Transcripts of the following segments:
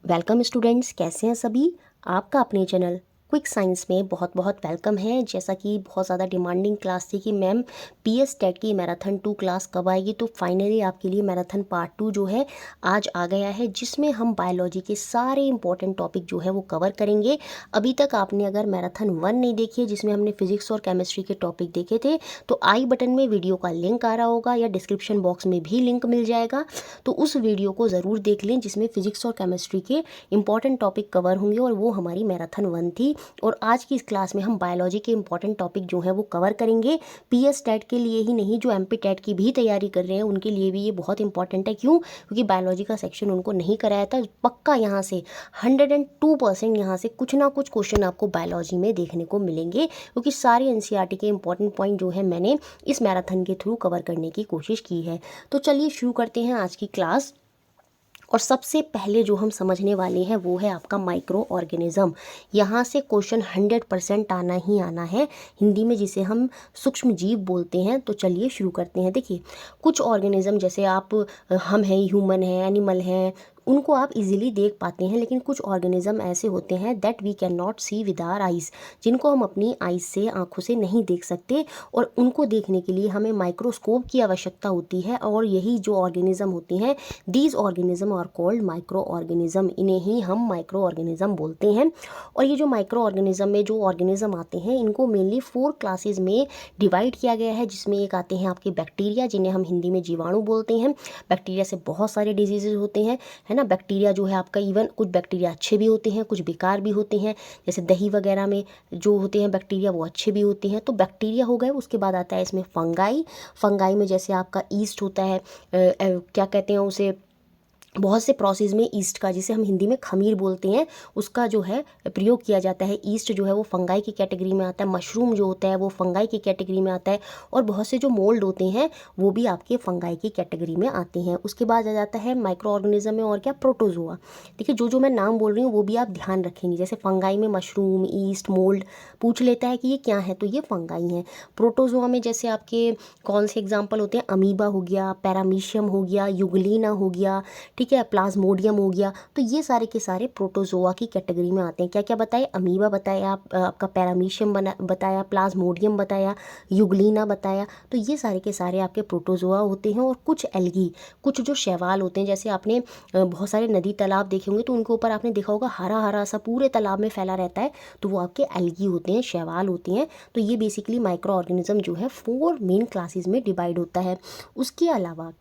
Welcome students, कैसे हैं सभी। आपका अपने चैनल क्विक साइंस में बहुत बहुत वेलकम है। जैसा कि बहुत ज़्यादा डिमांडिंग क्लास थी कि मैम पीएस टेट की मैराथन 2 क्लास कब आएगी, तो फाइनली आपके लिए मैराथन पार्ट 2 जो है आज आ गया है, जिसमें हम बायोलॉजी के सारे इंपॉर्टेंट टॉपिक जो है वो कवर करेंगे। अभी तक आपने अगर मैराथन 1 नहीं देखी है, जिसमें हमने फिजिक्स और केमिस्ट्री के टॉपिक देखे थे, तो आई बटन में वीडियो का लिंक आ रहा होगा या डिस्क्रिप्शन बॉक्स में भी लिंक मिल जाएगा। तो उस वीडियो को ज़रूर देख लें, जिसमें फिजिक्स और केमिस्ट्री के इंपॉर्टेंट टॉपिक कवर होंगे, और वो हमारी मैराथन 1 थी। और आज की इस क्लास में हम बायोलॉजी के इंपॉर्टेंट टॉपिक जो है वो कवर करेंगे। पीएस टेट के लिए ही नहीं, जो एमपी टेट की भी तैयारी कर रहे हैं उनके लिए भी ये बहुत इंपॉर्टेंट है। क्यों? क्योंकि बायोलॉजी का सेक्शन उनको नहीं कराया था। पक्का यहाँ से 102% यहाँ से कुछ ना कुछ क्वेश्चन आपको बायोलॉजी में देखने को मिलेंगे, क्योंकि सारे एनसीईआरटी के इंपॉर्टेंट पॉइंट जो है मैंने इस मैराथन के थ्रू कवर करने की कोशिश की है। तो चलिए शुरू करते हैं आज की क्लास। और सबसे पहले जो हम समझने वाले हैं वो है आपका माइक्रो ऑर्गेनिज्म। यहाँ से क्वेश्चन 100% आना ही आना है, हिंदी में जिसे हम सूक्ष्म जीव बोलते हैं। तो चलिए शुरू करते हैं। देखिए, कुछ ऑर्गेनिज्म जैसे हम हैं, ह्यूमन हैं, एनिमल हैं, उनको आप इजीली देख पाते हैं, लेकिन कुछ ऑर्गेनिज्म ऐसे होते हैं that we can not see with our eyes, जिनको हम अपनी आइज़ से, आंखों से नहीं देख सकते, और उनको देखने के लिए हमें माइक्रोस्कोप की आवश्यकता होती है। और यही जो ऑर्गेनिज्म होती हैं, these organism are called micro organism. इन्हें ही हम माइक्रो ऑर्गेनिज्म बोलते हैं। और ये जो माइक्रो ऑर्गेनिज्म में जो ऑर्गेनिज्म आते हैं, इनको मेनली 4 क्लासेज में डिवाइड किया गया है, जिसमें एक आते हैं आपके बैक्टीरिया, जिन्हें हम हिंदी में जीवाणु बोलते हैं। बैक्टीरिया से बहुत सारे डिजीजेज होते हैं, है ना। बैक्टीरिया जो है आपका, इवन कुछ बैक्टीरिया अच्छे भी होते हैं, कुछ बेकार भी होते हैं। जैसे दही वगैरह में जो होते हैं बैक्टीरिया, वो अच्छे भी होते हैं। तो बैक्टीरिया हो गए। उसके बाद आता है इसमें फंगाई। फंगाई में जैसे आपका ईस्ट होता है, क्या कहते हैं उसे, बहुत से प्रोसेस में ईस्ट का, जिसे हम हिंदी में खमीर बोलते हैं, उसका जो है प्रयोग किया जाता है। ईस्ट जो है वो फंगाई की कैटेगरी में आता है। मशरूम जो होता है वो फंगाई की कैटेगरी में आता है। और बहुत से जो मोल्ड होते हैं वो भी आपके फंगाई की कैटेगरी में आते हैं। उसके बाद आ जाता है माइक्रो ऑर्गेनिज्म में और क्या, प्रोटोजोआ। देखिए, जो जो मैं नाम बोल रही हूँ वो भी आप ध्यान रखेंगे। जैसे फंगाई में मशरूम, ईस्ट, मोल्ड पूछ लेता है कि ये क्या है, तो ये फंगाई हैं। प्रोटोजोआ में जैसे आपके कौन से एग्जाम्पल होते हैं, अमीबा हो गया, पैरामीशियम हो गया, युगलीना हो गया, ठीक है, प्लाज्मोडियम हो गया। तो ये सारे के सारे प्रोटोजोआ की कैटेगरी में आते हैं। क्या क्या बताए, अमीबा बताया, आपका पैरामीशियम बताया, प्लाज्मोडियम बताया, युगलीना बताया। तो ये सारे के सारे आपके प्रोटोजोआ होते हैं। और कुछ एल्गी, कुछ जो शैवाल होते हैं, जैसे आपने बहुत सारे नदी तालाब देखे होंगे, तो उनके ऊपर आपने देखा होगा हरा हरा सा पूरे तालाब में फैला रहता है, तो वो आपके एल्गी होते हैं, शैवाल होते हैं। तो ये बेसिकली माइक्रो ऑर्गेनिज्म जो है 4 मेन क्लासेस में डिवाइड होता है। उसके अलावा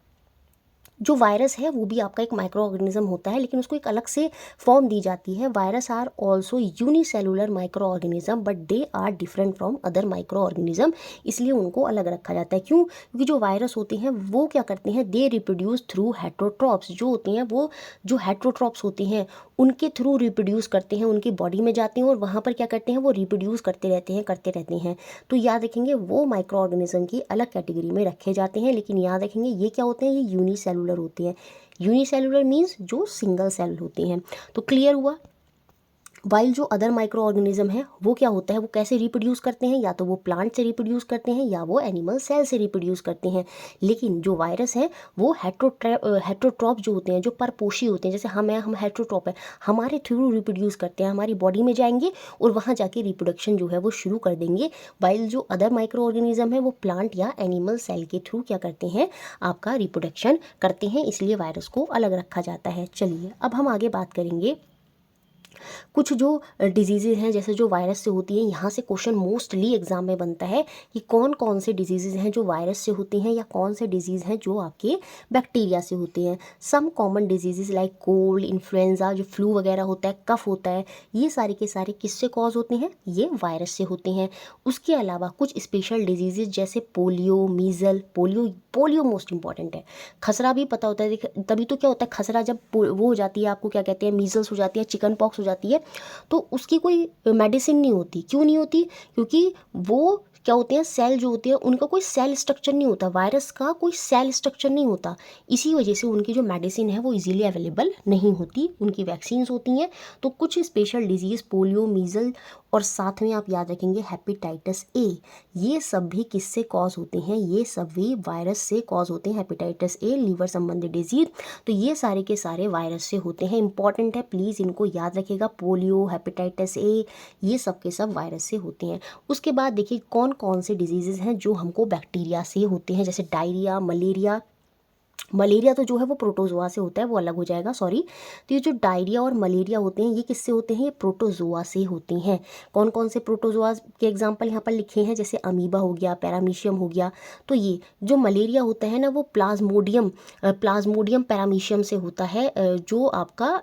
जो वायरस है वो भी आपका एक माइक्रो ऑर्गेनिज्म होता है, लेकिन उसको एक अलग से फॉर्म दी जाती है। Virus are also unicellular micro organism, but they are different from other micro organism, इसलिए उनको अलग रखा जाता है। क्यों? क्योंकि जो वायरस होते हैं वो क्या करते हैं, दे रिप्रोड्यूस थ्रू हेट्रोट्रॉप्स। जो होते हैं वो जो हेट्रोट्रॉप्स होते हैं उनके थ्रू रिप्रोड्यूस करते हैं, उनकी बॉडी में जाते हैं और वहाँ पर क्या करते हैं, वो रिप्रोड्यूस करते रहते हैं। तो याद रखेंगे, वो माइक्रो ऑर्गेनिज्म की अलग कैटेगरी में रखे जाते हैं। लेकिन याद रखेंगे ये क्या होते हैं, ये यूनिसेलुलर होते हैं। यूनिसेलुलर मीन्स जो सिंगल सेल होते हैं। तो क्लियर हुआ। वाइल जो अदर माइक्रो ऑर्गेनिज्म है वो क्या होता है, वो कैसे रिप्रोड्यूस करते हैं, या तो वो प्लांट से रिप्रोड्यूस करते हैं या वो एनिमल सेल से रिप्रोड्यूस करते हैं। लेकिन जो वायरस है वो हेट्रोट्रॉप जो होते हैं, जो परपोषी होते हैं, जैसे हम हेट्रोट्रॉप है, हमारे थ्रू रिप्रोड्यूस करते हैं, हमारी बॉडी में जाएंगे और वहाँ जाके रिप्रोडक्शन जो है वो शुरू कर देंगे। वाइल जो अदर माइक्रो ऑर्गेनिज्म है वो प्लांट या एनिमल सेल के थ्रू क्या करते हैं, आपका रिप्रोडक्शन करते हैं, इसलिए वायरस को अलग रखा जाता है। चलिए अब हम आगे बात करेंगे। कुछ जो डिजीज़ेज हैं जैसे जो वायरस से होती हैं, यहाँ से क्वेश्चन मोस्टली एग्जाम में बनता है कि कौन कौन से डिजीज़ेज हैं जो वायरस से होते हैं, या कौन से डिजीज़ हैं जो आपके बैक्टीरिया से होते हैं। Some common diseases like cold, influenza, जो फ्लू वगैरह होता है, कफ होता है, ये सारे के सारे किससे कॉज होते हैं, ये वायरस से होते हैं। उसके अलावा कुछ स्पेशल डिजीज़ेज जैसे polio, measle, polio most important है। खसरा भी पता होता है, तभी तो क्या होता है, खसरा जब वो हो जाती है, आपको क्या कहते हैं, मीज़ल्स हो जाती है, चिकन पॉक्स हो जाती है, तो उसकी कोई मेडिसिन नहीं होती। क्यों नहीं होती? क्योंकि वो क्या होते हैं, सेल जो होते हैं उनका कोई सेल स्ट्रक्चर नहीं होता, वायरस का कोई सेल स्ट्रक्चर नहीं होता। इसी वजह से उनकी जो मेडिसिन है वो इजीली अवेलेबल नहीं होती, उनकी वैक्सीन्स होती हैं। तो कुछ स्पेशल डिजीज़ पोलियो, मीज़ल और साथ में आप याद रखेंगे हेपेटाइटिस ए। ये सब भी किससे कॉज होते हैं, ये सब भी वायरस से कॉज होते हैं। हेपेटाइटिस ए लीवर संबंधी डिजीज, तो ये सारे के सारे वायरस से होते हैं। इंपॉर्टेंट है, प्लीज़ इनको याद रखिएगा। पोलियो, हेपेटाइटिस ए, ये सब के सब वायरस से होते हैं। उसके बाद देखिए कौन कौन से डिजीज़ेज़ हैं जो हमको बैक्टीरिया से होते हैं, जैसे डायरिया, मलेरिया। मलेरिया तो जो है वो प्रोटोजोआ से होता है, वो अलग हो जाएगा, सॉरी। तो ये जो डायरिया और मलेरिया होते हैं ये किससे होते हैं, ये प्रोटोजोआ से होते हैं। कौन कौन से प्रोटोजोआ के एग्जांपल यहाँ पर लिखे हैं, जैसे अमीबा हो गया, पैरामीशियम हो गया। तो ये जो मलेरिया होता है ना वो प्लाज्मोडियम पैरामीशियम से होता है, जो आपका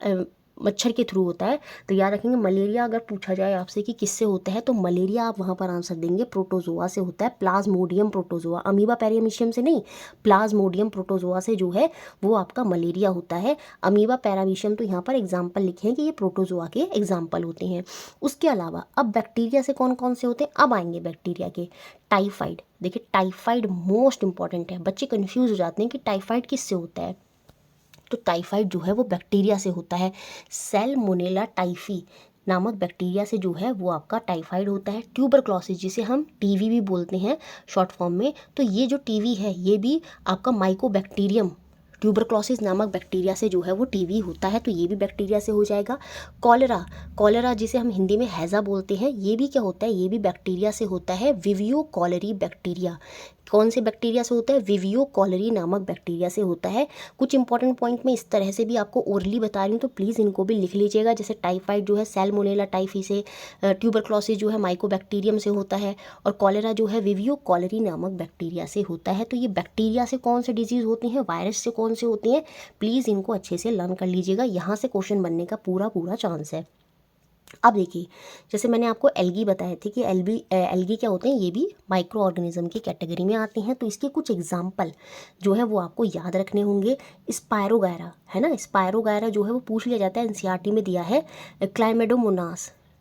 मच्छर के थ्रू होता है। तो याद रखेंगे मलेरिया अगर पूछा जाए आपसे कि किससे होता है, तो मलेरिया आप वहाँ पर आंसर देंगे प्रोटोजोआ से होता है, प्लाज्मोडियम प्रोटोजोआ। अमीबा पैरामीशियम से नहीं, प्लाज्मोडियम प्रोटोजोआ से जो है वो आपका मलेरिया होता है। अमीबा पैरामीशियम तो यहाँ पर एग्जाम्पल लिखे हैं कि ये प्रोटोजोआ के एग्जाम्पल होते हैं। उसके अलावा अब बैक्टीरिया से कौन कौन से होते हैं, अब आएंगे बैक्टीरिया के। टाइफाइड, देखिए टाइफाइड मोस्ट इंपॉर्टेंट है, बच्चे कंफ्यूज हो जाते हैं कि टाइफाइड किससे होता है। तो टाइफाइड जो है वो बैक्टीरिया से होता है। सैल्मोनेला टाइफी नामक बैक्टीरिया से जो है वो आपका टाइफाइड होता है। ट्यूबरक्लोसिस, जिसे हम टीवी भी बोलते हैं शॉर्ट फॉर्म में, तो ये जो टीवी है ये भी आपका माइकोबैक्टीरियम ट्यूबरक्लोसिस नामक बैक्टीरिया से जो है वो टीवी होता है, तो ये भी बैक्टीरिया से हो जाएगा। कॉलेरा जिसे हम हिंदी में हैज़ा बोलते हैं, ये भी क्या होता है, ये भी बैक्टीरिया से होता है। विवियो कॉलरी बैक्टीरिया कौन से बैक्टीरिया से होता है, विवियो कॉलरी नामक बैक्टीरिया से होता है। कुछ इंपॉर्टेंट पॉइंट मैं इस तरह से भी आपको ओरली बता रही हूँ, तो प्लीज़ इनको भी लिख लीजिएगा। जैसे टाइफाइड जो है सैल्मोनेला टाइफी से, ट्यूबरक्लोसिस जो है माइकोबैक्टीरियम से होता है, और कॉलेरा जो है विवियो कॉलरी नामक बैक्टीरिया से होता है। तो ये बैक्टीरिया से कौन से डिजीज़ होती हैं, वायरस से कौन से होती हैं, प्लीज़ इनको अच्छे से लर्न कर लीजिएगा, यहाँ से क्वेश्चन बनने का पूरा पूरा चांस है। अब देखिए जैसे मैंने आपको एल्गी बताए थे कि एल्गी क्या होते हैं, ये भी माइक्रो ऑर्गेनिज्म की कैटेगरी में आते हैं। तो इसके कुछ एग्जाम्पल जो है वो आपको याद रखने होंगे। स्पायरोगायरा है ना, स्पायरोगायरा जो है वो पूछ लिया जाता है, एनसीईआरटी में दिया है।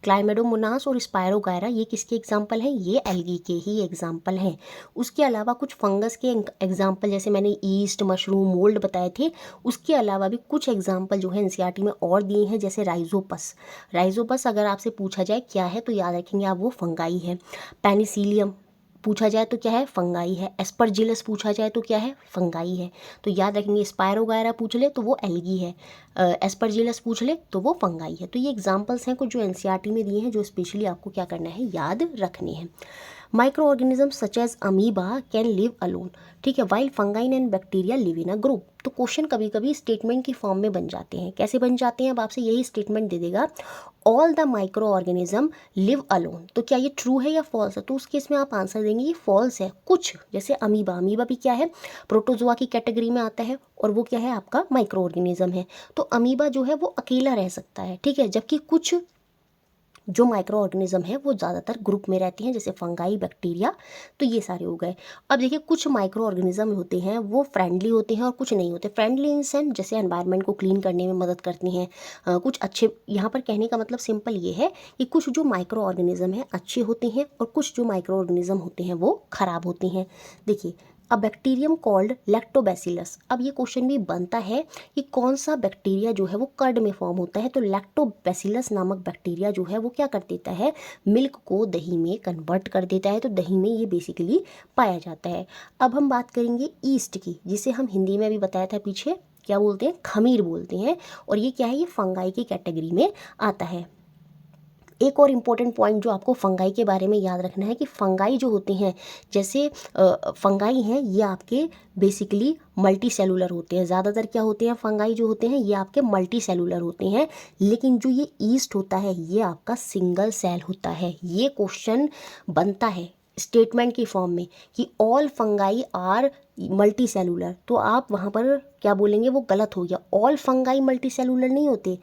क्लाइमेडोमोनास और स्पायरोगायरा ये किसके एग्जाम्पल हैं, ये एल्गी के ही एग्जाम्पल हैं। उसके अलावा कुछ फंगस के एग्जाम्पल, जैसे मैंने ईस्ट, मशरूम, मोल्ड बताए थे, उसके अलावा भी कुछ एग्जाम्पल जो है एनसीईआरटी में और दिए हैं, जैसे राइजोपस अगर आपसे पूछा जाए क्या है तो याद रखेंगे आप वो फंगाई है। पेनिसिलियम पूछा जाए तो क्या है, फंगाई है। एस्परजिलस पूछा जाए तो क्या है, फंगाई है। तो याद रखेंगे स्पायरोगायरा पूछ ले तो वो एल्गी है, एस्परजिलस पूछ ले तो वो फंगाई है। तो ये एग्जाम्पल्स हैं कुछ जो एनसीईआरटी में दिए हैं, जो स्पेशली आपको क्या करना है, याद रखने हैं। Micro organism such as amoeba can live alone, ठीक है, while fungi and bacteria live in a group. तो क्वेश्चन कभी कभी स्टेटमेंट की फॉर्म में बन जाते हैं। कैसे बन जाते हैं, अब आपसे यही स्टेटमेंट दे देगा, all the micro organism live alone. तो क्या ये ट्रू है या फॉल्स है, तो उस केस में आप आंसर देंगे ये फॉल्स है। कुछ जैसे अमीबा भी क्या है, प्रोटोजोआ की कैटेगरी में आता है, और वो क्या है आपका माइक्रो ऑर्गेनिज्म है। तो अमीबा जो है वो अकेला रह सकता है, ठीक है, जबकि कुछ जो माइक्रो ऑर्गेनिज्म है वो ज़्यादातर ग्रुप में रहती हैं, जैसे फंगाई, बैक्टीरिया। तो ये सारे हो गए। अब देखिए कुछ माइक्रो ऑर्गेनिज्म होते हैं वो फ्रेंडली होते हैं और कुछ नहीं होते। फ्रेंडली इन सेंस जैसे एनवायरनमेंट को क्लीन करने में मदद करती हैं, कुछ अच्छे, यहाँ पर कहने का मतलब सिंपल ये है कि कुछ जो माइक्रो ऑर्गेनिज्म हैं अच्छे होते हैं और कुछ जो माइक्रो ऑर्गेनिज्म होते हैं वो ख़राब होते हैं। देखिए अ बैक्टीरियम कॉल्ड लैक्टोबैसिलस, अब ये क्वेश्चन भी बनता है कि कौन सा बैक्टीरिया जो है वो कर्ड में फॉर्म होता है, तो लैक्टोबैसिलस नामक बैक्टीरिया जो है वो क्या कर देता है, मिल्क को दही में कन्वर्ट कर देता है। तो दही में ये बेसिकली पाया जाता है। अब हम बात करेंगे ईस्ट की, जिसे हम हिंदी में भी बताया था पीछे, क्या बोलते हैं, खमीर बोलते हैं, और ये क्या है, ये फंगाई की कैटेगरी में आता है। एक और इम्पॉर्टेंट पॉइंट जो आपको फंगाई के बारे में याद रखना है कि फंगाई जो होते हैं, जैसे फंगाई हैं ये आपके बेसिकली मल्टी सेलुलर होते हैं। ज़्यादातर क्या होते हैं, फंगाई जो होते हैं ये आपके मल्टी सेलुलर होते हैं, लेकिन जो ये ईस्ट होता है ये आपका सिंगल सेल होता है। ये क्वेश्चन बनता है स्टेटमेंट की फॉर्म में कि all fungi are multicellular, तो आप वहाँ पर क्या बोलेंगे, वो गलत हो गया। ऑल फंगाई मल्टी सेलुलर नहीं होते,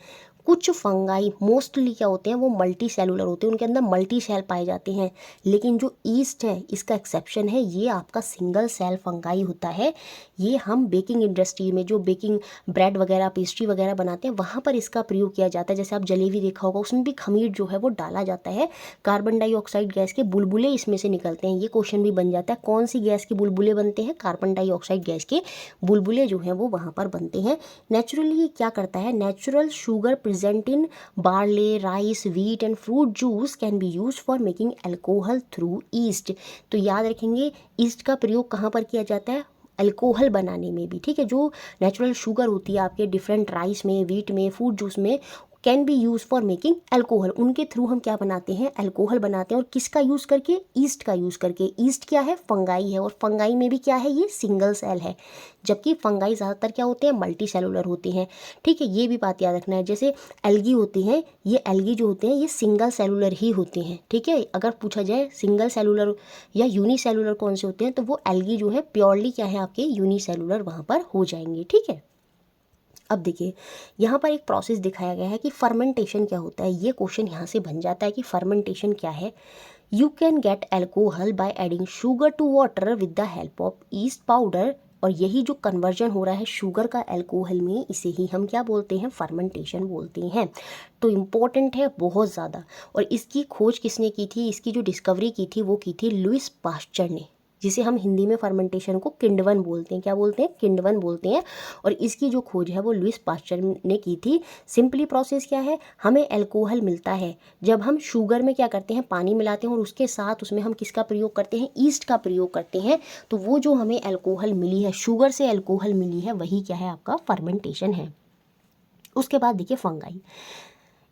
कुछ फंगाई मोस्टली क्या होते हैं वो मल्टी सेलुलर होते हैं, उनके अंदर मल्टी सेल पाए जाते हैं। लेकिन जो ईस्ट है इसका एक्सेप्शन है, ये आपका सिंगल सेल फंगाई होता है। ये हम बेकिंग इंडस्ट्री में जो बेकिंग ब्रेड वगैरह, पेस्ट्री वगैरह बनाते हैं वहाँ पर इसका प्रयोग किया जाता है। जैसे आप जलेबी देखा होगा, उसमें भी खमीर जो है वो डाला जाता है। कार्बन डाइऑक्साइड गैस के बुलबुले इसमें से निकलते हैं। ये क्वेश्चन भी बन जाता है, कौन सी गैस के बुलबुले बनते हैं, कार्बन डाइऑक्साइड गैस के बुलबुले जो हैं वो वहाँ पर बनते हैं। नेचुरली ये क्या करता है, natural sugar present in barley, rice, wheat and fruit juice can be used for making alcohol through yeast। तो याद रखेंगे ईस्ट का प्रयोग कहाँ पर किया जाता है, अल्कोहल बनाने में भी, ठीक है। जो नेचुरल शुगर होती है आपके डिफरेंट राइस में, वीट में, फ्रूट जूस में, can be use for making alcohol, उनके थ्रू हम क्या बनाते हैं, अल्कोहल बनाते हैं। और किसका यूज़ करके, ईस्ट का यूज़ करके। ईस्ट क्या है, फंगाई है, और फंगाई में भी क्या है, ये सिंगल सेल है, जबकि फंगाई ज़्यादातर क्या होते हैं, मल्टी सेलुलर होते हैं, ठीक है। ये भी बात याद रखना है। जैसे एल्गी होती हैं, ये एल्गी जो होते हैं ये सिंगल सेलुलर ही होते हैं, ठीक है। अगर पूछा जाए सिंगल सेलुलर या यूनिसेलुलर कौन से होते हैं, तो वो एल्गी जो है प्योरली क्या है, आपके यूनिसेलुलर वहाँ पर हो जाएंगे, ठीक है। अब देखिए यहाँ पर एक प्रोसेस दिखाया गया है कि फर्मेंटेशन क्या होता है। ये क्वेश्चन यहाँ से बन जाता है कि फर्मेंटेशन क्या है। You can get alcohol by adding sugar to water with the help of yeast powder. और यही जो कन्वर्जन हो रहा है शुगर का एल्कोहल में, इसे ही हम क्या बोलते हैं, फर्मेंटेशन बोलते हैं। तो इम्पॉर्टेंट है बहुत ज़्यादा। और इसकी खोज किसने की थी, इसकी जो डिस्कवरी की थी वो की थी लुईस पास्चर ने, जिसे हम हिंदी में फर्मेंटेशन को किण्वन बोलते हैं। क्या बोलते हैं, किण्वन बोलते हैं। और इसकी जो खोज है वो लुईस पास्चर ने की थी। सिंपली प्रोसेस क्या है, हमें अल्कोहल मिलता है जब हम शुगर में क्या करते हैं, पानी मिलाते हैं और उसके साथ उसमें हम किसका प्रयोग करते हैं, ईस्ट का प्रयोग करते हैं। तो वो जो हमें अल्कोहल मिली है, शुगर से अल्कोहल मिली है, वही क्या है, आपका फर्मेंटेशन है। उसके बाद देखिए fungi.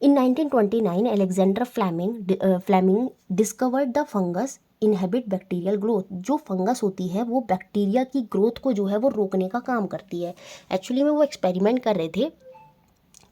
In 1929, Alexander Fleming discovered the fungus inhibit bacterial growth। जो फंगस होती है वो बैक्टीरिया की ग्रोथ को जो है वो रोकने का काम करती है। एक्चुअली में वो एक्सपेरिमेंट कर रहे थे,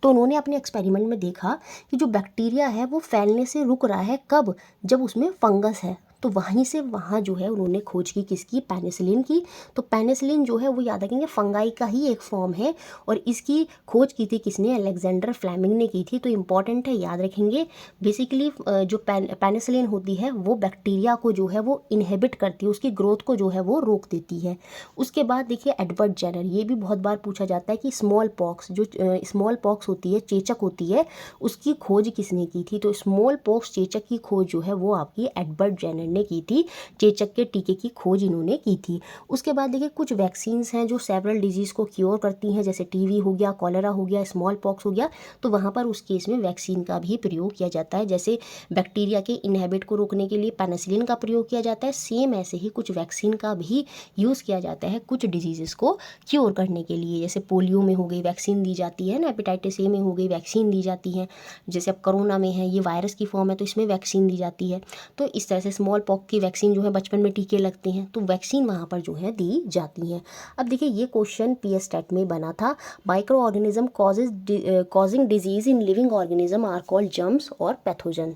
तो उन्होंने अपने एक्सपेरिमेंट में देखा कि जो बैक्टीरिया है वो फैलने से रुक रहा है, कब, जब उसमें फंगस है। तो वहीं से वहाँ जो है उन्होंने खोज की किसकी, पेनिसिलिन की। तो पेनिसिलिन जो है वो याद रखेंगे फंगाई का ही एक फॉर्म है, और इसकी खोज की थी किसने, अलेक्जेंडर फ्लेमिंग ने की थी। तो इम्पॉर्टेंट है, याद रखेंगे। बेसिकली जो पेनिसिलिन होती है वो बैक्टीरिया को जो है वो इनहेबिट करती है, उसकी ग्रोथ को जो है वो रोक देती है। उसके बाद देखिए एडवर्ड जेनर, ये भी बहुत बार पूछा जाता है कि स्मॉल पॉक्स, जो स्मॉल पॉक्स होती है, चेचक होती है, उसकी खोज किसने की थी। तो स्मॉल पॉक्स चेचक की खोज जो है वो आपकी एडवर्ड जेनर ने की थी। चेचक के टीके की खोज इन्होंने की थी। उसके बाद देखिए कुछ वैक्सीन्स हैं जो सेवरल डिजीज़ को क्योर करती हैं, जैसे टीवी हो गया, कॉलेरा हो गया, स्मॉल पॉक्स हो गया। तो वहाँ पर उस केस में वैक्सीन का भी प्रयोग किया जाता है। जैसे बैक्टीरिया के इनहेबिट को रोकने के लिए पेनिसिलिन का प्रयोग किया जाता है, सेम ऐसे ही कुछ वैक्सीन का भी यूज़ किया जाता है कुछ डिजीज़ को क्योर करने के लिए। जैसे पोलियो में हो गई वैक्सीन दी जाती है ना, हेपेटाइटिस ए में हो गई वैक्सीन दी जाती है, जैसे अब कोरोना में है, ये वायरस की फॉर्म है तो इसमें वैक्सीन दी जाती है। तो इस तरह से स्मॉल पॉक्स की वैक्सीन जो है बचपन में टीके लगते हैं, तो वैक्सीन वहाँ पर जो है दी जाती हैं। अब देखिए ये क्वेश्चन पीएस टेट में बना था। Microorganism causing disease in living organism are called germs और पैथोजन।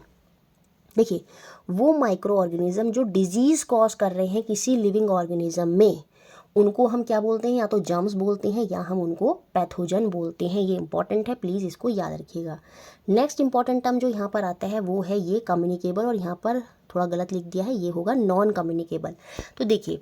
देखिए वो माइक्रो ऑर्गेनिज्म जो डिजीज़ कॉज कर रहे हैं किसी लिविंग ऑर्गेनिज्म में, उनको हम क्या बोलते हैं, या तो जर्म्स बोलते हैं या हम उनको पैथोजन बोलते हैं। ये इंपॉर्टेंट है, प्लीज़ इसको याद रखिएगा। नेक्स्ट इंपॉर्टेंट टर्म जो यहाँ पर आता है वो है ये कम्युनिकेबल, और यहाँ पर थोड़ा गलत लिख दिया है, ये होगा नॉन कम्युनिकेबल। तो देखिए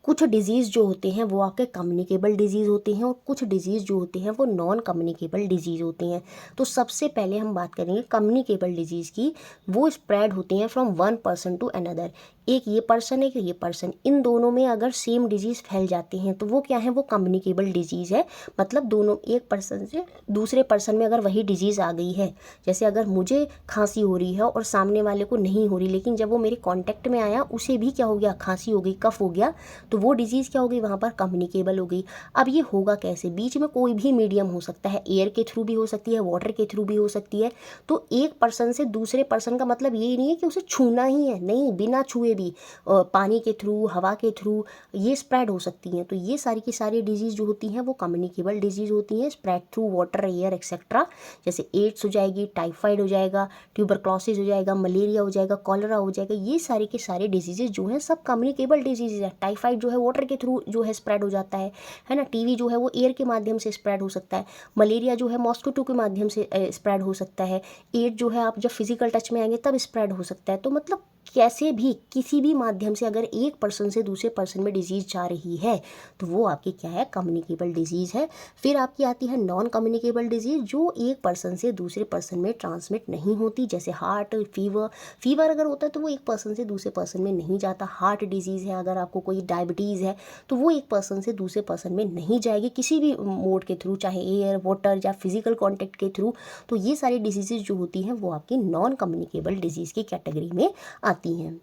कुछ डिजीज़ जो होते हैं वो आपके कम्युनिकेबल डिजीज़ होते हैं, और कुछ डिजीज़ जो होते हैं वो नॉन कम्युनिकेबल डिजीज़ होते हैं। तो सबसे पहले हम बात करेंगे कम्युनिकेबल डिजीज़ की। वो स्प्रेड होती हैं from one person to another. एक ये पर्सन एक ये पर्सन, इन दोनों में अगर सेम डिजीज़ फैल जाते हैं तो वो क्या है, वो कम्युनिकेबल डिजीज़ है। मतलब दोनों, एक पर्सन से दूसरे पर्सन में अगर वही डिजीज़ आ गई है, जैसे अगर मुझे खांसी हो रही है और सामने वाले को नहीं हो रही, लेकिन जब वो मेरे कांटेक्ट में आया उसे भी क्या हो गया, खांसी हो गई, कफ हो गया, तो वो डिजीज़ क्या हो गई, वहाँ पर कम्युनिकेबल हो गई। अब ये होगा कैसे, बीच में कोई भी मीडियम हो सकता है, एयर के थ्रू भी हो सकती है, वाटर के थ्रू भी हो सकती है। तो एक पर्सन से दूसरे पर्सन का मतलब ये नहीं है कि उसे छूना ही है, नहीं, बिना छुए भी पानी के थ्रू, हवा के थ्रू ये स्प्रेड हो सकती हैं। तो ये सारी की सारी डिजीज़ जो होती हैं वो कम्युनिकेबल डिजीज़ होती हैं, spread through water, air etcetera. जैसे एड्स हो जाएगी, टाइफाइड हो जाएगा, ट्यूबरक्लोसिस हो जाएगा, मलेरिया हो जाएगा, कॉलरा हो जाएगा, ये सारे के सारे डिजीज़ जो हैं सब कम्युनिकेबल डिजीज़ है। टाइफाइड जो है वाटर के थ्रू जो है स्प्रेड हो जाता है ना। टीवी जो है वो एयर के माध्यम से स्प्रेड हो सकता है। मलेरिया जो है मॉस्किटो के माध्यम से स्प्रेड हो सकता है। एड्स जो है आप जब फिजिकल टच में आएंगे तब स्प्रेड हो सकता है। तो मतलब कैसे भी किसी भी माध्यम से अगर एक पर्सन से दूसरे पर्सन में डिजीज़ जा रही है तो वो आपकी क्या है, कम्युनिकेबल डिजीज़ है। फिर आपकी आती है नॉन कम्युनिकेबल डिजीज़, जो एक पर्सन से दूसरे पर्सन में ट्रांसमिट नहीं होती, जैसे हार्ट फीवर अगर होता है तो वो एक पर्सन से दूसरे पर्सन में नहीं जाता। हार्ट डिजीज़ है, अगर आपको कोई डायबिटीज़ है तो वो एक पर्सन से दूसरे पर्सन में नहीं जाएगी किसी भी मोड के थ्रू, चाहे एयर, वाटर या फिजिकल कॉन्टेक्ट के थ्रू। तो ये सारी डिजीज़ जो होती हैं वो आपकी नॉन कम्युनिकेबल डिजीज़ की कैटेगरी में आती हैं।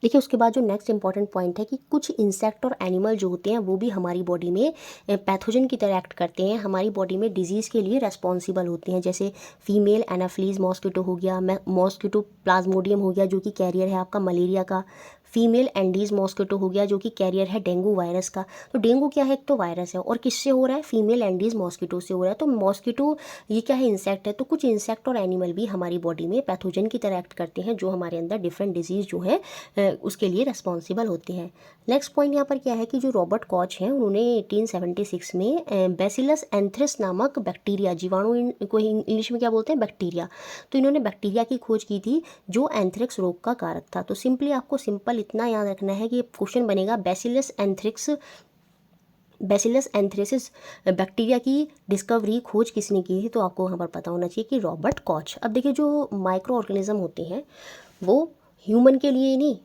देखिए उसके बाद जो नेक्स्ट इंपॉर्टेंट पॉइंट है कि कुछ इंसेक्ट और एनिमल जो होते हैं वो भी हमारी बॉडी में पैथोजन की तरह एक्ट करते हैं, हमारी बॉडी में डिजीज़ के लिए रेस्पॉन्सिबल होते हैं। जैसे फीमेल एनाफ्लीज मॉस्किटो हो गया, मॉस्किटो प्लाज्मोडियम हो गया जो कि कैरियर है आपका मलेरिया का, फीमेल एंडीज मॉस्किटो हो गया जो कि कैरियर है डेंगू वायरस का। तो डेंगू क्या है, एक तो वायरस है और किससे हो रहा है, फीमेल एंडीज मॉस्किटो से हो रहा है। तो मॉस्किटो ये क्या है, इंसेक्ट है। तो कुछ इंसेक्ट और एनिमल भी हमारी बॉडी में पैथोजन की तरह एक्ट करते हैं जो हमारे अंदर डिफरेंट डिजीज़ जो है उसके लिए रेस्पॉन्सिबल होते हैं। नेक्स्ट पॉइंट यहाँ पर क्या है कि जो रॉबर्ट कॉच हैं उन्होंने 1876 में बैसिलस एंथ्रेस नामक बैक्टीरिया, जीवाणु को इंग्लिश में क्या बोलते हैं, बैक्टीरिया। तो इन्होंने बैक्टीरिया की खोज की थी जो एंथ्रेक्स रोग का कारक था। तो सिंपली आपको सिंपल इतना याद रखना है कि क्वेश्चन बनेगा बैसिलस एंथ्रेसिस बैक्टीरिया की डिस्कवरी, खोज किसने की थी, तो आपको वहाँ पर पता होना चाहिए कि रॉबर्ट कॉच। अब देखिए जो माइक्रो ऑर्गेनिज्म होते हैं वो ह्यूमन के लिए ही नहीं,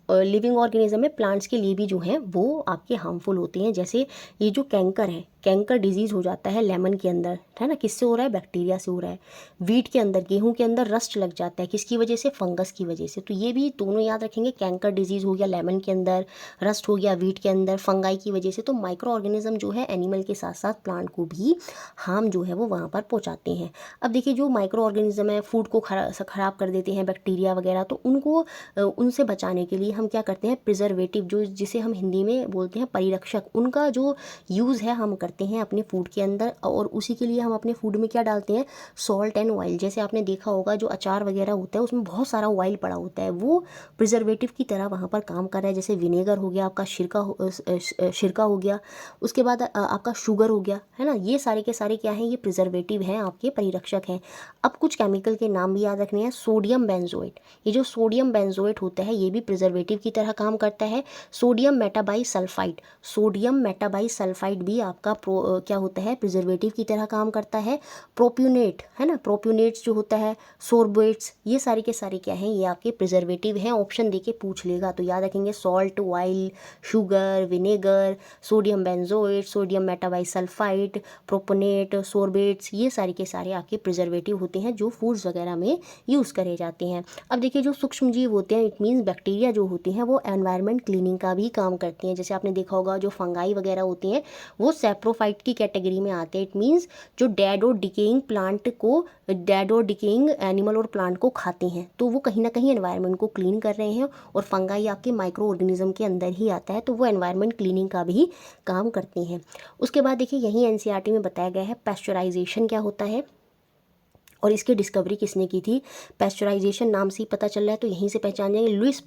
लिविंग ऑर्गेनिज्म में प्लांट्स के लिए भी जो हैं वो आपके हार्मफुल होते हैं। जैसे ये जो कैंकर है, कैंकर डिजीज़ हो जाता है लेमन के अंदर, है ना, किससे हो रहा है, बैक्टीरिया से हो रहा है। वीट के अंदर, गेहूं के अंदर रस्ट लग जाता है, किसकी वजह से, फंगस की वजह से। तो ये भी दोनों याद रखेंगे, कैंकर डिजीज़ हो गया लेमन के अंदर, रस्ट हो गया वीट के अंदर, फंगाई की वजह से। तो माइक्रो ऑर्गेनिज्म जो है एनिमल के साथ साथ प्लांट को भी हार्म जो है वो वहाँ पर पहुँचाते हैं। अब देखिए जो माइक्रो ऑर्गेनिज्म है फूड को ख़राब कर देते हैं, बैक्टीरिया वगैरह, तो उनको उनसे बचाने के लिए हम क्या करते हैं, प्रिजर्वेटिव, जो जिसे हम हिंदी में बोलते हैं परिरक्षक, उनका जो यूज़ है हम करते हैं अपने फूड के अंदर। और उसी के लिए हम अपने फूड में क्या डालते हैं, सॉल्ट एंड ऑयल। जैसे आपने देखा होगा जो अचार वगैरह होता है उसमें बहुत सारा ऑयल पड़ा होता है, वो प्रिजर्वेटिव की तरह वहाँ पर काम कर रहा है। जैसे विनेगर हो गया आपका, सिरका हो गया, उसके बाद आपका शुगर हो गया, है ना, ये सारे के सारे क्या हैं, ये प्रिजर्वेटिव हैं, आपके परिरक्षक हैं। अब कुछ केमिकल के नाम भी याद रखने हैं। सोडियम बेंजोएट, ये जो सोडियम बेंजोएट होता है ये भी प्रिजर्वेटिव की तरह काम करता है। सोडियम मेटाबाइसल्फाइड, सोडियम मेटाबाइसल्फाइड भी आपका क्या होता है, प्रिजर्वेटिव की तरह काम करता है। प्रोप्यूनेट, है ना, प्रोप्यूनेट्स जो होता है, सोर्बेट्स, ये सारे के सारे क्या हैं, ये आपके प्रिजर्वेटिव हैं। ऑप्शन देके पूछ लेगा तो याद रखेंगे, salt, oil, sugar, vinegar, sodium benzoate, sodium metabisulphite, propionate, sorbates, ये सारे के सारे आपके प्रिजर्वेटिव होते हैं जो फूड्स वगैरह में यूज़ करे जाते हैं। अब देखिए जो सूक्ष्म जीव होते हैं, इट मीन्स बैक्टीरिया जो होती हैं, वो एनवायरनमेंट क्लीनिंग का भी काम करती हैं। जैसे आपने देखा होगा जो फंगाई वगैरह होती हैं वो सैप्रोफाइट की कैटेगरी में आते हैं। इट मीन्स जो डेड और डिकेइंग प्लांट को, डेड और डिकेइंग एनिमल और प्लांट को खाते हैं, तो वो कहीं ना कहीं एनवायरनमेंट को क्लीन कर रहे हैं। और फंगाई आपके माइक्रो ऑर्गेनिज्म के अंदर ही आता है, तो वो एनवायरनमेंट क्लीनिंग का भी काम करते हैं। उसके बाद देखिए यही एनसीईआरटी में बताया गया है पेस्चराइजेशन क्या होता है और इसकी डिस्कवरी किसने की थी। पेस्चराइजेशन नाम से ही पता चल रहा है, तो यहीं से पहचान जाएंगे, लुइस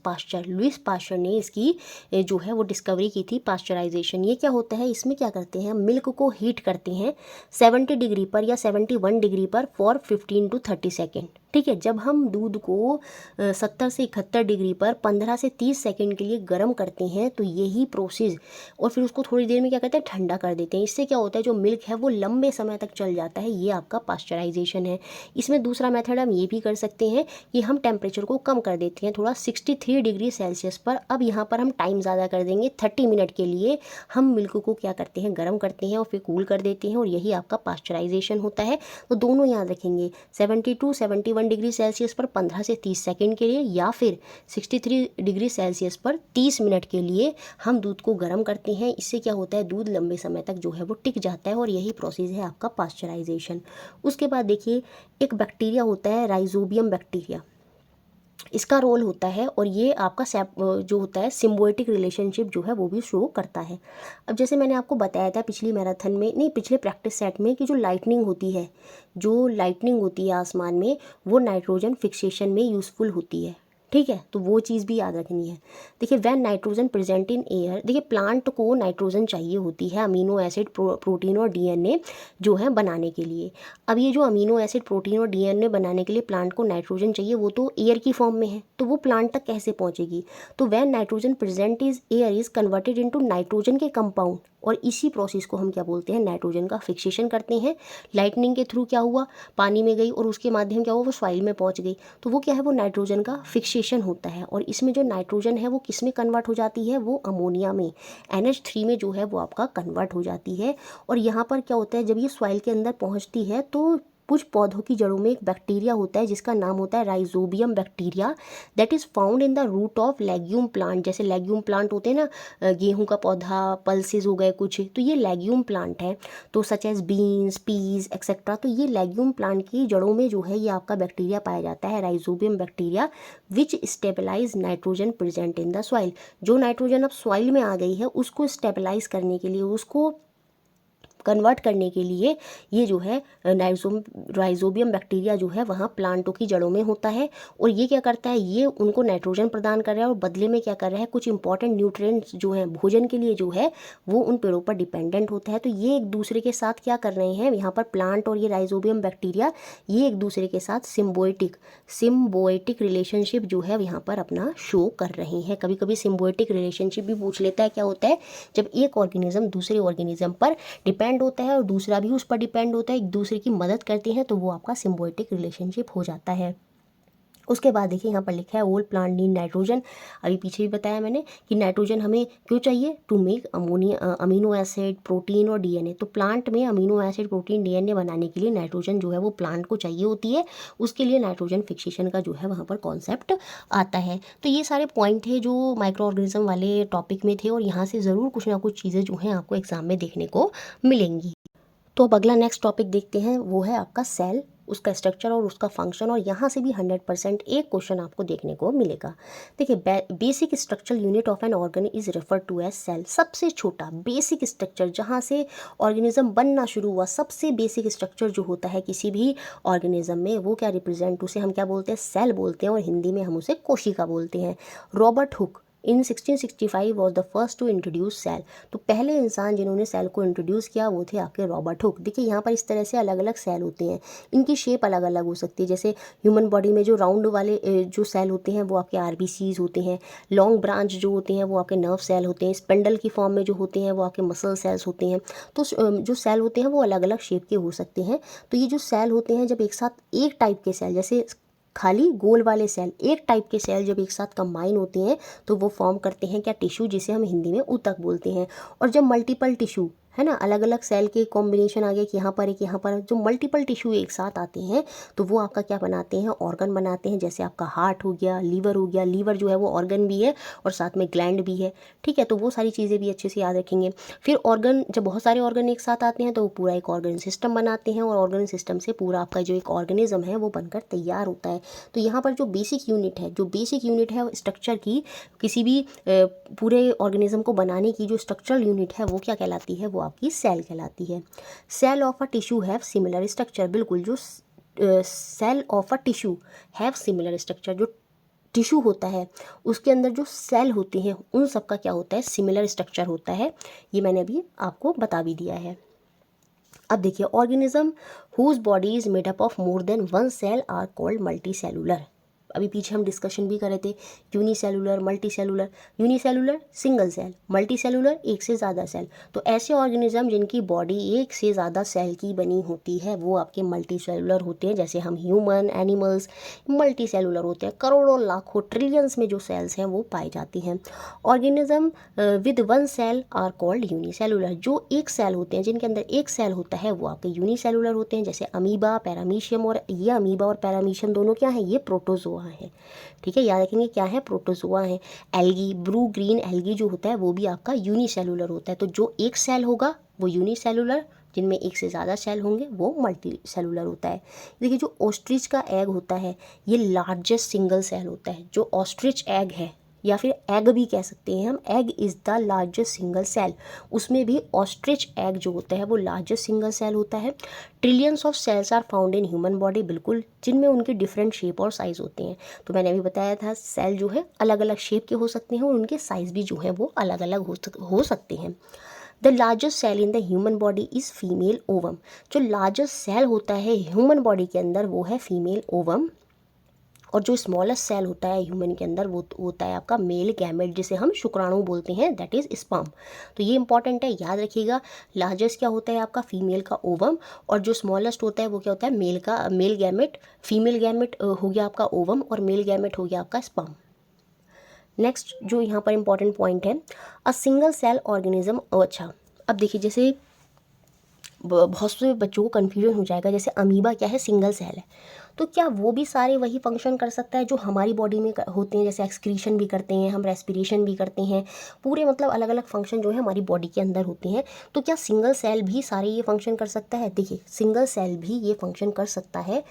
पास्चर ने इसकी जो है वो डिस्कवरी की थी, पास्चराइजेशन। ये क्या होता है, इसमें क्या करते हैं, मिल्क को हीट करते हैं 70 डिग्री पर या 71 डिग्री पर फॉर 15 to 30 सेकेंड। ठीक है, जब हम दूध को 70 से 71 डिग्री पर 15 से 30 सेकंड के लिए गर्म करते हैं तो यही प्रोसेस, और फिर उसको थोड़ी देर में क्या करते हैं, ठंडा कर देते हैं। इससे क्या होता है, जो मिल्क है वो लंबे समय तक चल जाता है, ये आपका पास्चराइजेशन है। इसमें दूसरा मेथड हम ये भी कर सकते हैं कि हम टेम्परेचर को कम कर देते हैं थोड़ा 63 डिग्री सेल्सियस पर। अब यहाँ पर हम टाइम ज़्यादा कर देंगे, 30 मिनट के लिए हम मिल्क को क्या करते हैं, गर्म करते हैं और फिर कूल कर देते हैं, और यही आपका पास्चराइजेशन होता है। तो दोनों याद रखेंगे, 71 डिग्री सेल्सियस पर 15 से 30 सेकंड के लिए, या फिर 63 डिग्री सेल्सियस पर 30 मिनट के लिए हम दूध को गर्म करते हैं। इससे क्या होता है, दूध लंबे समय तक जो है वो टिक जाता है, और यही प्रोसेस है आपका पास्चराइजेशन। उसके बाद देखिए एक बैक्टीरिया होता है राइजोबियम बैक्टीरिया, इसका रोल होता है, और ये आपका जो होता है सिम्बायोटिक रिलेशनशिप जो है वो भी शो करता है। अब जैसे मैंने आपको बताया था पिछली मैराथन में, नहीं पिछले प्रैक्टिस सेट में, कि जो लाइटनिंग होती है आसमान में, वो नाइट्रोजन फिक्सेशन में यूज़फुल होती है। ठीक है, तो वो चीज़ भी याद रखनी है। देखिए when nitrogen present in air, देखिए प्लांट को नाइट्रोजन चाहिए होती है अमीनो एसिड प्रोटीन और डीएनए जो है बनाने के लिए। अब ये जो अमीनो एसिड प्रोटीन और डीएनए बनाने के लिए प्लांट को नाइट्रोजन चाहिए, वो तो एयर की फॉर्म में है, तो वो प्लांट तक कैसे पहुंचेगी? तो when nitrogen present is air is converted into nitrogen के कंपाउंड, और इसी प्रोसेस को हम क्या बोलते हैं, नाइट्रोजन का फिक्सेशन करते हैं। लाइटनिंग के थ्रू क्या हुआ, पानी में गई और उसके माध्यम क्या हुआ, वो सॉइल में पहुंच गई, तो वो क्या है, वो नाइट्रोजन का फिक्सेशन होता है। और इसमें जो नाइट्रोजन है वो किस में कन्वर्ट हो जाती है, वो अमोनिया में, NH3 में जो है वो आपका कन्वर्ट हो जाती है। और यहाँ पर क्या होता है, जब ये सॉइल के अंदर पहुँचती है तो कुछ पौधों की जड़ों में एक बैक्टीरिया होता है जिसका नाम होता है Rhizobium bacteria, that is found in the root of legume plant. जैसे लेग्यूम प्लांट होते हैं ना, गेहूं का पौधा, पल्सेस हो गए कुछ, तो ये लेग्यूम प्लांट है। तो such as beans, peas etcetera, तो ये लेग्यूम प्लांट की जड़ों में जो है ये आपका बैक्टीरिया पाया जाता है, Rhizobium bacteria, which stabilize nitrogen present in the soil. जो नाइट्रोजन अब सॉइल में आ गई है उसको स्टेबलाइज करने के लिए, उसको कन्वर्ट करने के लिए ये जो है राइजोबियम बैक्टीरिया जो है वहाँ प्लांटों की जड़ों में होता है। और ये क्या करता है, ये उनको नाइट्रोजन प्रदान कर रहा है और बदले में क्या कर रहा है, कुछ इंपॉर्टेंट न्यूट्रिएंट्स जो हैं भोजन के लिए जो है वो उन पेड़ों पर डिपेंडेंट होता है। तो ये एक दूसरे के साथ क्या कर रहे हैं यहाँ पर, प्लांट और ये राइजोबियम बैक्टीरिया ये एक दूसरे के साथ सिम्बोएटिक रिलेशनशिप जो है यहाँ पर अपना शो कर रहे हैं। कभी कभी सिम्बोएटिक रिलेशनशिप भी पूछ लेता है, क्या होता है, जब एक ऑर्गेनिज्म दूसरे ऑर्गेनिज्म पर डिपेंड होता है और दूसरा भी उस पर डिपेंड होता है, एक दूसरे की मदद करते हैं, तो वो आपका सिम्बायोटिक रिलेशनशिप हो जाता है। उसके बाद देखिए यहाँ पर लिखा है ऑल प्लांट नीड नाइट्रोजन। अभी पीछे भी बताया मैंने कि नाइट्रोजन हमें क्यों चाहिए, to make amino acid protein और डीएनए। तो प्लांट में अमीनो एसिड प्रोटीन डीएनए बनाने के लिए नाइट्रोजन जो है वो प्लांट को चाहिए होती है, उसके लिए नाइट्रोजन फिक्सेशन का जो है वहाँ पर कॉन्सेप्ट आता है। तो ये सारे पॉइंट थे जो माइक्रो ऑर्गेनिज्म वाले टॉपिक में थे, और यहाँ से ज़रूर कुछ ना कुछ चीज़ें जो हैं आपको एग्जाम में देखने को मिलेंगी। तो अब अगला नेक्स्ट टॉपिक देखते हैं, वो है आपका सेल, उसका स्ट्रक्चर और उसका फंक्शन। और यहाँ से भी 100% एक क्वेश्चन आपको देखने को मिलेगा। देखिए basic structural unit of an organ is refer to as cell. सबसे छोटा बेसिक स्ट्रक्चर जहाँ से ऑर्गेनिज्म बनना शुरू हुआ, सबसे बेसिक स्ट्रक्चर जो होता है किसी भी ऑर्गेनिज्म में, वो क्या रिप्रेजेंट, उसे हम क्या बोलते हैं, सेल बोलते हैं, और हिंदी में हम उसे कोशिका बोलते हैं। Robert Hooke in 1665 was the first to introduce cell. तो पहले इंसान जिन्होंने सेल को इंट्रोड्यूस किया वो थे आपके रॉबर्ट हुक। देखिए यहाँ पर इस तरह से अलग अलग सेल होते हैं, इनकी शेप अलग अलग हो सकती है। जैसे ह्यूमन बॉडी में जो राउंड वाले जो सेल होते हैं वो आपके आरबीसीज होते हैं, लॉन्ग ब्रांच जो होते हैं वो आपके नर्व सेल होते हैं, स्पेंडल की फॉर्म में जो होते हैं वो आपके मसल सेल्स होते हैं। तो जो सेल होते हैं वो अलग अलग शेप के हो सकते हैं। तो ये जो सेल होते हैं, जब एक साथ एक टाइप के सेल, जैसे खाली गोल वाले सेल, एक टाइप के सेल जब एक साथ कंबाइन होते हैं तो वो फॉर्म करते हैं क्या, टिश्यू, जिसे हम हिंदी में ऊतक बोलते हैं। और जब मल्टीपल टिश्यू है ना, अलग अलग सेल के कॉम्बिनेशन आ गए कि यहाँ पर एक यहाँ पर, जो मल्टीपल टिश्यू एक साथ आते हैं तो वो आपका क्या बनाते हैं, ऑर्गन बनाते हैं। जैसे आपका हार्ट हो गया, लीवर हो गया, लीवर जो है वो ऑर्गन भी है और साथ में ग्लैंड भी है, ठीक है। तो वो सारी चीज़ें भी अच्छे से याद रखेंगे। फिर ऑर्गन, जब बहुत सारे ऑर्गन एक साथ आते हैं तो वो पूरा एक ऑर्गन सिस्टम बनाते हैं, और ऑर्गन सिस्टम से पूरा आपका जो एक ऑर्गेनिज्म है वो बनकर तैयार होता है। तो यहाँ पर जो बेसिक यूनिट है स्ट्रक्चर की, किसी भी पूरे ऑर्गेनिज्म को बनाने की जो स्ट्रक्चरल यूनिट है वो क्या कहलाती है, वो आपकी सेल कहलाती है। Cell of a tissue have similar structure. बिल्कुल, जो cell of a tissue have similar structure, जो टिश्यू होता है उसके अंदर जो सेल होते हैं उन सब का क्या होता है, सिमिलर स्ट्रक्चर होता है। ये मैंने अभी आपको बता भी दिया है। अब देखिए, organism whose body is made up of more than one cell are called multicellular. अभी पीछे हम डिस्कशन भी कर रहे थे, unicellular, multicellular. Unicellular single cell, multicellular एक से ज़्यादा सेल। तो ऐसे ऑर्गेनिज्म जिनकी बॉडी एक से ज़्यादा सेल की बनी होती है वो आपके मल्टी सेलुलर होते हैं। जैसे हम ह्यूमन, एनिमल्स मल्टी सेलुलर होते हैं, करोड़ों लाखों ट्रिलियंस में जो सेल्स हैं वो पाई जाती हैं। Organism with one cell are called unicellular. जो एक सेल होते हैं, जिनके अंदर एक सेल होता है वो आपके यूनिसेलुलर होते हैं। जैसे अमीबा, पैरामीशियम, और ये अमीबा और पैरामीशियम दोनों क्या है, ये प्रोटोजोआ है, ठीक है। याद रखेंगे क्या है, प्रोटोजोआ है। एल्गी, ब्लू ग्रीन एल्गी जो होता है वो भी आपका यूनिसेलुलर होता है। तो जो एक सेल होगा वो यूनिसेलुलर, जिनमें एक से ज़्यादा सेल होंगे वो मल्टी सेलुलर होता है। देखिए, जो ऑस्ट्रिच का एग होता है ये लार्जेस्ट सिंगल सेल होता है। जो ऑस्ट्रिच एग है या फिर एग भी कह सकते हैं हम। Egg is the largest single cell, उसमें भी ऑस्ट्रिच एग जो होता है वो लार्जेस्ट सिंगल सेल होता है। Trillions of cells are found in human body, बिल्कुल, जिनमें उनके डिफरेंट शेप और साइज़ होते हैं। तो मैंने अभी बताया था सेल जो है अलग अलग शेप के हो सकते हैं और उनके साइज़ भी जो है वो अलग अलग हो सकते हैं। The largest cell in the human body is female ovum, जो लार्जेस्ट सेल होता है ह्यूमन बॉडी के अंदर वो है फीमेल ओवम। और जो स्मॉलेस्ट सेल होता है ह्यूमन के अंदर वो होता है आपका मेल गैमेट, जिसे हम शुक्राणु बोलते हैं, दैट इज़ स्पर्म। तो ये इंपॉर्टेंट है, याद रखिएगा। लार्जेस्ट क्या होता है आपका फीमेल का ओवम, और जो स्मॉलेस्ट होता है वो क्या होता है मेल गैमेट। फीमेल गैमेट हो गया आपका ओवम और मेल गैमेट हो गया आपका स्पर्म। नेक्स्ट जो यहाँ पर इंपॉर्टेंट पॉइंट है, अ सिंगल सेल ऑर्गेनिज्म। अच्छा, अब देखिए जैसे बहुत से बच्चों को कन्फ्यूजन हो जाएगा, जैसे अमीबा क्या है, सिंगल सेल है, तो क्या वो भी सारे वही फंक्शन कर सकता है जो हमारी बॉडी में होते हैं, जैसे एक्सक्रीशन भी करते हैं हम, रेस्पिरेशन भी करते हैं, पूरे मतलब अलग अलग फंक्शन जो है हमारी बॉडी के अंदर होते हैं। तो क्या सिंगल सेल भी सारे ये फंक्शन कर सकता है? देखिए सिंगल सेल भी ये फंक्शन कर सकता है।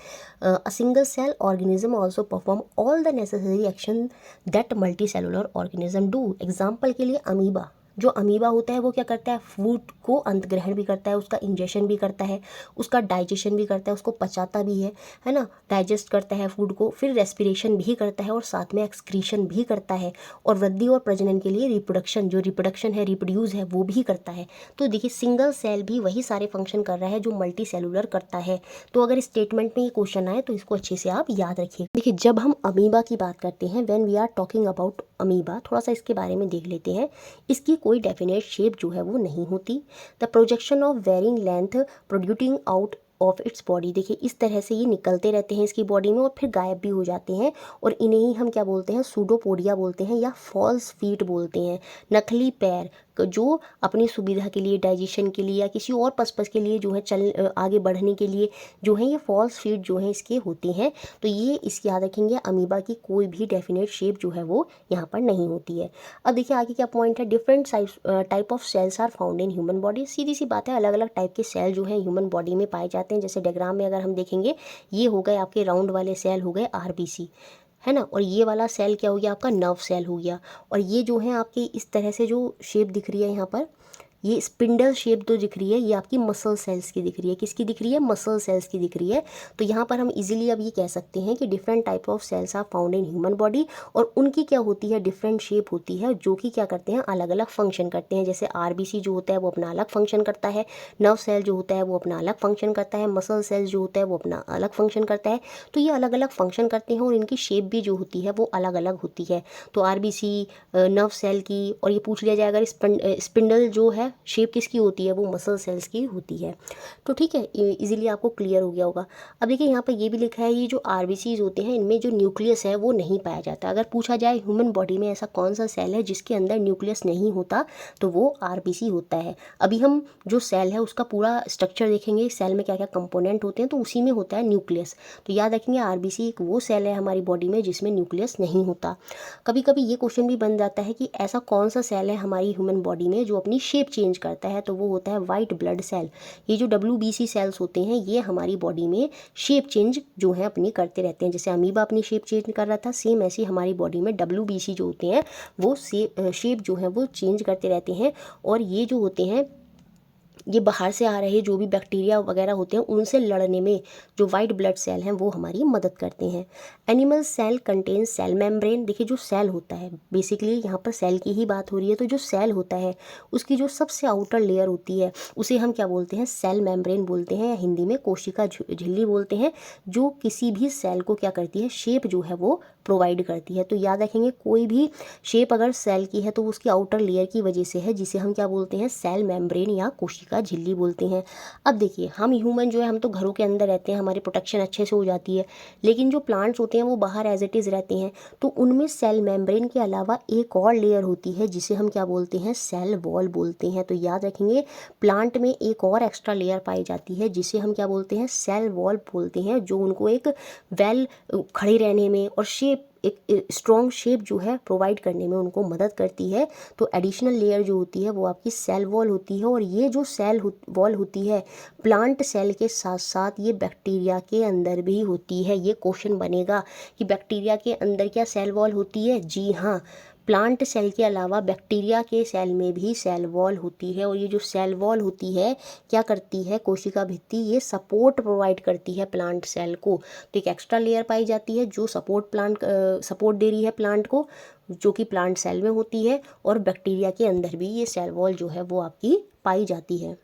A single cell organism also perform all the necessary action that multicellular organism do. Example के लिए अमीबा, जो अमीबा होता है वो क्या करता है, फूड को अंतग्रहण भी करता है, उसका इंजेशन भी करता है, उसका डाइजेशन भी करता है, उसको पचाता भी है ना, डाइजेस्ट करता है फूड को, फिर रेस्पिरेशन भी करता है और साथ में एक्सक्रीशन भी करता है, और वृद्धि और प्रजनन के लिए रिप्रोडक्शन, जो रिप्रोडक्शन है, रिप्रोड्यूस है, वो भी करता है। तो देखिए सिंगल सेल भी वही सारे फंक्शन कर रहा है जो मल्टी सेलुलर करता है। तो अगर स्टेटमेंट में ये क्वेश्चन आए तो इसको अच्छे से आप याद रखिए। देखिए जब हम अमीबा की बात करते हैं, when we are talking about amoeba, थोड़ा सा इसके बारे में देख लेते हैं। इसकी कोई डेफिनेट शेप जो है वो नहीं होती। The projection of varying length protruding out of its body, देखिए इस तरह से ये निकलते रहते हैं इसकी बॉडी में और फिर गायब भी हो जाते हैं, और इन्हें ही हम क्या बोलते हैं, सूडोपोडिया बोलते हैं या फॉल्स फीट बोलते हैं, नकली पैर, जो अपनी सुविधा के लिए, डाइजेशन के लिए या किसी और पर्पस के लिए जो है आगे बढ़ने के लिए जो है ये फॉल्स फीट जो है इसके होती हैं। तो ये इसकी याद रखेंगे, अमीबा की कोई भी डेफिनेट शेप जो है वो यहाँ पर नहीं होती है। अब देखिए आगे क्या पॉइंट है, different type of cells are found in human body. सीधी सी बात है, अलग अलग टाइप के सेल जो है ह्यूमन बॉडी में पाए जाते हैं। जैसे डायग्राम में अगर हम देखेंगे, ये हो गए आपके राउंड वाले सेल हो गए आरबीसी, है ना, और ये वाला सेल क्या हो गया आपका, नर्व सेल हो गया, और ये जो है आपकी इस तरह से जो शेप दिख रही है यहाँ पर, ये स्पिंडल शेप जो दिख रही है ये आपकी मसल सेल्स की दिख रही है। किसकी दिख रही है, मसल सेल्स की दिख रही है। तो यहाँ पर हम इजीली अब ये कह सकते हैं कि different type of cells are found in human body, और उनकी क्या होती है, डिफरेंट शेप होती है, जो कि क्या करते हैं, अलग अलग फंक्शन करते हैं। जैसे आरबीसी जो होता है वो अपना अलग फंक्शन करता है, नर्व सेल जो होता है वो अपना अलग फंक्शन करता है, मसल सेल्स जो होता है वो अपना अलग फंक्शन करता है। तो ये अलग अलग फंक्शन करते हैं और इनकी शेप भी जो होती है वो अलग अलग होती है। तो आरबीसी नर्व सेल की, और ये पूछ लिया जाए अगर स्पिंडल जो है शेप किसकी होती है, वो मसल सेल्स की होती है। तो ठीक है, इजीली आपको क्लियर हो गया होगा। अब देखिए यहाँ पर ये भी लिखा है, ये जो आरबीसीज होते हैं इनमें जो न्यूक्लियस है वो नहीं पाया जाता। अगर पूछा जाए ह्यूमन बॉडी में ऐसा कौन सा सेल है जिसके अंदर न्यूक्लियस नहीं होता, तो वो आरबीसी होता है। अभी हम जो सेल है उसका पूरा स्ट्रक्चर देखेंगे, सेल में क्या क्या कंपोनेंट होते हैं, तो उसी में होता है न्यूक्लियस। तो याद रखेंगे आरबीसी एक वो सेल है हमारी बॉडी में जिसमें न्यूक्लियस नहीं होता। कभी कभी ये क्वेश्चन भी बन जाता है कि ऐसा कौन सा सेल है हमारी ह्यूमन बॉडी में जो अपनी शेप चेंज करता है, तो वो होता है वाइट ब्लड सेल। ये जो WBC सेल्स होते हैं ये हमारी बॉडी में शेप चेंज जो है अपनी करते रहते हैं। जैसे अमीबा अपनी शेप चेंज कर रहा था, सेम ऐसी हमारी बॉडी में WBC जो होते हैं वो शेप जो है वो चेंज करते रहते हैं। और ये जो होते हैं ये बाहर से आ रहे जो भी बैक्टीरिया वगैरह होते हैं उनसे लड़ने में जो वाइट ब्लड सेल हैं वो हमारी मदद करते हैं। Animal cell contain cell membrane, देखिए जो सेल होता है, बेसिकली यहाँ पर सेल की ही बात हो रही है, तो जो सेल होता है उसकी जो सबसे आउटर लेयर होती है उसे हम क्या बोलते हैं, सेल मेम्ब्रेन बोलते हैं, या हिंदी में कोशिका झिल्ली बोलते हैं, जो किसी भी सेल को क्या करती है, शेप जो है वो प्रोवाइड करती है। तो याद रखेंगे कोई भी शेप अगर सेल की है तो उसकी आउटर लेयर की वजह से है, जिसे हम क्या बोलते हैं, सेल मेम्ब्रेन या कोशिका झिल्ली बोलते हैं। अब देखिए हम ह्यूमन जो है हम तो घरों के अंदर रहते हैं, हमारी प्रोटेक्शन अच्छे से हो जाती है, लेकिन जो प्लांट्स होते हैं वो बाहर एज इट इज़ रहते हैं, तो उनमें सेल मेम्ब्रेन के अलावा एक और लेयर होती है जिसे हम क्या बोलते हैं, सेल वॉल बोलते हैं। तो याद रखेंगे प्लांट में एक और एक्स्ट्रा लेयर पाई जाती है जिसे हम क्या बोलते हैं, सेल वॉल बोलते हैं, जो उनको एक वेल खड़े रहने में और एक स्ट्रॉन्ग शेप जो है प्रोवाइड करने में उनको मदद करती है। तो एडिशनल लेयर जो होती है वो आपकी सेल वॉल होती है, और ये जो सेल वॉल होती है प्लांट सेल के साथ साथ ये बैक्टीरिया के अंदर भी होती है। ये क्वेश्चन बनेगा कि बैक्टीरिया के अंदर क्या सेल वॉल होती है, जी हाँ, प्लांट सेल के अलावा बैक्टीरिया के सेल में भी सेल वॉल होती है, और ये जो सेल वॉल होती है क्या करती है, कोशिका भित्ति, ये सपोर्ट प्रोवाइड करती है प्लांट सेल को। तो एक एक्स्ट्रा लेयर पाई जाती है जो सपोर्ट दे रही है प्लांट को, जो कि प्लांट सेल में होती है, और बैक्टीरिया के अंदर भी ये सेल वॉल जो है वो आपकी पाई जाती है।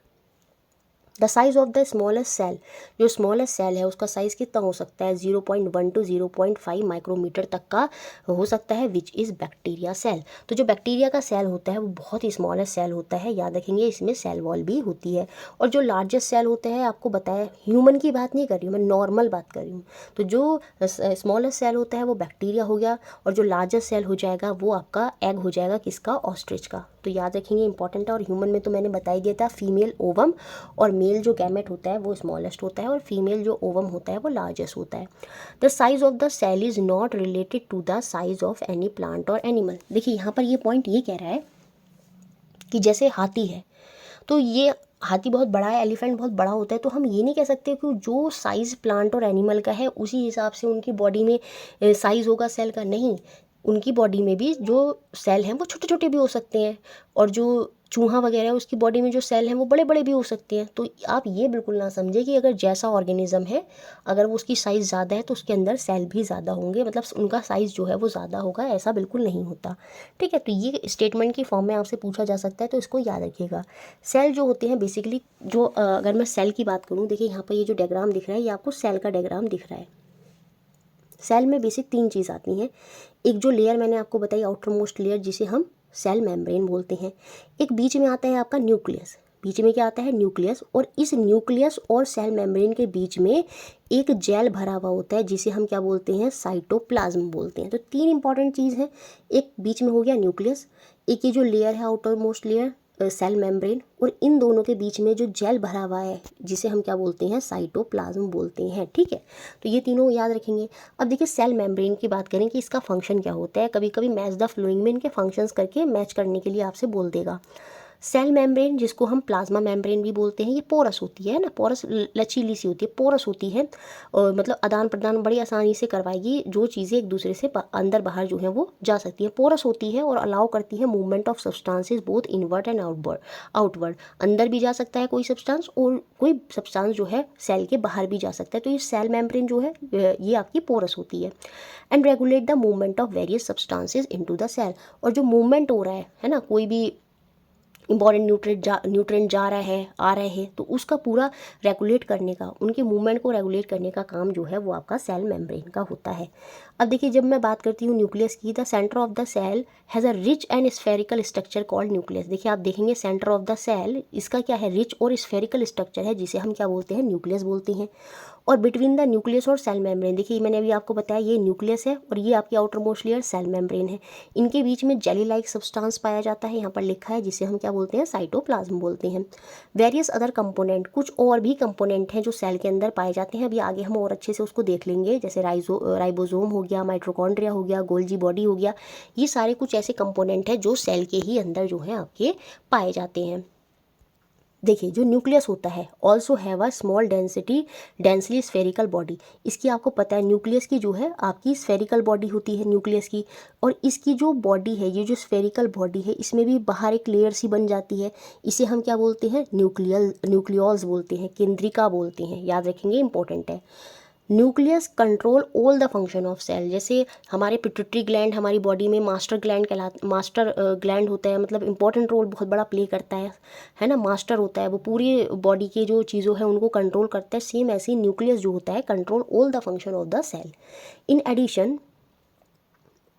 The size of the smallest cell, जो स्मॉलेस्ट सेल है उसका साइज़ कितना हो सकता है, 0.1 to 0.5 माइक्रोमीटर तक का हो सकता है, विच इज़ बैक्टीरिया सेल। तो जो बैक्टीरिया का सेल होता है वो बहुत ही स्मॉलेस्ट सेल होता है, याद रखेंगे इसमें सेल वॉल भी होती है। और जो लार्जेस्ट सेल होता है, आपको बताया, ह्यूमन की बात नहीं कर रही हूँ मैं, नॉर्मल बात कर रही हूँ। तो जो स्मॉलेस्ट सेल होता है वो बैक्टीरिया हो गया, और जो लार्जेस्ट सेल हो जाएगा वो आपका एग हो जाएगा, किसका, ऑस्ट्रिच का। तो याद रखेंगे, इंपॉर्टेंट है। और ह्यूमन में तो मैंने बता ही दिया था, फीमेल ओवम और मेल जो गैमेट होता है वो स्मॉलेस्ट होता है, और फीमेल जो ओवम होता है वो लार्जेस्ट होता है। The size of the cell is not related to the size of any plant और एनिमल। देखिए यहाँ पर ये पॉइंट ये कह रहा है कि जैसे हाथी है, तो ये हाथी बहुत बड़ा है, एलिफेंट बहुत बड़ा होता है, तो हम ये नहीं कह सकते कि जो साइज़ प्लांट और एनिमल का है उसी हिसाब से उनकी बॉडी में साइज़ होगा सेल का। नहीं, उनकी बॉडी में भी जो सेल हैं वो छोटे छोटे भी हो सकते हैं, और जो चूहा वगैरह है उसकी बॉडी में जो सेल हैं वो बड़े बड़े भी हो सकते हैं। तो आप ये बिल्कुल ना समझे कि अगर जैसा ऑर्गेनिज्म है, अगर वो उसकी साइज़ ज़्यादा है तो उसके अंदर सेल भी ज़्यादा होंगे, मतलब उनका साइज़ जो है वो ज़्यादा होगा, ऐसा बिल्कुल नहीं होता। ठीक है, तो ये स्टेटमेंट की फॉर्म में आपसे पूछा जा सकता है, तो इसको याद रखिएगा। सेल जो होते हैं बेसिकली, जो अगर मैं सेल की बात करूँ, देखिए यहाँ पर ये जो डायग्राम दिख रहा है ये आपको सेल का डायग्राम दिख रहा है। सेल में बेसिक 3 चीज़ आती हैं। एक जो लेयर मैंने आपको बताई, आउटर मोस्ट लेयर, जिसे हम सेल मेम्ब्रेन बोलते हैं। एक बीच में आता है आपका न्यूक्लियस, बीच में क्या आता है, न्यूक्लियस, और इस न्यूक्लियस और सेल मेम्ब्रेन के बीच में एक जेल भरा हुआ होता है जिसे हम क्या बोलते हैं, साइटोप्लाज्म बोलते हैं। तो 3 इंपॉर्टेंट चीज़ है, एक बीच में हो गया न्यूक्लियस, एक ये जो लेयर है outermost layer cell membrane, और इन दोनों के बीच में जो जेल भरा हुआ है जिसे हम क्या बोलते हैं, साइटोप्लाज्म बोलते हैं। ठीक है, तो ये तीनों याद रखेंगे। अब देखिए सेल मेम्ब्रेन की बात करें कि इसका फंक्शन क्या होता है, कभी कभी मैच द फ्लोइंग में इनके फंक्शंस करके मैच करने के लिए आपसे बोल देगा। सेल मेम्ब्रेन, जिसको हम प्लाज्मा मेम्ब्रेन भी बोलते हैं, ये पोरस होती है ना, पोरस लचीली सी होती है, पोरस होती है, और मतलब आदान प्रदान बड़ी आसानी से करवाएगी, जो चीज़ें एक दूसरे से अंदर बाहर जो है वो जा सकती है। पोरस होती है और अलाउ करती है movement of substances both inward and outward. अंदर भी जा सकता है कोई सब्सटेंस, और कोई सब्सटेंस जो है सेल के बाहर भी जा सकता है। तो ये सेल मेम्ब्रेन जो है ये आपकी पोरस होती है। And regulate the movement of various substances into the cell, और जो मूवमेंट हो रहा है ना, कोई भी इंपॉर्टेंट न्यूट्रेंट जा रहा है, आ रहे हैं, तो उसका पूरा रेगुलेट करने का, उनके मूवमेंट को रेगुलेट करने का काम जो है वो आपका सेल मेम्ब्रेन का होता है। अब देखिए, जब मैं बात करती हूँ न्यूक्लियस की, the centre of the cell has a rich and spherical structure called nucleus. देखिए आप देखेंगे सेंटर ऑफ द सेल, इसका क्या है, रिच और स्फेरिकल स्ट्रक्चर है, जिसे हम क्या बोलते हैं, न्यूक्लियस बोलते हैं। और बिटवीन द न्यूक्लियस और सेल मेम्ब्रेन, देखिए मैंने अभी आपको बताया ये न्यूक्लियस है और ये आपकी outermost layer cell membrane है, इनके बीच में जेली लाइक सब्सटेंस पाया जाता है, यहाँ पर लिखा है, जिसे हम क्या बोलते हैं, साइटोप्लाज्म बोलते हैं। वेरियस अदर कंपोनेंट, कुछ और भी कंपोनेंट हैं जो सेल के अंदर पाए जाते हैं, अभी आगे हम और अच्छे से उसको देख लेंगे, जैसे राइबोसोम हो गया, माइटोकॉन्ड्रिया हो गया, गोल्जी बॉडी हो गया, ये सारे कुछ ऐसे कंपोनेंट हैं जो सेल के ही अंदर जो है आपके पाए जाते हैं। देखिए जो न्यूक्लियस होता है also have a small densely spherical body. इसकी आपको पता है न्यूक्लियस की जो है आपकी स्फेरिकल बॉडी होती है न्यूक्लियस की, और इसकी जो बॉडी है, ये जो स्फेरिकल बॉडी है, इसमें भी बाहर एक लेयर सी बन जाती है, इसे हम क्या बोलते हैं, न्यूक्लियल्स बोलते हैं, केंद्रिका बोलते हैं, याद रखेंगे, इंपॉर्टेंट है। Nucleus control all the function of cell, जैसे हमारे पिट्यूटरी ग्लैंड हमारी बॉडी में मास्टर ग्लैंड होता है, मतलब इंपॉर्टेंट रोल बहुत बड़ा प्ले करता है ना, मास्टर होता है, वो पूरी बॉडी के जो चीज़ों है उनको कंट्रोल करता है। सेम ऐसे न्यूक्लियस जो होता है control all the function of the cell. In addition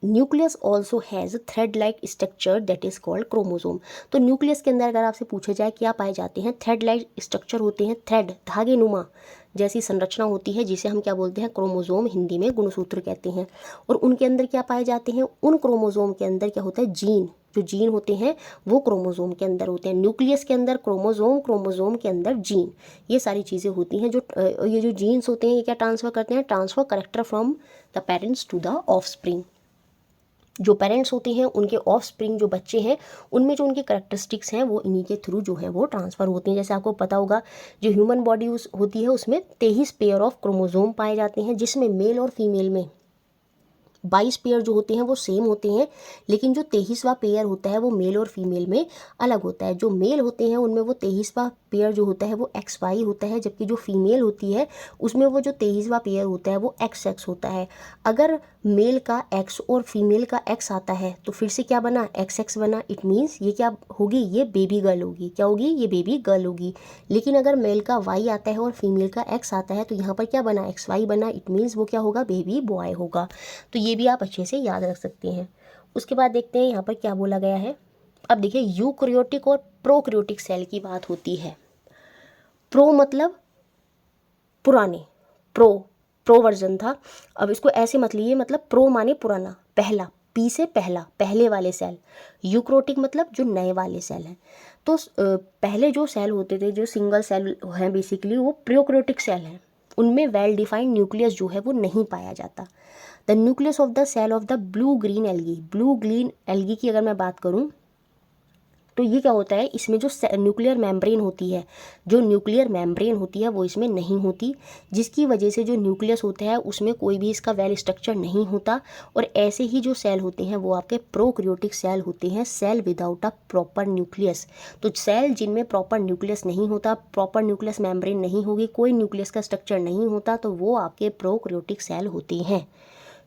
nucleus also has thread like structure that is called chromosome. तो न्यूक्लियस के अंदर अगर आपसे पूछा जाए क्या पाए जाते हैं, थ्रेड लाइक स्ट्रक्चर होते हैं, थ्रेड धागे नुमा जैसी संरचना होती है, जिसे हम क्या बोलते हैं, क्रोमोसोम, हिंदी में गुणसूत्र कहते हैं। और उनके अंदर क्या पाए जाते हैं, उन क्रोमोसोम के अंदर क्या होता है, जीन, जो जीन होते हैं वो क्रोमोसोम के अंदर होते हैं। न्यूक्लियस के अंदर क्रोमोसोम, क्रोमोसोम के अंदर जीन, ये सारी चीज़ें होती हैं। जो ये जो जीन्स होते हैं ये क्या ट्रांसफ़र करते हैं, transfer character from the parents to the offspring. जो पेरेंट्स होते हैं उनके ऑफ स्प्रिंग जो बच्चे हैं उनमें जो उनके करेक्टरिस्टिक्स हैं वो इन्हीं के थ्रू जो है वो ट्रांसफ़र होती हैं। जैसे आपको पता होगा जो ह्यूमन बॉडी होती है उसमें 23 पेयर ऑफ क्रोमोसोम पाए जाते हैं, जिसमें मेल और फीमेल में 22 पेयर जो होते हैं वो सेम होते हैं, लेकिन जो 23वां पेयर होता है वो मेल और फीमेल में अलग होता है। जो मेल होते हैं उनमें वो 23वां पेयर जो होता है वो XY होता है, जबकि जो फीमेल होती है उसमें वो जो 23वां पेयर होता है वो XX होता है। अगर मेल का X और फीमेल का X आता है तो फिर से क्या बना, XX बना। इट मीन्स ये क्या होगी, ये बेबी गर्ल होगी। क्या होगी, ये बेबी गर्ल होगी। लेकिन अगर मेल का Y आता है और फीमेल का X आता है तो यहाँ पर क्या बना, XY बना। इट मीन्स वो क्या होगा, बेबी बॉय होगा। तो ये भी आप अच्छे से याद रख सकते हैं। उसके बाद देखते हैं यहाँ पर क्या बोला गया है। अब देखिए यूकैरियोटिक और प्रोकैरियोटिक सेल की बात होती है। प्रो मतलब पुराने, प्रो वर्जन था। अब इसको ऐसे मत लीजिए, मतलब प्रो माने पुराना, पहला, पी से पहला, पहले वाले सेल। यूकैरियोटिक मतलब जो नए वाले सेल हैं। तो पहले जो सेल होते थे, जो सिंगल सेल हैं बेसिकली, वो प्रोकैरियोटिक सेल हैं। उनमें वेल डिफाइंड न्यूक्लियस जो है वो नहीं पाया जाता। The nucleus of the cell of the blue green algae, blue green algae की अगर मैं बात करूँ तो ये क्या होता है, इसमें जो न्यूक्लियर मेम्ब्रेन होती है, जो न्यूक्लियर मेम्ब्रेन होती है वो इसमें नहीं होती, जिसकी वजह से जो न्यूक्लियस होता है उसमें कोई भी इसका वेल स्ट्रक्चर नहीं होता। और ऐसे ही जो सेल होते हैं वो आपके प्रोकैरियोटिक सेल होते हैं, cell without a proper nucleus. तो सेल जिनमें प्रॉपर न्यूक्लियस नहीं होता, प्रॉपर न्यूक्लियस मेम्ब्रेन नहीं होगी, कोई न्यूक्लियस का स्ट्रक्चर नहीं होता, तो वो आपके प्रोकैरियोटिक सेल होते हैं।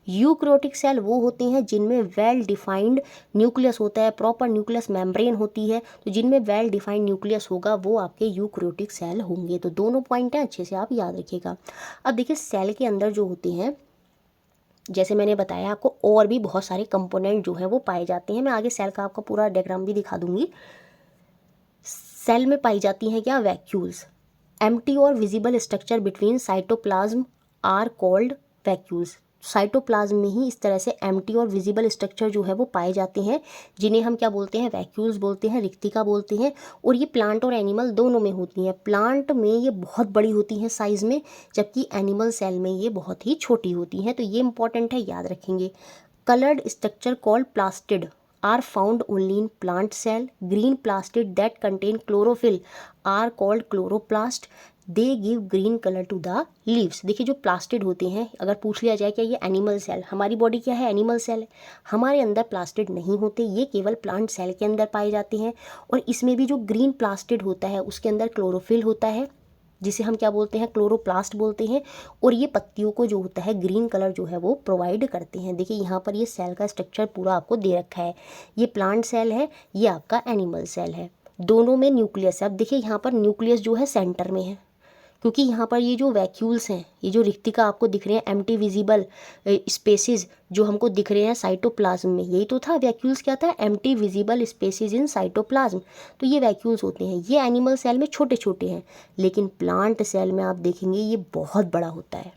यूकैरियोटिक सेल वो होते हैं जिनमें वेल डिफाइंड न्यूक्लियस होता है, प्रॉपर न्यूक्लियस मेम्ब्रेन होती है। तो जिनमें वेल डिफाइंड न्यूक्लियस होगा वो आपके यूकैरियोटिक सेल होंगे। तो दोनों पॉइंट हैं, अच्छे से आप याद रखिएगा। अब देखिए सेल के अंदर जो होते हैं, जैसे मैंने बताया आपको, और भी बहुत सारे कंपोनेंट जो हैं वो पाए जाते हैं। मैं आगे सेल का आपका पूरा डायग्राम भी दिखा दूंगी। सेल में पाई जाती हैं क्या, वैक्यूल्स। एम्प्टी और visible structure between cytoplasm are called vacuoles. Cytoplasm में ही इस तरह से एम्प्टी और विजिबल स्ट्रक्चर जो है वो पाए जाते हैं, जिन्हें हम क्या बोलते हैं, वैक्यूल्स बोलते हैं, रिक्तिका बोलते हैं। और ये प्लांट और एनिमल दोनों में होती हैं। प्लांट में ये बहुत बड़ी होती हैं साइज़ में, जबकि एनिमल सेल में ये बहुत ही छोटी होती हैं। तो ये इंपॉर्टेंट है, याद रखेंगे। Coloured structure called plastid are found only in plant cell. Green plastid that contain chlorophyll are called chloroplast. They give green color to the leaves. देखिए जो प्लास्टिड होते हैं, अगर पूछ लिया जाए क्या ये एनिमल सेल, हमारी बॉडी क्या है, एनिमल सेल है, हमारे अंदर प्लास्टिड नहीं होते, ये केवल प्लांट सेल के अंदर पाए जाते हैं। और इसमें भी जो ग्रीन प्लास्टिड होता है उसके अंदर क्लोरोफिल होता है, जिसे हम क्या बोलते हैं, क्लोरोप्लास्ट बोलते हैं। और ये पत्तियों को जो होता है ग्रीन कलर जो है वो प्रोवाइड करते हैं। देखिए यहाँ पर ये सेल का स्ट्रक्चर पूरा आपको दे रखा है। ये प्लांट सेल है, ये आपका एनिमल सेल है, दोनों में न्यूक्लियस है। अब देखिए यहाँ पर न्यूक्लियस जो है सेंटर में है, क्योंकि यहाँ पर ये जो वैक्यूल्स हैं, ये जो रिक्तिका आपको दिख रहे हैं, एम्प्टी विजिबल स्पेसेस जो हमको दिख रहे हैं साइटोप्लाज्म में, यही तो था वैक्यूल्स, क्या था, empty visible spaces in cytoplasm. तो ये वैक्यूल्स होते हैं। ये एनिमल सेल में छोटे छोटे हैं, लेकिन प्लांट सेल में आप देखेंगे ये बहुत बड़ा होता है,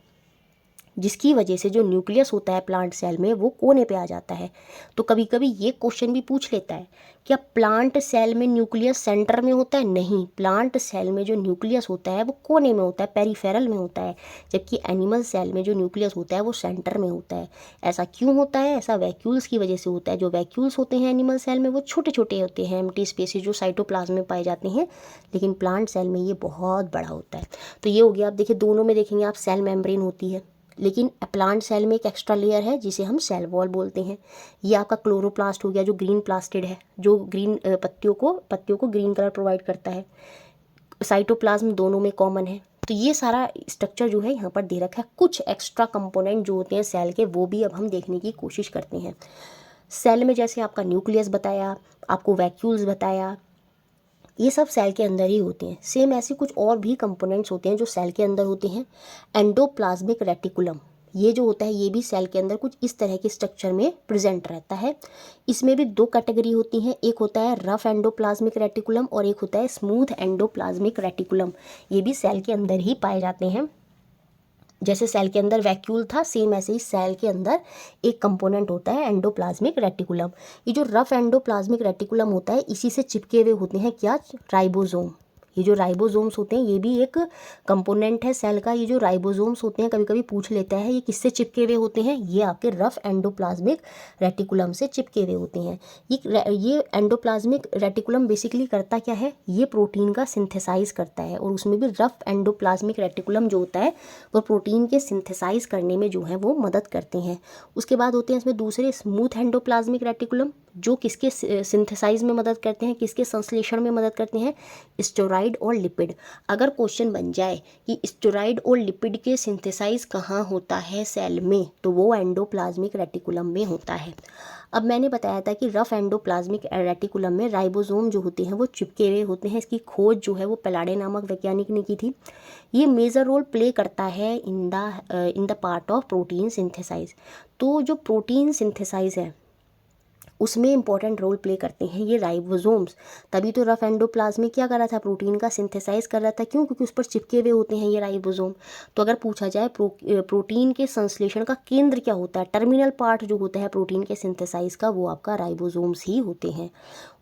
जिसकी वजह से जो न्यूक्लियस होता है प्लांट सेल में वो कोने पे आ जाता है। तो कभी कभी ये क्वेश्चन भी पूछ लेता है, क्या प्लांट सेल में न्यूक्लियस सेंटर में होता है? नहीं, प्लांट सेल में जो न्यूक्लियस होता है वो कोने में होता है, पेरिफेरल में होता है, जबकि एनिमल सेल में जो न्यूक्लियस होता है वो सेंटर में होता है। ऐसा क्यों होता है? ऐसा वैक्यूल्स की वजह से होता है। जो वैक्यूल्स होते हैं एनिमल सेल में वो छोटे छोटे होते हैं, एम्प्टी स्पेसेस जो साइटोप्लाज्म में पाए जाते हैं, लेकिन प्लांट सेल में ये बहुत बड़ा होता है। तो ये हो गया। आप देखिए दोनों में देखेंगे आप, सेल मेम्ब्रेन होती है, लेकिन प्लांट सेल में एक एक्स्ट्रा लेयर है जिसे हम सेल वॉल बोलते हैं। ये आपका क्लोरोप्लास्ट हो गया, जो ग्रीन प्लास्टिड है, जो ग्रीन पत्तियों को ग्रीन कलर प्रोवाइड करता है। साइटोप्लाज्म दोनों में कॉमन है। तो ये सारा स्ट्रक्चर जो है यहाँ पर दे रखा है। कुछ एक्स्ट्रा कंपोनेंट जो होते हैं सेल के, वो भी अब हम देखने की कोशिश करते हैं। सेल में जैसे आपका न्यूक्लियस बताया, आपको वैक्यूल्स बताया, ये सब सेल के अंदर ही होते हैं। सेम ऐसे कुछ और भी कंपोनेंट्स होते हैं जो सेल के अंदर होते हैं। एंडोप्लाज्मिक रेटिकुलम, ये जो होता है ये भी सेल के अंदर कुछ इस तरह के स्ट्रक्चर में प्रेजेंट रहता है। इसमें भी दो कैटेगरी होती हैं, एक होता है रफ एंडोप्लाज्मिक रेटिकुलम और एक होता है स्मूथ एंडोप्लाज्मिक रेटिकुलम। ये भी सेल के अंदर ही पाए जाते हैं। जैसे सेल के अंदर वैक्यूल था, सेम ऐसे ही सेल के अंदर एक कंपोनेंट होता है एंडोप्लाज्मिक रेटिकुलम। ये जो रफ एंडोप्लाज्मिक रेटिकुलम होता है, इसी से चिपके हुए होते हैं क्या, राइबोसोम। ये जो राइबोसोम्स होते हैं ये भी एक कंपोनेंट है सेल का। ये जो राइबोसोम्स होते हैं कभी कभी पूछ लेता है ये किससे चिपके हुए होते हैं, ये आपके रफ एंडोप्लाज्मिक रेटिकुलम से चिपके हुए होते हैं। ये एंडोप्लाज्मिक रेटिकुलम बेसिकली करता क्या है, ये प्रोटीन का सिंथेसाइज करता है, और उसमें भी रफ एंडोप्लाज्मिक रेटिकुलम जो होता है वो प्रोटीन के सिंथेसाइज करने में जो है वो मदद करते हैं। उसके बाद होते हैं इसमें दूसरे स्मूथ एंडोप्लाज्मिक रेटिकुलम, जो किसके सिंथेसाइज में मदद करते हैं, किसके संश्लेषण में मदद करते हैं, स्टेरॉइड और लिपिड। अगर क्वेश्चन बन जाए कि स्टेरॉइड और लिपिड के सिंथेसाइज कहाँ होता है सेल में, तो वो एंडोप्लाज्मिक रेटिकुलम में होता है। अब मैंने बताया था कि रफ एंडोप्लाज्मिक रेटिकुलम में राइबोसोम जो होते हैं वो चिपके हुए होते हैं। इसकी खोज जो है वो पेलाडे नामक वैज्ञानिक ने की थी। ये मेजर रोल प्ले करता है in the part of protein synthesize. तो जो प्रोटीन सिंथेसाइज है उसमें इंपॉर्टेंट रोल प्ले करते हैं ये राइबोसोम्स। तभी तो रफ एंडोप्लाज्मिक क्या कर रहा था, प्रोटीन का सिंथेसाइज कर रहा था। क्यों? क्योंकि उस पर चिपके हुए होते हैं ये राइबोसोम। तो अगर पूछा जाए प्रोटीन के संश्लेषण का केंद्र क्या होता है, टर्मिनल पार्ट जो होता है प्रोटीन के सिंथेसाइज का, वो आपका राइबोसोम्स ही होते हैं।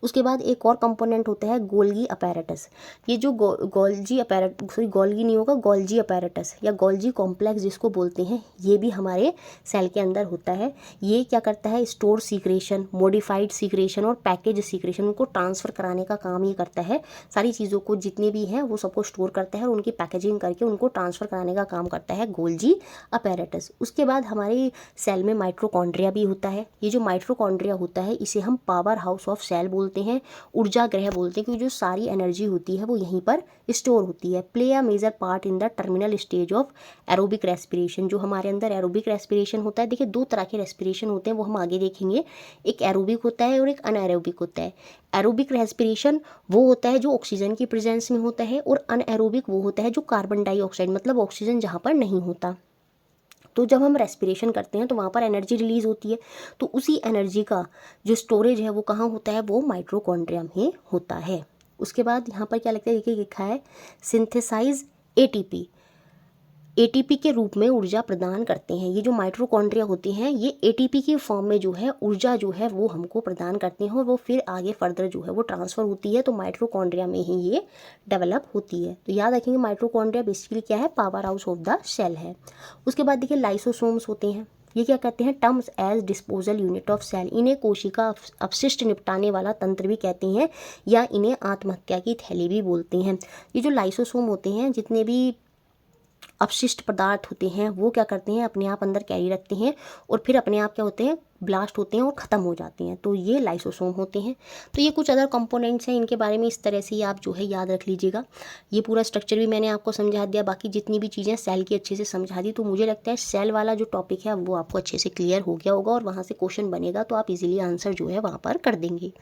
उसके बाद एक और कंपोनेंट होता है गोल्गी अपैरेटस। ये जो गोल्गी नहीं होगा, गोल्गी अपैरेटस या गोल्गी कॉम्प्लेक्स जिसको बोलते हैं, ये भी हमारे सेल के अंदर होता है। ये क्या करता है, स्टोर सीक्रेशन, मॉडिफाइड सीक्रेशन और पैकेज सीक्रेशन, उनको ट्रांसफ़र कराने का काम ये करता है। सारी चीज़ों को जितने भी हैं वो सबको स्टोर करता है और उनकी पैकेजिंग करके उनको ट्रांसफ़र कराने का काम करता है गोल्गी अपैरेटस। उसके बाद हमारे सेल में माइटोकॉन्ड्रिया भी होता है। ये जो माइटोकॉन्ड्रिया होता है इसे हम पावर हाउस ऑफ सेल बोलते हैं, ऊर्जा गृह बोलते हैं, क्योंकि जो सारी एनर्जी होती है वो यहीं पर स्टोर होती है। Play a major part in the terminal stage of aerobic respiration. जो हमारे अंदर एरोबिक रेस्पिरेशन होता है, देखिए 2 तरह के रेस्पिरेशन होते हैं, वो हम आगे देखेंगे। एक एरोबिक होता है और एक अनएरोबिक होता है। एरोबिक रेस्पिरेशन वो होता है जो ऑक्सीजन की प्रेजेंस में होता है, और अनएरोबिक वो होता है जो कार्बन डाइऑक्साइड, मतलब ऑक्सीजन जहाँ पर नहीं होता। तो जब हम रेस्पिरेशन करते हैं तो वहाँ पर एनर्जी रिलीज होती है, तो उसी एनर्जी का जो स्टोरेज है वो कहाँ होता है, वो माइटोकॉन्ड्रिया में होता है। उसके बाद यहाँ पर क्या लगता है, देखिए लिखा है सिंथेसाइज एटीपी। एटीपी के रूप में ऊर्जा प्रदान करते हैं। ये जो माइटोकॉन्ड्रिया होते हैं ये एटीपी की फॉर्म में जो है ऊर्जा जो है वो हमको प्रदान करते हैं, और वो फिर आगे फर्दर जो है वो ट्रांसफ़र होती है। तो माइटोकॉन्ड्रिया में ही ये डेवलप होती है। तो याद रखेंगे माइटोकॉन्ड्रिया बेसिकली क्या है, powerhouse of the cell है। उसके बाद देखिए लाइसोसोम्स होते हैं। ये क्या कहते हैं, terms as disposal unit of cell. इन्हें कोशिका अपशिष्ट निपटाने वाला तंत्र भी कहते हैं, या इन्हें आत्महत्या की थैली भी बोलते हैं। ये जो लाइसोसोम होते हैं, जितने भी अपशिष्ट पदार्थ होते हैं वो क्या करते हैं, अपने आप अंदर कैरी रखते हैं, और फिर अपने आप क्या होते हैं, ब्लास्ट होते हैं और ख़त्म हो जाते हैं। तो ये लाइसोसोम होते हैं। तो ये कुछ अदर कंपोनेंट्स हैं, इनके बारे में इस तरह से ही आप जो है याद रख लीजिएगा। ये पूरा स्ट्रक्चर भी मैंने आपको समझा दिया, बाकी जितनी भी चीज़ें सेल की अच्छे से समझा दी। तो मुझे लगता है सेल वाला जो टॉपिक है वो आपको अच्छे से क्लियर हो गया होगा, और वहाँ से क्वेश्चन बनेगा तो आप इजीली आंसर जो है वहाँ पर कर देंगे।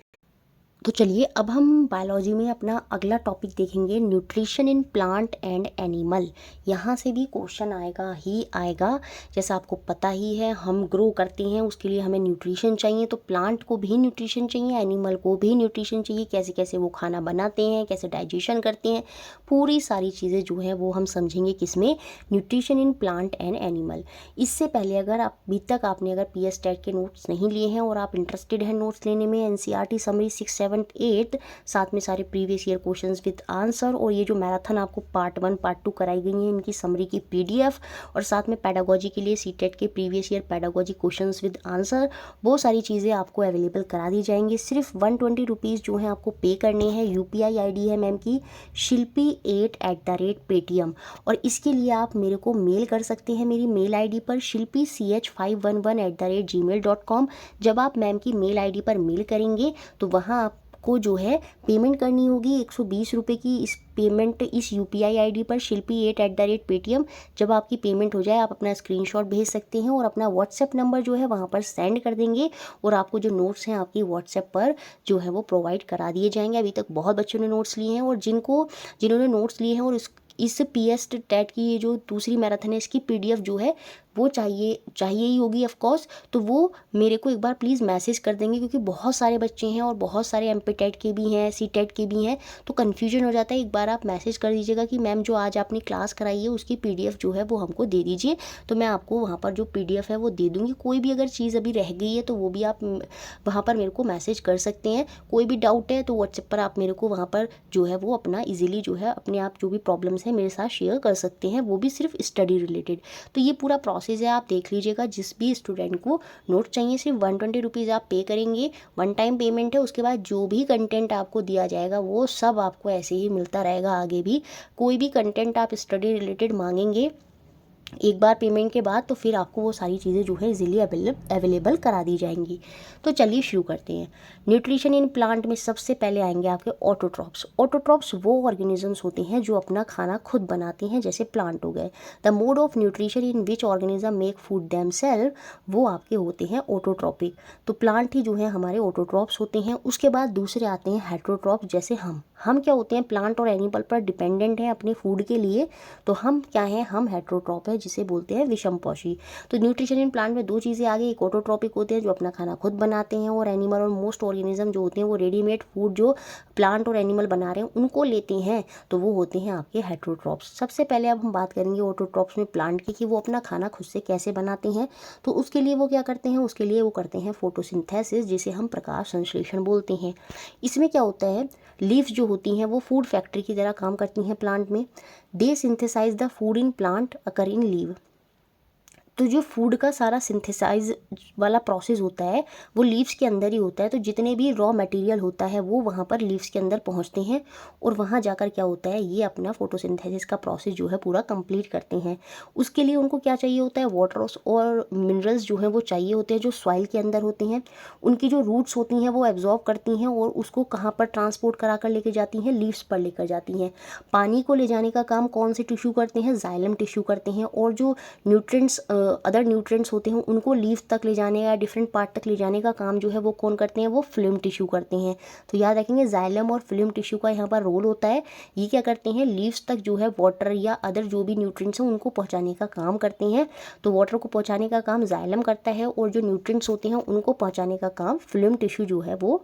तो चलिए अब हम बायोलॉजी में अपना अगला टॉपिक देखेंगे, nutrition in plant and animal. यहाँ से भी क्वेश्चन आएगा ही आएगा। जैसा आपको पता ही है, हम ग्रो करते हैं उसके लिए हमें न्यूट्रिशन चाहिए, तो प्लांट को भी न्यूट्रिशन चाहिए, एनिमल को भी न्यूट्रिशन चाहिए। कैसे कैसे वो खाना बनाते हैं, कैसे डाइजेशन करते हैं, पूरी सारी चीज़ें जो है वो हम समझेंगे किसमें, nutrition in plant and animal. इससे पहले अगर आप अभी तक आपने अगर PS टेट के नोट्स नहीं लिए हैं और आप इंटरेस्टेड हैं नोट्स लेने में, NCERT समरी 6, 7, 8 साथ में सारे previous year questions with answer, और ये जो मैराथन आपको पार्ट 1 पार्ट 2 कराई गई हैं इनकी समरी की PDF, और साथ में पेडागोजी के लिए CTET के previous year pedagogy questions with answer, वो सारी चीज़ें आपको अवेलेबल करा दी जाएंगी। सिर्फ 120 रुपीज़ जो है आपको पे करने हैं। UPI ID है मैम की shilpi8@paytm, और इसके लिए आप मेरे को मेल कर सकते हैं मेरी मेल ID पर shilpi ch511@gmail.com। जब आप मैम की मेल ID पर मेल करेंगे तो वहाँ आपको जो है पेमेंट करनी होगी 120 रुपये की। इस पेमेंट इस UPI ID पर shilpi8@paytm। जब आपकी पेमेंट हो जाए आप अपना स्क्रीनशॉट भेज सकते हैं और अपना व्हाट्सएप नंबर जो है वहाँ पर सेंड कर देंगे, और आपको जो नोट्स हैं आपकी व्हाट्सएप पर जो है वो प्रोवाइड करा दिए जाएंगे। अभी तक बहुत बच्चों ने नोट्स लिए हैं, और जिन्होंने नोट्स लिए हैं और इस PS टेट की ये जो दूसरी मैराथन है इसकी PDF जो है वो चाहिए ही होगी ऑफ कोर्स, तो वो मेरे को एक बार प्लीज़ मैसेज कर देंगे, क्योंकि बहुत सारे बच्चे हैं और बहुत सारे एमपी टेट के भी हैं, सी टेट के भी हैं, तो कन्फ्यूजन हो जाता है। एक बार आप मैसेज कर दीजिएगा कि मैम जो आज आपने क्लास कराई है उसकी PDF जो है वो हमको दे दीजिए, तो मैं आपको वहाँ पर जो PDF है वो दे दूँगी। कोई भी अगर चीज़ अभी रह गई है तो वो भी आप वहाँ पर मेरे को मैसेज कर सकते हैं। कोई भी डाउट है तो व्हाट्सएप पर आप मेरे को वहाँ पर जो है वो अपना इजीली जो है अपने आप जो भी प्रॉब्लम्स है मेरे साथ शेयर कर सकते हैं, वो भी सिर्फ स्टडी रिलेटेड। तो ये पूरा प्रोसेस है, आप देख लीजिएगा। जिस भी स्टूडेंट को नोट चाहिए सिर्फ 120 रुपीज़ आप पे करेंगे, वन टाइम पेमेंट है। उसके बाद जो भी कंटेंट आपको दिया जाएगा वो सब आपको ऐसे ही मिलता रहेगा आगे भी। कोई भी कंटेंट आप स्टडी रिलेटेड मांगेंगे एक बार पेमेंट के बाद, तो फिर आपको वो सारी चीज़ें जो है इजीली अवेलेबल करा दी जाएंगी। तो चलिए शुरू करते हैं। न्यूट्रिशन इन प्लांट में सबसे पहले आएंगे आपके ऑटोट्रॉप्स। ऑटोट्रॉप्स वो ऑर्गेनिजम्स होते हैं जो अपना खाना खुद बनाते हैं, जैसे प्लांट हो गए। The mode of nutrition in which organism make food themself, वो आपके होते हैं ऑटोट्रॉपिक। तो प्लांट ही जो है हमारे ऑटोट्रॉप्स होते हैं। उसके बाद दूसरे आते हैं हेटरोट्रॉप्स, जैसे हम क्या होते हैं, प्लांट और एनिमल पर डिपेंडेंट हैं अपने फूड के लिए, तो हम क्या हैं, हम हेटरोट्रॉप है, जिसे बोलते हैं विषमपोषी। तो न्यूट्रिशन इन प्लांट में दो चीज़ें आ गई, एक ऑटोट्रॉपिक होते हैं जो अपना खाना खुद बनाते हैं, और एनिमल और मोस्ट ऑर्गेनिज्म जो होते हैं वो रेडीमेड फूड जो प्लांट और एनिमल बना रहे हैं उनको लेते हैं, तो वो होते हैं आपके हेटरोट्रॉप्स। सबसे पहले अब हम बात करेंगे ऑटोट्रॉप्स में प्लांट की, कि वो अपना खाना खुद से कैसे बनाते हैं। तो उसके लिए वो क्या करते हैं, उसके लिए वो करते हैं फोटोसिंथेसिस, जिसे हम प्रकाश संश्लेषण बोलते हैं। इसमें क्या होता है, लीव्स जो होती हैं वो फूड फैक्ट्री की तरह काम करती हैं प्लांट में। They synthesise the food in plant occur in leave. तो जो फूड का सारा सिंथेसाइज वाला प्रोसेस होता है वो लीव्स के अंदर ही होता है। तो जितने भी रॉ मटेरियल होता है वो वहाँ पर लीव्स के अंदर पहुँचते हैं, और वहाँ जाकर क्या होता है, ये अपना फोटोसिंथेसिस का प्रोसेस जो है पूरा कंप्लीट करते हैं। उसके लिए उनको क्या चाहिए होता है, वाटर और मिनरल्स जो हैं वो चाहिए होते हैं, जो सॉइल के अंदर होते हैं। उनकी जो रूट्स होती हैं वो एब्जॉर्ब करती हैं और उसको कहाँ पर ट्रांसपोर्ट करा कर लेके जाती हैं, लीव्स पर लेकर जाती हैं। पानी को ले जाने का काम कौन से टिश्यू करते हैं, जाइलम टिश्यू करते हैं। और जो न्यूट्रिएंट्स अदर न्यूट्रिएंट्स होते हैं उनको लीव तक ले जाने या डिफरेंट पार्ट तक ले जाने का काम जो है वो कौन करते हैं, वो फिल्म टिश्यू करते हैं। तो याद रखेंगे जाइलम और फिल्म टिश्यू का यहाँ पर रोल होता है। ये क्या करते हैं, लीव्स तक जो है वाटर या अदर जो भी न्यूट्रिएंट्स हैं उनको पहुँचाने का काम करते हैं। तो वाटर को पहुँचाने का काम जाइलम करता है, और जो न्यूट्रिएंट्स होते हैं उनको पहुँचाने का काम फिल्म टिश्यू जो है वो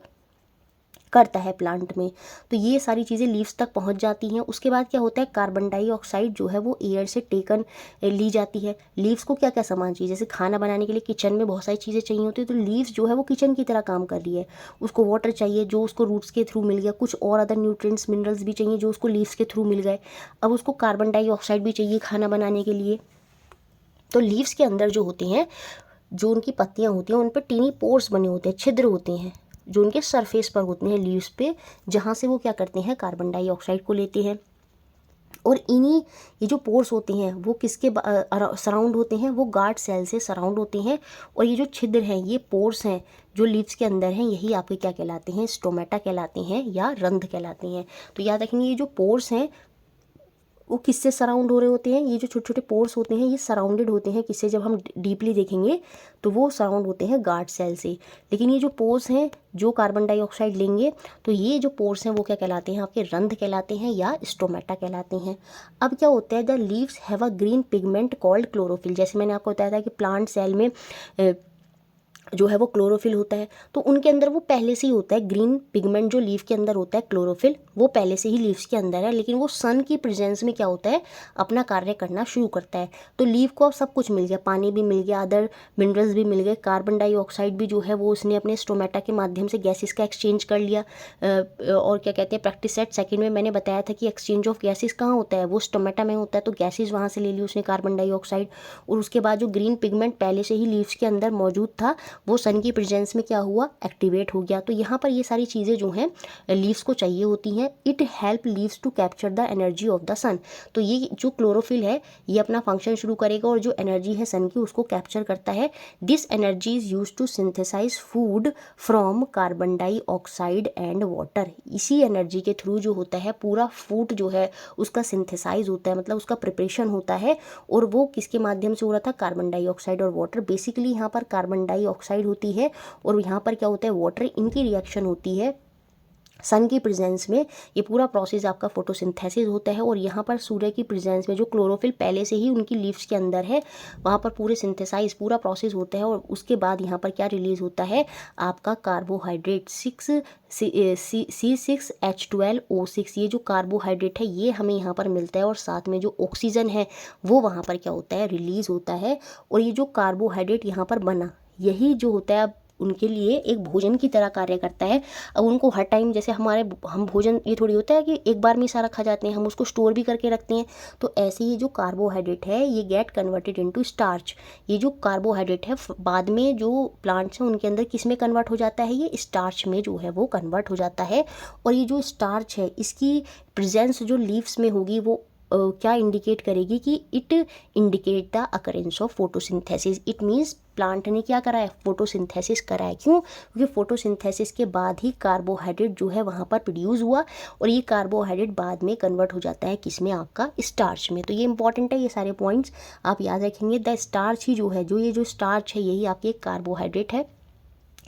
करता है प्लांट में। तो ये सारी चीज़ें लीव्स तक पहुंच जाती हैं। उसके बाद क्या होता है, कार्बन डाइऑक्साइड जो है वो एयर से टेकन ली जाती है। लीव्स को क्या क्या सामान चाहिए, जैसे खाना बनाने के लिए किचन में बहुत सारी चीज़ें चाहिए होती है, तो लीव्स जो है वो किचन की तरह काम कर रही है। उसको वाटर चाहिए जो उसको रूट्स के थ्रू मिल गया, कुछ और अदर न्यूट्रिएंट्स मिनरल्स भी चाहिए जो उसको लीव्स के थ्रू मिल गए। अब उसको कार्बन डाइऑक्साइड भी चाहिए खाना बनाने के लिए। तो लीव्स के अंदर जो होते हैं, जो उनकी पत्तियाँ होती हैं उन पर टीनी पोर्स बने होते हैं, छिद्र होते हैं जो उनके सरफेस पर होते हैं लीव्स पे, जहाँ से वो क्या करते हैं, कार्बन डाइऑक्साइड को लेते हैं। और इन्हीं ये जो पोर्स होते हैं वो किसके सराउंड होते हैं, वो गार्ड सेल से सराउंड होते हैं। और ये जो छिद्र हैं, ये पोर्स हैं जो लीव्स के अंदर हैं, यही आपके क्या कहलाते हैं, स्टोमेटा कहलाते हैं या रंध्र कहलाते हैं। तो याद रखेंगे ये जो पोर्स हैं वो किससे सराउंड हो रहे होते हैं, ये जो छोटे छोटे पोर्स होते हैं ये सराउंडेड होते हैं किससे, जब हम डीपली देखेंगे तो वो सराउंड होते हैं गार्ड सेल से। लेकिन ये जो पोर्स हैं जो कार्बन डाइऑक्साइड लेंगे, तो ये जो पोर्स हैं वो क्या कहलाते हैं, आपके रंध्र कहलाते हैं या स्टोमेटा कहलाते हैं। अब क्या होता है, the leaves have a green pigment called chlorophyll. जैसे मैंने आपको बताया था कि प्लांट सेल में जो है वो क्लोरोफिल होता है, तो उनके अंदर वो पहले से ही होता है ग्रीन पिगमेंट। जो लीफ के अंदर होता है क्लोरोफिल, वो पहले से ही लीव्स के अंदर है, लेकिन वो सन की प्रेजेंस में क्या होता है, अपना कार्य करना शुरू करता है। तो लीफ को अब सब कुछ मिल गया, पानी भी मिल गया, अदर मिनरल्स भी मिल गए, कार्बन डाइऑक्साइड भी जो है वो उसने अपने स्टोमेटा के माध्यम से गैसेस का एक्सचेंज कर लिया। और क्या कहते हैं, प्रैक्टिस सेट सेकंड में मैंने बताया था कि एक्सचेंज ऑफ गैसेस कहाँ होता है, वो स्टोमेटा में होता है। तो गैसेस वहाँ से ले ली उसने, कार्बन डाइऑक्साइड। और उसके बाद जो ग्रीन पिगमेंट पहले से ही लीव्स के अंदर मौजूद था, वो सन की प्रेजेंस में क्या हुआ, एक्टिवेट हो गया। तो यहाँ पर ये सारी चीज़ें जो हैं लीव्स को चाहिए होती हैं। It help leaves to capture the energy of the sun. तो ये जो क्लोरोफिल है ये अपना फंक्शन शुरू करेगा और जो एनर्जी है सन की उसको कैप्चर करता है। This energy is use to synthesize food from carbon dioxide and water. इसी एनर्जी के थ्रू जो होता है पूरा फूड जो है उसका सिंथेसाइज होता है, मतलब उसका प्रिपरेशन होता है। और वो किसके माध्यम से हो रहा था, कार्बन डाइऑक्साइड और वाटर। बेसिकली यहाँ पर कार्बन डाइऑक्साइड होती है और यहाँ पर क्या होता है, वाटर। इनकी रिएक्शन होती है सन की प्रेजेंस में ये पूरा प्रोसेस आपका फोटोसिंथेसिस होता है, और यहाँ पर सूर्य की प्रेजेंस में जो क्लोरोफिल पहले से ही उनकी लीव्स के अंदर है, वहाँ पर पूरे सिंथेसाइज पूरा प्रोसेस होता है। और उसके बाद यहाँ पर क्या रिलीज़ होता है, आपका कार्बोहाइड्रेट C6H12O6। ये जो कार्बोहाइड्रेट है ये हमें यहाँ पर मिलता है, और साथ में जो ऑक्सीजन है वो वहाँ पर क्या होता है, रिलीज़ होता है। और ये जो कार्बोहाइड्रेट यहाँ पर बना, यही जो होता है अब उनके लिए एक भोजन की तरह कार्य करता है। अब उनको हर टाइम, जैसे हम भोजन ये थोड़ी होता है कि एक बार में सारा खा जाते हैं, हम उसको स्टोर भी करके रखते हैं। तो ऐसे ही जो कार्बोहाइड्रेट है ये गेट कन्वर्टेड इनटू स्टार्च। ये जो कार्बोहाइड्रेट है बाद में जो प्लांट्स हैं उनके अंदर किस में कन्वर्ट हो जाता है, ये स्टार्च में जो है वो कन्वर्ट हो जाता है। और ये जो स्टार्च है इसकी प्रेजेंस जो लीव्स में होगी वो क्या इंडिकेट करेगी कि it indicate the occurrence of photosynthesis. It means plant ने क्या करा है, फोटोसिंथेसिस करा है। क्यों? क्योंकि फोटोसिंथेसिस के बाद ही कार्बोहाइड्रेट जो है वहाँ पर प्रोड्यूस हुआ, और ये कार्बोहाइड्रेट बाद में कन्वर्ट हो जाता है किस में, आपका स्टार्च में। तो ये इंपॉर्टेंट है, ये सारे पॉइंट्स आप याद रखेंगे। द स्टार्च ही जो है, ये जो स्टार्च है यही आपकी एक कार्बोहाइड्रेट है,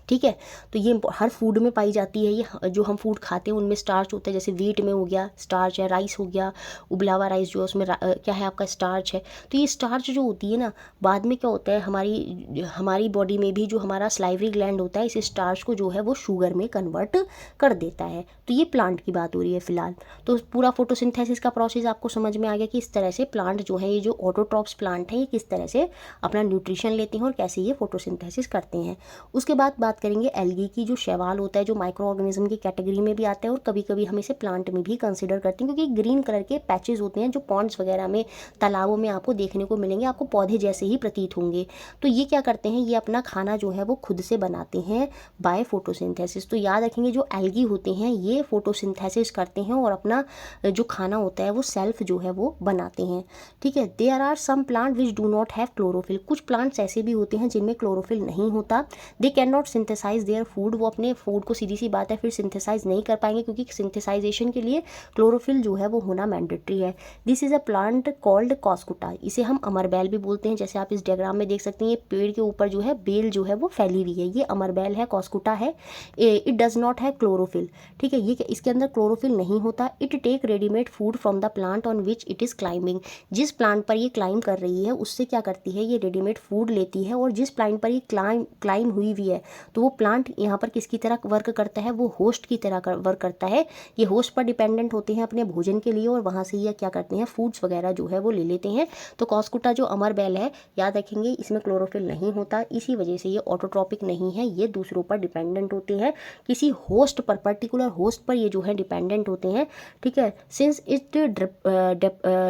ठीक है। तो ये हर फूड में पाई जाती है। ये जो हम फूड खाते हैं उनमें स्टार्च होता है, जैसे वीट में हो गया स्टार्च है, राइस हो गया, उबला हुआ राइस जो है उसमें क्या है, आपका स्टार्च है। तो ये स्टार्च जो होती है ना, बाद में क्या होता है, हमारी बॉडी में भी जो हमारा सलाइवरी ग्लैंड होता है इस स्टार्च को जो है वो शुगर में कन्वर्ट कर देता है। तो ये प्लांट की बात हो रही है फिलहाल। तो पूरा फोटोसिंथेसिस का प्रोसेस आपको समझ में आ गया कि इस तरह से प्लांट जो है, ये जो ऑटोट्रॉप्स प्लांट हैं, ये किस तरह से अपना न्यूट्रिशन लेते हैं और कैसे ये फोटोसिंथेसिस करते हैं। उसके बाद बात करेंगे एल्गी की। जो शैवाल होता है जो माइक्रो ऑर्गेनिज्म की कैटेगरी में भी आता है, और कभी कभी हम इसे प्लांट में भी कंसिडर करते हैं, क्योंकि ग्रीन कलर के पैचेस होते हैं जो पॉन्ड्स वगैरह में, तालाबों में आपको देखने को मिलेंगे, आपको पौधे जैसे ही प्रतीत होंगे। तो ये क्या करते हैं, ये अपना खाना जो है वो खुद से बनाते हैं बाय फोटोसिंथेसिस। तो याद रखेंगे जो एल्गी होते हैं ये फोटोसिंथेसिस करते हैं और अपना जो खाना होता है वो सेल्फ जो है वो बनाते हैं, ठीक है। There are some plant which do not have chlorophyll. कुछ प्लांट्स ऐसे भी होते हैं जिनमें क्लोरोफिल नहीं होता। They can not synthesize their food. वो अपने फूड को, सीधी सी बात है, फिर सिंथेसाइज नहीं कर पाएंगे, क्योंकि सिंथेसाइजेशन के लिए क्लोरोफिल जो है वो होना मैंडेटरी है। This is a plant called cuscuta. इसे हम अमरबेल भी बोलते हैं। जैसे आप इस डायग्राम में देख सकते हैं, ये पेड़ के ऊपर जो है बेल जो है वो फैली हुई है, ये अमरबेल है, कॉस्कुटा है। It does not have chlorophyll, ठीक है। ये इसके अंदर क्लोरोफिल नहीं होता। It take readymade food from the plant on which it is climbing. जिस प्लांट पर ये क्लाइंब कर रही है उससे क्या करती है, ये रेडीमेड फूड लेती है। और जिस प्लांट पर ये क्लाइंब हुई हुई है, तो वो प्लांट यहाँ पर किसकी तरह वर्क करता है, वो होस्ट की तरह वर्क करता है। ये होस्ट पर डिपेंडेंट होते हैं अपने भोजन के लिए, और वहाँ से ये क्या करते हैं, फूड्स वगैरह जो है वो ले लेते हैं। तो कॉस्कुटा जो अमरबेल है, याद रखेंगे इसमें क्लोरोफिल नहीं होता, इसी वजह से ये ऑटोट्रॉपिक नहीं है। ये दूसरों पर डिपेंडेंट होते हैं, किसी होस्ट पर, पर्टिकुलर होस्ट पर ये जो है डिपेंडेंट होते हैं, ठीक है। Since it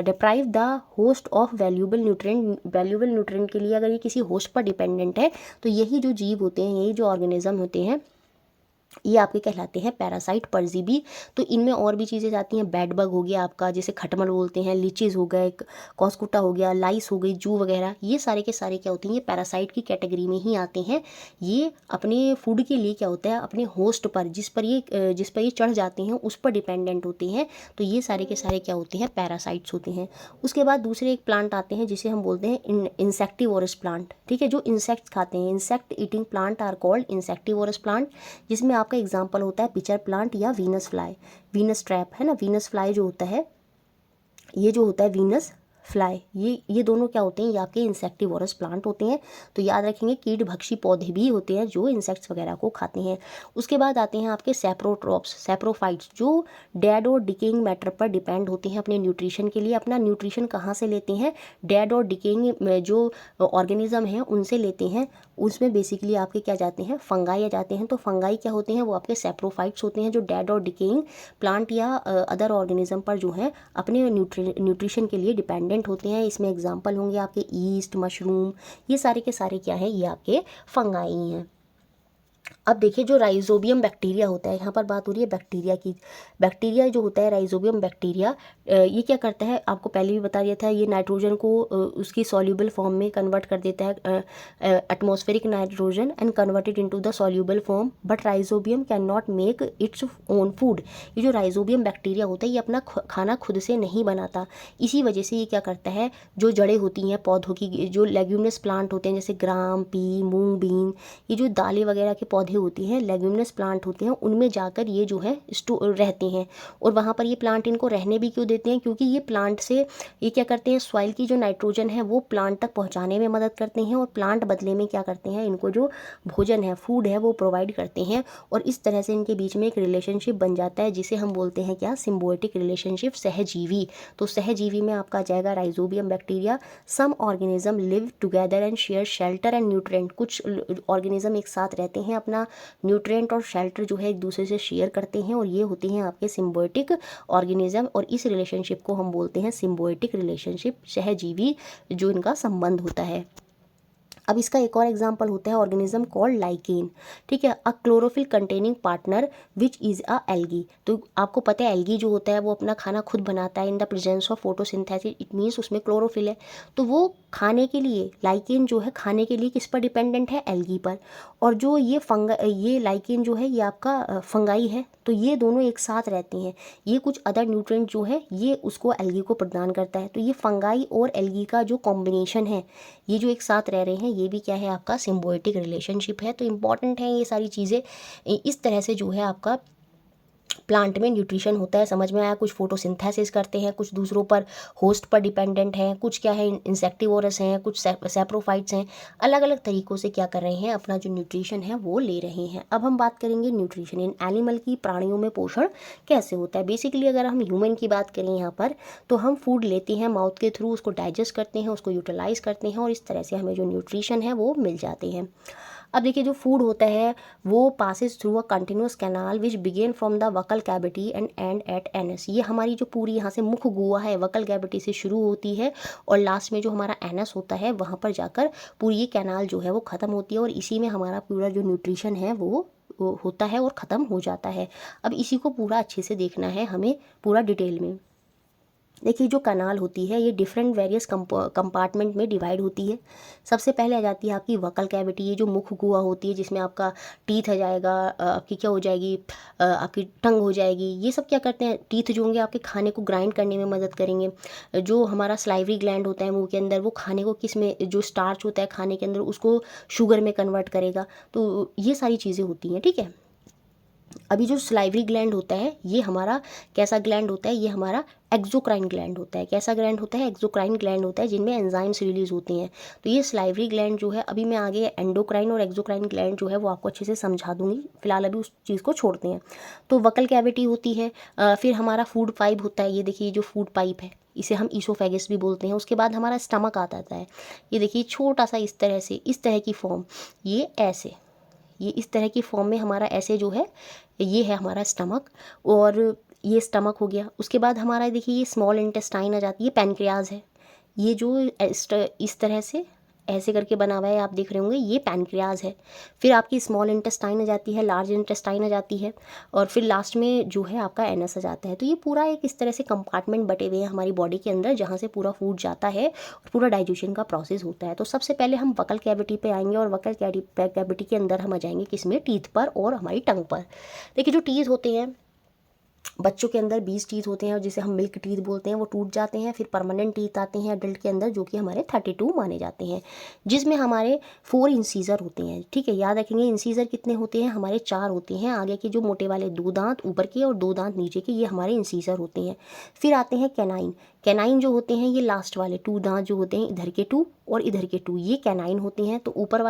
deprive the host of valuable nutrient के लिए अगर ये किसी होस्ट पर डिपेंडेंट है, तो यही जो जीव होते हैं, यही जो ऑर्गेनिज्म होते हैं, ये आपके कहलाते हैं पैरासाइट, परजीवी। तो इनमें और भी चीज़ें जाती हैं। बेड बग हो गया आपका, जैसे खटमल बोलते हैं, लीचीज हो गए, कॉस्कुटा हो गया, लाइस हो गई, जू वगैरह, ये सारे के सारे क्या होते हैं, ये पैरासाइट की कैटेगरी में ही आते हैं। ये अपने फूड के लिए क्या होता है, अपने होस्ट पर, जिस पर ये चढ़ जाते हैं उस पर डिपेंडेंट होते हैं। तो ये सारे के सारे क्या होते हैं, पैरासाइट्स होते हैं। उसके बाद दूसरे एक प्लांट आते हैं जिसे हम बोलते हैं इंसेक्टिवोरस प्लांट, ठीक है। जो इंसेक्ट्स खाते हैं, insect eating plant are called insectivorous plant, जिसमें आपका एग्जांपल होता है पिचर प्लांट या वीनस फ्लाई। वीनस ट्रैप है ना, वीनस फ्लाई जो होता है, ये जो होता है वीनस फ्लाई, ये दोनों क्या होते हैं, ये आपके इंसेक्टिवोरस प्लांट होते हैं। तो याद रखेंगे कीट भक्षी पौधे भी होते हैं जो इंसेक्ट्स वगैरह को खाते हैं। उसके बाद आते हैं आपके सैप्रोट्रॉप्स, सैप्रोफाइट्स, जो डेड और डिकेइंग मैटर पर डिपेंड होते हैं अपने न्यूट्रिशन के लिए। अपना न्यूट्रिशन कहाँ से लेते हैं, डेड और डिकेइंग जो ऑर्गेनिज्म हैं उनसे लेते हैं। उसमें बेसिकली आपके क्या जाते हैं, फंगाई आ जाते हैं। तो फंगाई क्या होते हैं, वो आपके सैप्रोफाइट्स होते हैं जो डेड और डिकेइंग प्लांट या अदर ऑर्गेनिज्म पर जो है अपने न्यूट्रिशन के लिए डिपेंडेंट होते हैं। इसमें एग्जांपल होंगे आपके ईस्ट, मशरूम, ये सारे के सारे क्या हैं, ये आपके फंगाई हैं। अब देखिए जो राइजोबियम बैक्टीरिया होता है, यहाँ पर बात हो रही है बैक्टीरिया की। बैक्टीरिया जो होता है राइजोबियम बैक्टीरिया, ये क्या करता है, आपको पहले भी बता दिया था, ये नाइट्रोजन को उसकी सॉल्यूबल फॉर्म में कन्वर्ट कर देता है, atmospheric nitrogen, and converted into the soluble form. But rhizobium can not make its own food. ये जो राइजोबियम बैक्टीरिया होता है ये अपना खाना खुद से नहीं बनाता। इसी वजह से ये क्या करता है, जो जड़ें होती हैं पौधों की, जो लेग्यूमिनस प्लांट होते हैं जैसे ग्राम, पी, मूंग, बीन, ये जो दालें वगैरह के पौधे होते हैं, लेग्यूमिनस प्लांट होते हैं, उनमें जाकर ये जो है रहते हैं। और वहाँ पर ये प्लांट इनको रहने भी क्यों देते हैं, क्योंकि ये प्लांट से ये क्या करते हैं, सॉइल की जो नाइट्रोजन है वो प्लांट तक पहुँचाने में मदद करते हैं, और प्लांट बदले में क्या करते हैं, इनको जो भोजन है, फूड है, वो प्रोवाइड करते हैं। और इस तरह से इनके बीच में एक रिलेशनशिप बन जाता है जिसे हम बोलते हैं क्या, सिम्बायोटिक रिलेशनशिप, सहजीवी। तो सहजीवी में आपका आ जाएगा Rhizobium bacteria. Some organism live together and share shelter and nutrient. कुछ ऑर्गेनिज्म एक साथ रहते हैं, अपना न्यूट्रिएंट और शेल्टर जो है एक दूसरे से शेयर करते हैं, और ये होते हैं आपके सिम्बायोटिक ऑर्गेनिज्म। और इस रिलेशनशिप को हम बोलते हैं सिम्बायोटिक रिलेशनशिप, सहजीवी जो इनका संबंध होता है। अब इसका एक और एग्जांपल होता है ऑर्गेनिज्म कॉल्ड लाइकेन। ठीक है, अ chlorophyll containing partner which is a algae. तो आपको पता है एल्गी जो होता है वो अपना खाना खुद बनाता है in the presence of photosynthesis, it means उसमें क्लोरोफिल है। तो वो खाने के लिए, लाइकेन जो है खाने के लिए किस पर डिपेंडेंट है, एल्गी पर। और जो ये लाइकेन जो है ये आपका फंगाई है। तो ये दोनों एक साथ रहते हैं, ये कुछ अदर न्यूट्रिएंट जो है ये उसको एल्गी को प्रदान करता है। तो ये फंगाई और एल्गी का जो कॉम्बिनेशन है, ये जो एक साथ रह रहे हैं, ये भी क्या है, आपका सिम्बायोटिक रिलेशनशिप है। तो इंपॉर्टेंट है ये सारी चीज़ें। इस तरह से जो है आपका प्लांट में न्यूट्रिशन होता है। समझ में आया, कुछ फोटोसिंथेसिस करते हैं, कुछ दूसरों पर होस्ट पर डिपेंडेंट हैं, कुछ क्या है इंसेक्टिवोरस हैं, कुछ सैप्रोफाइट्स हैं। अलग अलग तरीक़ों से क्या कर रहे हैं, अपना जो न्यूट्रिशन है वो ले रहे हैं। अब हम बात करेंगे न्यूट्रिशन इन एनिमल की, प्राणियों में पोषण कैसे होता है। बेसिकली अगर हम ह्यूमन की बात करें यहाँ पर, तो हम फूड लेते हैं माउथ के थ्रू, उसको डाइजेस्ट करते हैं, उसको यूटिलाइज़ करते हैं, और इस तरह से हमें जो न्यूट्रिशन है वो मिल जाते हैं। अब देखिए जो फूड होता है वो passes through a continuous canal which begin from the buccal cavity and end at anus. ये हमारी जो पूरी यहाँ से मुख गुहा है वकल कैविटी से शुरू होती है, और लास्ट में जो हमारा एनस होता है वहाँ पर जाकर पूरी ये कैनाल जो है वो ख़त्म होती है, और इसी में हमारा पूरा जो न्यूट्रिशन है वो होता है और ख़त्म हो जाता है। अब इसी को पूरा अच्छे से देखना है हमें, पूरा डिटेल में। देखिए जो कनाल होती है ये डिफरेंट वेरियस कंपार्टमेंट में डिवाइड होती है। सबसे पहले आ जाती है आपकी वकल कैविटी, ये जो मुख गुहा होती है जिसमें आपका टीथ आ जाएगा, आपकी क्या हो जाएगी, आपकी टंग हो जाएगी। ये सब क्या करते हैं, टीथ जो होंगे आपके खाने को ग्राइंड करने में मदद करेंगे। जो हमारा स्लाइवरी ग्लैंड होता है मुंह के अंदर, वो खाने को किस में, जो स्टार्च होता है खाने के अंदर उसको शुगर में कन्वर्ट करेगा। तो ये सारी चीज़ें होती हैं, ठीक है। अभी जो स्लाइवरी ग्लैंड होता है ये हमारा कैसा ग्लैंड होता है, ये हमारा एक्सोक्राइन ग्लैंड होता है। कैसा ग्लैंड होता है, एक्सोक्राइन ग्लैंड होता है, जिनमें एंजाइम्स रिलीज होती हैं। तो ये स्लाइवरी ग्लैंड जो है, अभी मैं आगे एंडोक्राइन और एक्सोक्राइन ग्लैंड जो है वो आपको अच्छे से समझा दूंगी, फिलहाल अभी उस चीज़ को छोड़ते हैं। तो वकल कैविटी होती है, फिर हमारा फूड पाइप होता है। ये देखिए जो फूड पाइप है इसे हम ईसोफेगस भी बोलते हैं। उसके बाद हमारा स्टमक आता है, ये देखिए छोटा सा इस तरह से, इस तरह की फॉर्म, ये ऐसे, ये इस तरह की फॉर्म में हमारा ऐसे जो है ये है हमारा स्टमक, और ये स्टमक हो गया। उसके बाद हमारा देखिए ये स्मॉल इंटेस्टाइन आ जाती है, पैनक्रियाज है। ये जो इस तरह से ऐसे करके बना हुआ है आप देख रहे होंगे, ये पैनक्रियाज है। फिर आपकी स्मॉल इंटेस्टाइन आ जाती है, लार्ज इंटेस्टाइन आ जाती है, और फिर लास्ट में जो है आपका एनस आ जाता है। तो ये पूरा एक इस तरह से कंपार्टमेंट बटे हुए हैं हमारी बॉडी के अंदर, जहाँ से पूरा फूड जाता है और पूरा डाइजेशन का प्रोसेस होता है। तो सबसे पहले हम वकल कैविटी पे आएंगे, और वकल कैविटी के अंदर हम आ जाएंगे किसमें, टीथ पर और हमारी टंग पर। देखिए जो टीथ होते हैं बच्चों के अंदर 20 टीथ होते हैं, और जिसे हम मिल्क टीथ बोलते हैं, वो टूट जाते हैं। फिर परमानेंट टीथ आते हैं एडल्ट के अंदर, जो कि हमारे 32 माने जाते हैं, जिसमें हमारे 4 इंसीजर होते हैं। ठीक है, याद रखेंगे इंसीजर कितने होते हैं, हमारे 4 होते हैं। आगे के जो मोटे वाले 2 दांत ऊपर के और 2 दांत नीचे के, ये हमारे इंसीजर होते हैं। फिर आते हैं कैनाइन। कैनाइन जो होते हैं ये लास्ट वाले 2 दांत जो होते हैं, इधर के 2 और इधर के 2, ये कैनाइन होते हैं। तो ऊपर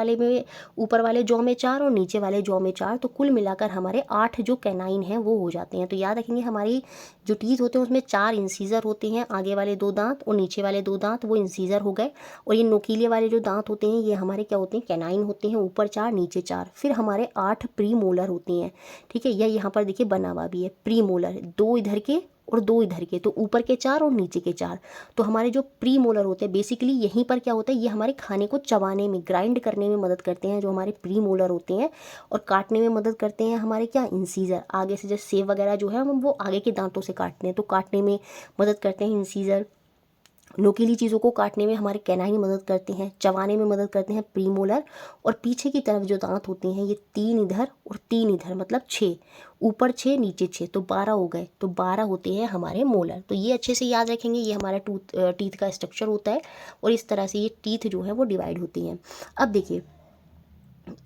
वाले जॉ में 4 और नीचे वाले जॉ में 4, तो कुल मिलाकर हमारे 8 जो कैनाइन हैं वो हो जाते हैं। तो याद रखेंगे हमारी जो टीथ होते हैं उसमें 4 इंसीजर होते हैं, आगे वाले 2 दांत और नीचे वाले 2 दांत वो इंसीजर हो गए। और ये नोकीले वाले जो दांत होते हैं ये हमारे क्या होते हैं, कैनाइन होते हैं, ऊपर 4 नीचे 4। फिर हमारे 8 प्री मोलर होती हैं। ठीक है, यह यहाँ पर देखिए बना हुआ भी है, प्री मोलर 2 इधर के और 2 इधर के, तो ऊपर के 4 और नीचे के 4। तो हमारे जो प्री मोलर होते हैं बेसिकली यहीं पर क्या होता है, ये हमारे खाने को चबाने में, ग्राइंड करने में मदद करते हैं, जो हमारे प्री मोलर होते हैं। और काटने में मदद करते हैं हमारे क्या, इंसीजर। आगे से जैसे सेब वगैरह जो है हम वो आगे के दांतों से काटते हैं, तो काटने में मदद करते हैं इंसीजर। नोकीली चीज़ों को काटने में हमारे कैनाइन मदद करते हैं, चबाने में मदद करते हैं प्रीमोलर। और पीछे की तरफ जो दांत होते हैं ये 3 इधर और 3 इधर, मतलब 6, ऊपर 6 नीचे 6, तो 12 हो गए। तो 12 होते हैं हमारे मोलर। तो ये अच्छे से याद रखेंगे, ये हमारा टीथ का स्ट्रक्चर होता है, और इस तरह से ये टीथ जो है वो डिवाइड होती हैं। अब देखिए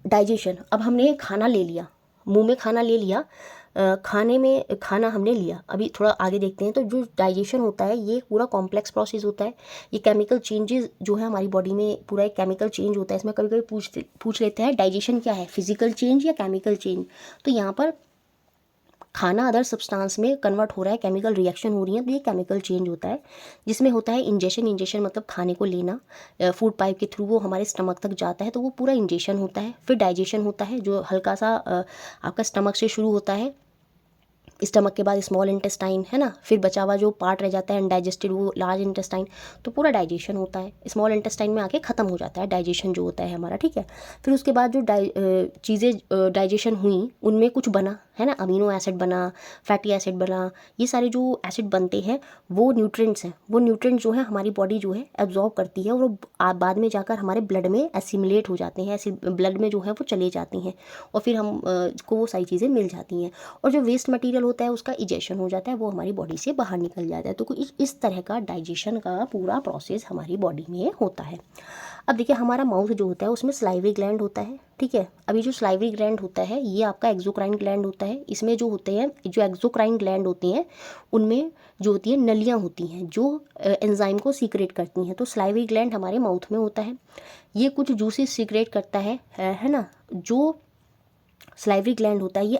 डाइजेशन, अब हमने खाना ले लिया, मुंह में खाना ले लिया, खाने में खाना हमने लिया, अभी थोड़ा आगे देखते हैं। तो जो डाइजेशन होता है ये पूरा कॉम्प्लेक्स प्रोसेस होता है। ये केमिकल चेंजेस जो है हमारी बॉडी में पूरा एक केमिकल चेंज होता है। इसमें कभी कभी पूछ लेते हैं डाइजेशन क्या है, फिजिकल चेंज या केमिकल चेंज। तो यहाँ पर खाना अदर सब्सटेंस में कन्वर्ट हो रहा है, केमिकल रिएक्शन हो रही है, तो ये केमिकल चेंज होता है। जिसमें होता है इंजेशन, इंजेशन मतलब खाने को लेना, फूड पाइप के थ्रू वो हमारे स्टमक तक जाता है, तो वो पूरा इंजेशन होता है। फिर डाइजेशन होता है जो हल्का सा आपका स्टमक से शुरू होता है, स्टमक के बाद स्मॉल इंटेस्टाइन है ना, फिर बचा हुआ जो पार्ट रह जाता है अनडाइजेस्टेड वो लार्ज इंटेस्टाइन, तो पूरा डाइजेशन होता है। स्मॉल इंटेस्टाइन में आके ख़त्म हो जाता है डाइजेशन जो होता है हमारा, ठीक है। फिर उसके बाद जो चीज़ें डाइजेशन हुई उनमें कुछ बना है ना, अमीनो एसिड बना, फैटी एसिड बना, ये सारे जो एसिड बनते हैं वो न्यूट्रिएंट्स हैं। वो न्यूट्रिएंट्स जो है हमारी बॉडी जो है एब्जॉर्ब करती है और वो बाद में जाकर हमारे ब्लड में एसिमुलेट हो जाते हैं, ऐसे ब्लड में जो है वो चले जाती हैं और फिर हम को वो सारी चीज़ें मिल जाती हैं। और जो वेस्ट मटेरियल होता है उसका इजेक्शन हो जाता है, वो हमारी बॉडी से बाहर निकल जाता है। तो इस तरह का डाइजेशन का पूरा प्रोसेस हमारी बॉडी में होता है। अब देखिए हमारा माउथ जो होता है उसमें स्लाइवरी ग्लैंड होता है, ठीक है। अभी जो स्लाइवरी ग्लैंड होता है ये आपका एक्सोक्राइन ग्लैंड होता है। इसमें जो होते हैं, जो एक्सोक्राइन ग्लैंड होती हैं उनमें जो होती है नलियाँ होती हैं जो एंजाइम को सीक्रेट करती हैं। तो स्लाइवरी ग्लैंड हमारे माउथ में होता है, ये कुछ जूसेस सीक्रेट करता है ना। जो स्लाइवरी ग्लैंड होता है ये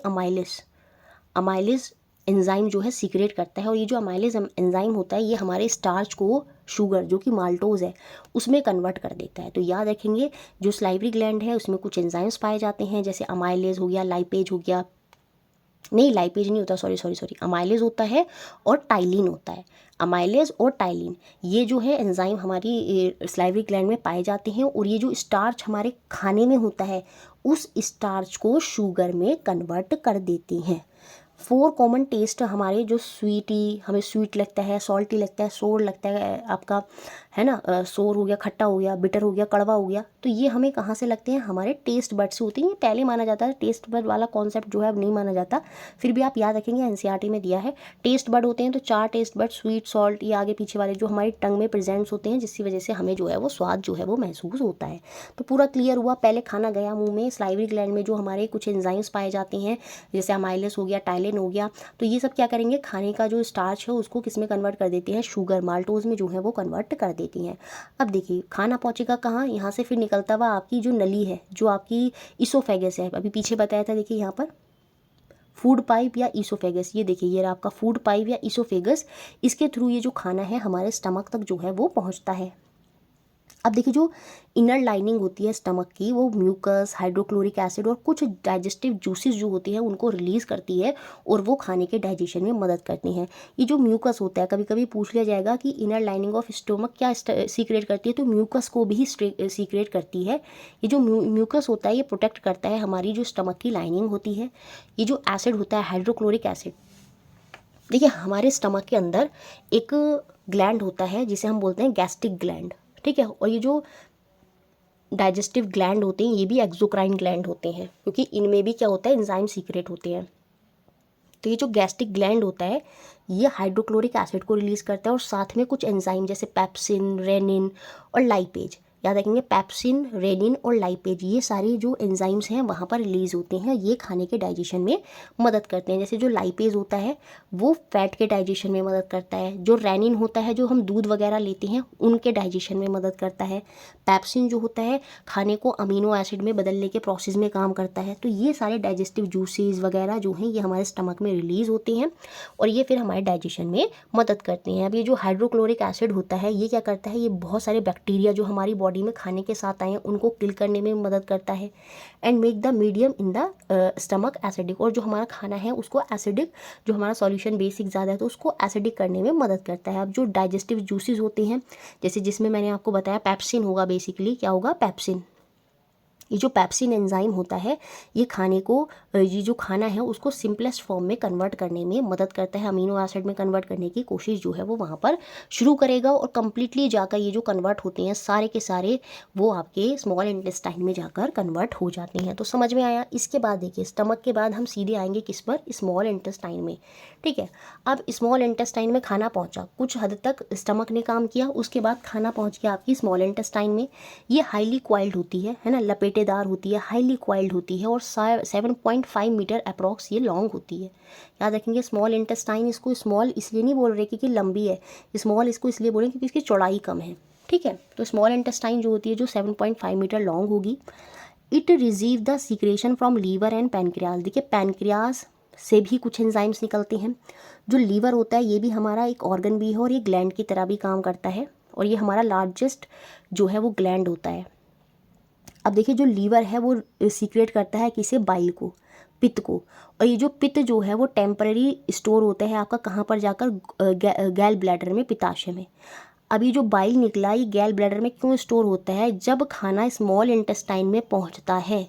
अमाइलिस एंजाइम जो है सीक्रेट करता है। और ये जो अमाइलिस एंजाइम होता है ये हमारे स्टार्च को शुगर जो कि माल्टोज है उसमें कन्वर्ट कर देता है। तो याद रखेंगे जो स्लाइवरी ग्लैंड है उसमें कुछ एंजाइम्स पाए जाते हैं, जैसे अमाइलेज हो गया, लाइपेज हो गया, नहीं लाइपेज नहीं होता, सॉरी अमाइलेज होता है और टाइलिन होता है। अमाइलेज और टाइलिन ये जो है एंजाइम हमारी स्लाइवरी ग्लैंड में पाए जाते हैं। और ये जो स्टार्च हमारे खाने में होता है उस स्टार्च को शुगर में कन्वर्ट कर देते हैं। 4 कॉमन टेस्ट हमारे जो स्वीटी, हमें स्वीट लगता है, सॉल्टी लगता है, सोर लगता है आपका, है ना, सोर हो गया, खट्टा हो गया, बिटर हो गया, कड़वा हो गया, तो ये हमें कहाँ से लगते हैं, हमारे टेस्ट बड से होती हैं। ये पहले माना जाता है, टेस्ट बड वाला कॉन्सेप्ट जो है अब नहीं माना जाता, फिर भी आप याद रखेंगे एनसीईआरटी में दिया है। टेस्ट बड होते हैं तो 4 टेस्ट बड, स्वीट, सॉल्ट, ये आगे पीछे वाले जो हमारी टंग में प्रेजेंट्स होते हैं, जिसकी वजह से हमें जो है वो स्वाद जो है वो महसूस होता है। तो पूरा क्लियर हुआ, पहले खाना गया मुँह में, स्लाइवरी ग्लैंड में जो हमारे कुछ एंजाइम्स पाए जाते हैं जैसे अमाइलेस हो गया, टाइलिन हो गया, तो ये सब क्या करेंगे, खाने का जो स्टार्च है उसको किस में कन्वर्ट कर देती हैं, शुगर, माल्टोज में जो है वो कन्वर्ट कर देती हैं। अब देखिए खाना पहुंचेगा कहाँ, यहाँ से फिर निकलता हुआ आपकी जो नली है, जो आपकी इसोफेगस है, अभी पीछे बताया था, देखिए यहाँ पर फूड पाइप या इसोफेगस, ये देखिए ये आपका फूड पाइप या इसोफेगस, इसके थ्रू ये जो खाना है हमारे स्टमक तक जो है वो पहुँचता है। अब देखिए जो इनर लाइनिंग होती है स्टमक की वो म्यूकस, हाइड्रोक्लोरिक एसिड और कुछ डाइजेस्टिव जूसेस जो होती हैं उनको रिलीज़ करती है और वो खाने के डाइजेशन में मदद करती हैं। ये जो म्यूकस होता है, कभी कभी पूछ लिया जाएगा कि इनर लाइनिंग ऑफ स्टमक क्या सीक्रेट करती है, तो म्यूकस को भी सीक्रेट करती है। ये जो म्यूकस होता है ये प्रोटेक्ट करता है हमारी जो स्टमक की लाइनिंग होती है। ये जो एसिड होता है हाइड्रोक्लोरिक एसिड, देखिए हमारे स्टमक के अंदर एक ग्लैंड होता है जिसे हम बोलते हैं गैस्ट्रिक ग्लैंड, ठीक है। और ये जो डाइजेस्टिव ग्लैंड होते हैं ये भी एक्सोक्राइन ग्लैंड होते हैं, क्योंकि इनमें भी क्या होता है, एंजाइम सीक्रेट होते हैं। तो ये जो गैस्ट्रिक ग्लैंड होता है ये हाइड्रोक्लोरिक एसिड को रिलीज़ करता है और साथ में कुछ एंजाइम जैसे पेप्सिन, रेनिन और लाइपेज, याद रखेंगे पेप्सिन, रेनिन और लाइपेज, ये सारे जो एंजाइम्स हैं वहाँ पर रिलीज़ होते हैं, ये खाने के डाइजेशन में मदद करते हैं। जैसे जो लाइपेज होता है वो फैट के डाइजेशन में मदद करता है, जो रेनिन होता है जो हम दूध वगैरह लेते हैं उनके डाइजेशन में मदद करता है, पेप्सिन जो होता है खाने को अमीनो एसिड में बदलने के प्रोसेस में काम करता है। तो ये सारे डाइजेस्टिव जूसेस वगैरह जो हैं ये हमारे स्टमक में रिलीज़ होते हैं और ये फिर हमारे डाइजेशन में मदद करते हैं। अब ये जो हाइड्रोक्लोरिक एसिड होता है ये क्या करता है, ये बहुत सारे बैक्टीरिया जो हमारी बॉडी में खाने के साथ आए हैं उनको किल करने में मदद करता है and make the medium in the stomach acidic, और जो हमारा खाना है उसको एसिडिक, जो हमारा सॉल्यूशन बेसिक ज़्यादा है तो उसको एसिडिक करने में मदद करता है। अब जो डाइजेस्टिव जूसेस होते हैं जैसे जिसमें मैंने आपको बताया पेप्सिन होगा, बेसिकली क्या होगा, पेप्सिन, ये जो पेप्सिन एंजाइम होता है ये खाने को, ये जो खाना है उसको सिंपलेस्ट फॉर्म में कन्वर्ट करने में मदद करता है, अमीनो एसिड में कन्वर्ट करने की कोशिश जो है वो वहाँ पर शुरू करेगा और कम्प्लीटली जाकर ये जो कन्वर्ट होते हैं सारे के सारे वो आपके स्मॉल इंटेस्टाइन में जाकर कन्वर्ट हो जाते हैं। तो समझ में आया। इसके बाद देखिए स्टमक के बाद हम सीधे आएंगे किस पर, स्मॉल इंटेस्टाइन में, ठीक है। अब स्मॉल इंटेस्टाइन में खाना पहुँचा, कुछ हद तक स्टमक ने काम किया, उसके बाद खाना पहुँच गया आपकी स्मॉल इंटेस्टाइन में। ये हाईली क्वाइल्ड होती है ना, लपेटे कांटेदार होती है, हाईली कॉइल्ड होती है और 7.5 मीटर अप्रॉक्स ये लॉन्ग होती है। याद रखेंगे स्मॉल इंटेस्टाइन, इसको स्मॉल इसलिए नहीं बोल रहे क्योंकि लंबी है, स्मॉल इसको इसलिए बोल रहे हैं क्योंकि इसकी चौड़ाई कम है। ठीक है, तो स्मॉल इंटेस्टाइन जो होती है जो 7.5 मीटर लॉन्ग होगी। It receive the secretion from liver and pancreas. देखिए पैनक्रियाज से भी कुछ एंजाइम्स निकलते हैं। जो लीवर होता है ये भी हमारा एक ऑर्गन भी है और ये ग्लैंड की तरह भी काम करता है और ये हमारा लार्जेस्ट जो है वो ग्लैंड होता है। अब देखिए जो लीवर है वो सीक्रेट करता है किसे, बाइल को, पित्त को। और ये जो पित्त जो है वो टेम्पररी स्टोर होता है आपका कहाँ पर जाकर, गैल ब्लैडर में, पित्ताशय में। अभी जो बाइल निकला ये गैल ब्लैडर में क्यों स्टोर होता है, जब खाना स्मॉल इंटेस्टाइन में पहुंचता है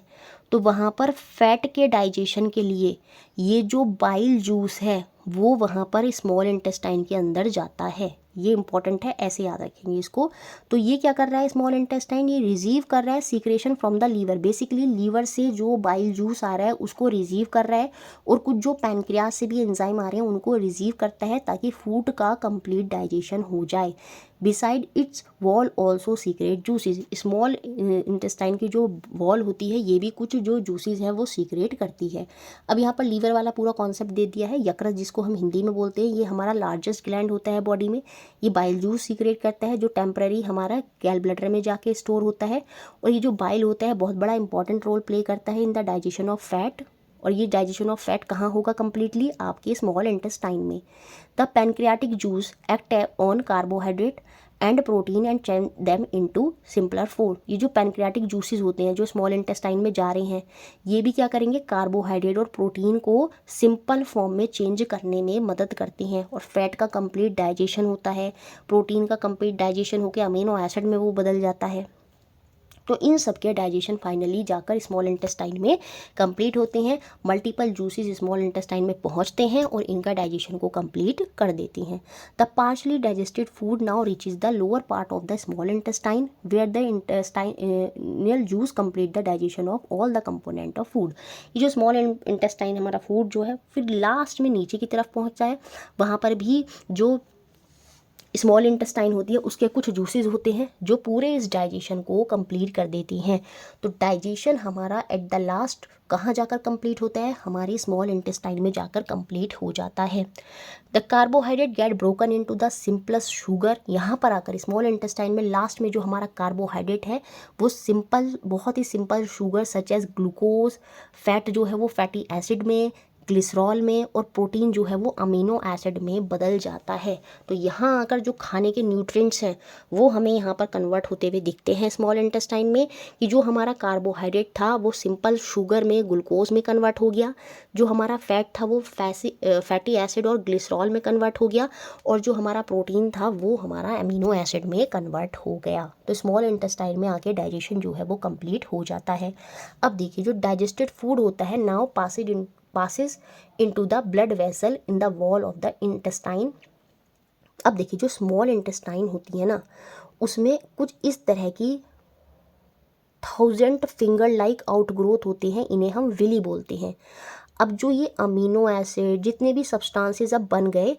तो वहाँ पर फैट के डाइजेशन के लिए ये जो बाइल जूस है वो वहाँ पर स्मॉल इंटेस्टाइन के अंदर जाता है। ये इंपॉर्टेंट है, ऐसे याद रखेंगे इसको। तो ये क्या कर रहा है स्मॉल इंटेस्टाइन, ये रिसीव कर रहा है secretion from the liver. Basically liver से जो बाइल जूस आ रहा है उसको रिसीव कर रहा है और कुछ जो पैनक्रियाज से भी एंजाइम आ रहे हैं उनको रिसीव करता है ताकि फूड का कंप्लीट डाइजेशन हो जाए। Beside it's wall also secret juices. Small intestine की जो वॉल होती है ये भी कुछ जो जूसेस है वो सीक्रेट करती है। अब यहाँ पर लीवर वाला पूरा कॉन्सेप्ट दे दिया है। यकृत जिसको हम हिंदी में बोलते हैं ये हमारा लार्जेस्ट ग्लैंड होता है बॉडी में। ये बाइल जूस सीक्रेट करता है जो टेम्पररी हमारा गैल ब्लैडर में जाके स्टोर होता है। और ये जो बाइल होता है बहुत बड़ा इंपॉर्टेंट रोल प्ले करता है in the digestion of fat. और ये डाइजेशन ऑफ फैट कहाँ होगा कंप्लीटली, आपके स्मॉल इंटेस्टाइन में। The pancreatic juice act on carbohydrate and protein and change them into simpler food. ये जो पैनक्रियाटिक जूसेस होते हैं जो स्मॉल इंटेस्टाइन में जा रहे हैं ये भी क्या करेंगे, कार्बोहाइड्रेट और प्रोटीन को सिंपल फॉर्म में चेंज करने में मदद करती हैं और फैट का कंप्लीट डाइजेशन होता है, प्रोटीन का कंप्लीट डाइजेशन होकर अमीनो एसिड में वो बदल जाता है। तो इन सब के डाइजेशन फाइनली जाकर स्मॉल इंटेस्टाइन में कंप्लीट होते हैं। मल्टीपल जूसेस स्मॉल इंटेस्टाइन में पहुंचते हैं और इनका डाइजेशन को कंप्लीट कर देती हैं। The partially digested food now reaches the lower part of the small intestine where the intestinal juice complete the digestion of all the component of food. ये जो स्मॉल इंटेस्टाइन हमारा फूड जो है फिर लास्ट में नीचे की तरफ पहुँचता है, वहाँ पर भी जो स्मॉल इंटेस्टाइन होती है उसके कुछ जूसेस होते हैं जो पूरे इस डाइजेशन को कंप्लीट कर देती हैं। तो डाइजेशन हमारा एट द लास्ट कहाँ जाकर कंप्लीट होता है, हमारी स्मॉल इंटेस्टाइन में जाकर कंप्लीट हो जाता है। The carbohydrate get broken into the simplest sugar. यहाँ पर आकर स्मॉल इंटेस्टाइन में लास्ट में जो हमारा कार्बोहाइड्रेट है वो सिंपल, बहुत ही simple sugar such as glucose, fat जो है वो फैटी एसिड में, ग्लिसरॉल में और प्रोटीन जो है वो अमीनो एसिड में बदल जाता है। तो यहाँ आकर जो खाने के न्यूट्रिएंट्स हैं वो हमें यहाँ पर कन्वर्ट होते हुए दिखते हैं स्मॉल इंटेस्टाइन में, कि जो हमारा कार्बोहाइड्रेट था वो सिंपल शुगर में, ग्लूकोज में कन्वर्ट हो गया, जो हमारा फैट था वो फैटी एसिड और ग्लिसरॉल में कन्वर्ट हो गया, और जो हमारा प्रोटीन था वो हमारा अमीनो एसिड में कन्वर्ट हो गया। तो स्मॉल इंटेस्टाइन में आके डाइजेशन जो है वो कंप्लीट हो जाता है। अब देखिए जो डाइजेस्टेड फूड होता है now passes into the blood vessel in the wall of the intestine। अब देखिए जो स्मॉल इंटेस्टाइन होती है ना उसमें कुछ इस तरह की 1000 फिंगर लाइक आउटग्रोथ होते हैं, इन्हें हम विली बोलते हैं। अब जो ये अमीनो एसिड जितने भी सब्सटेंसेस अब बन गए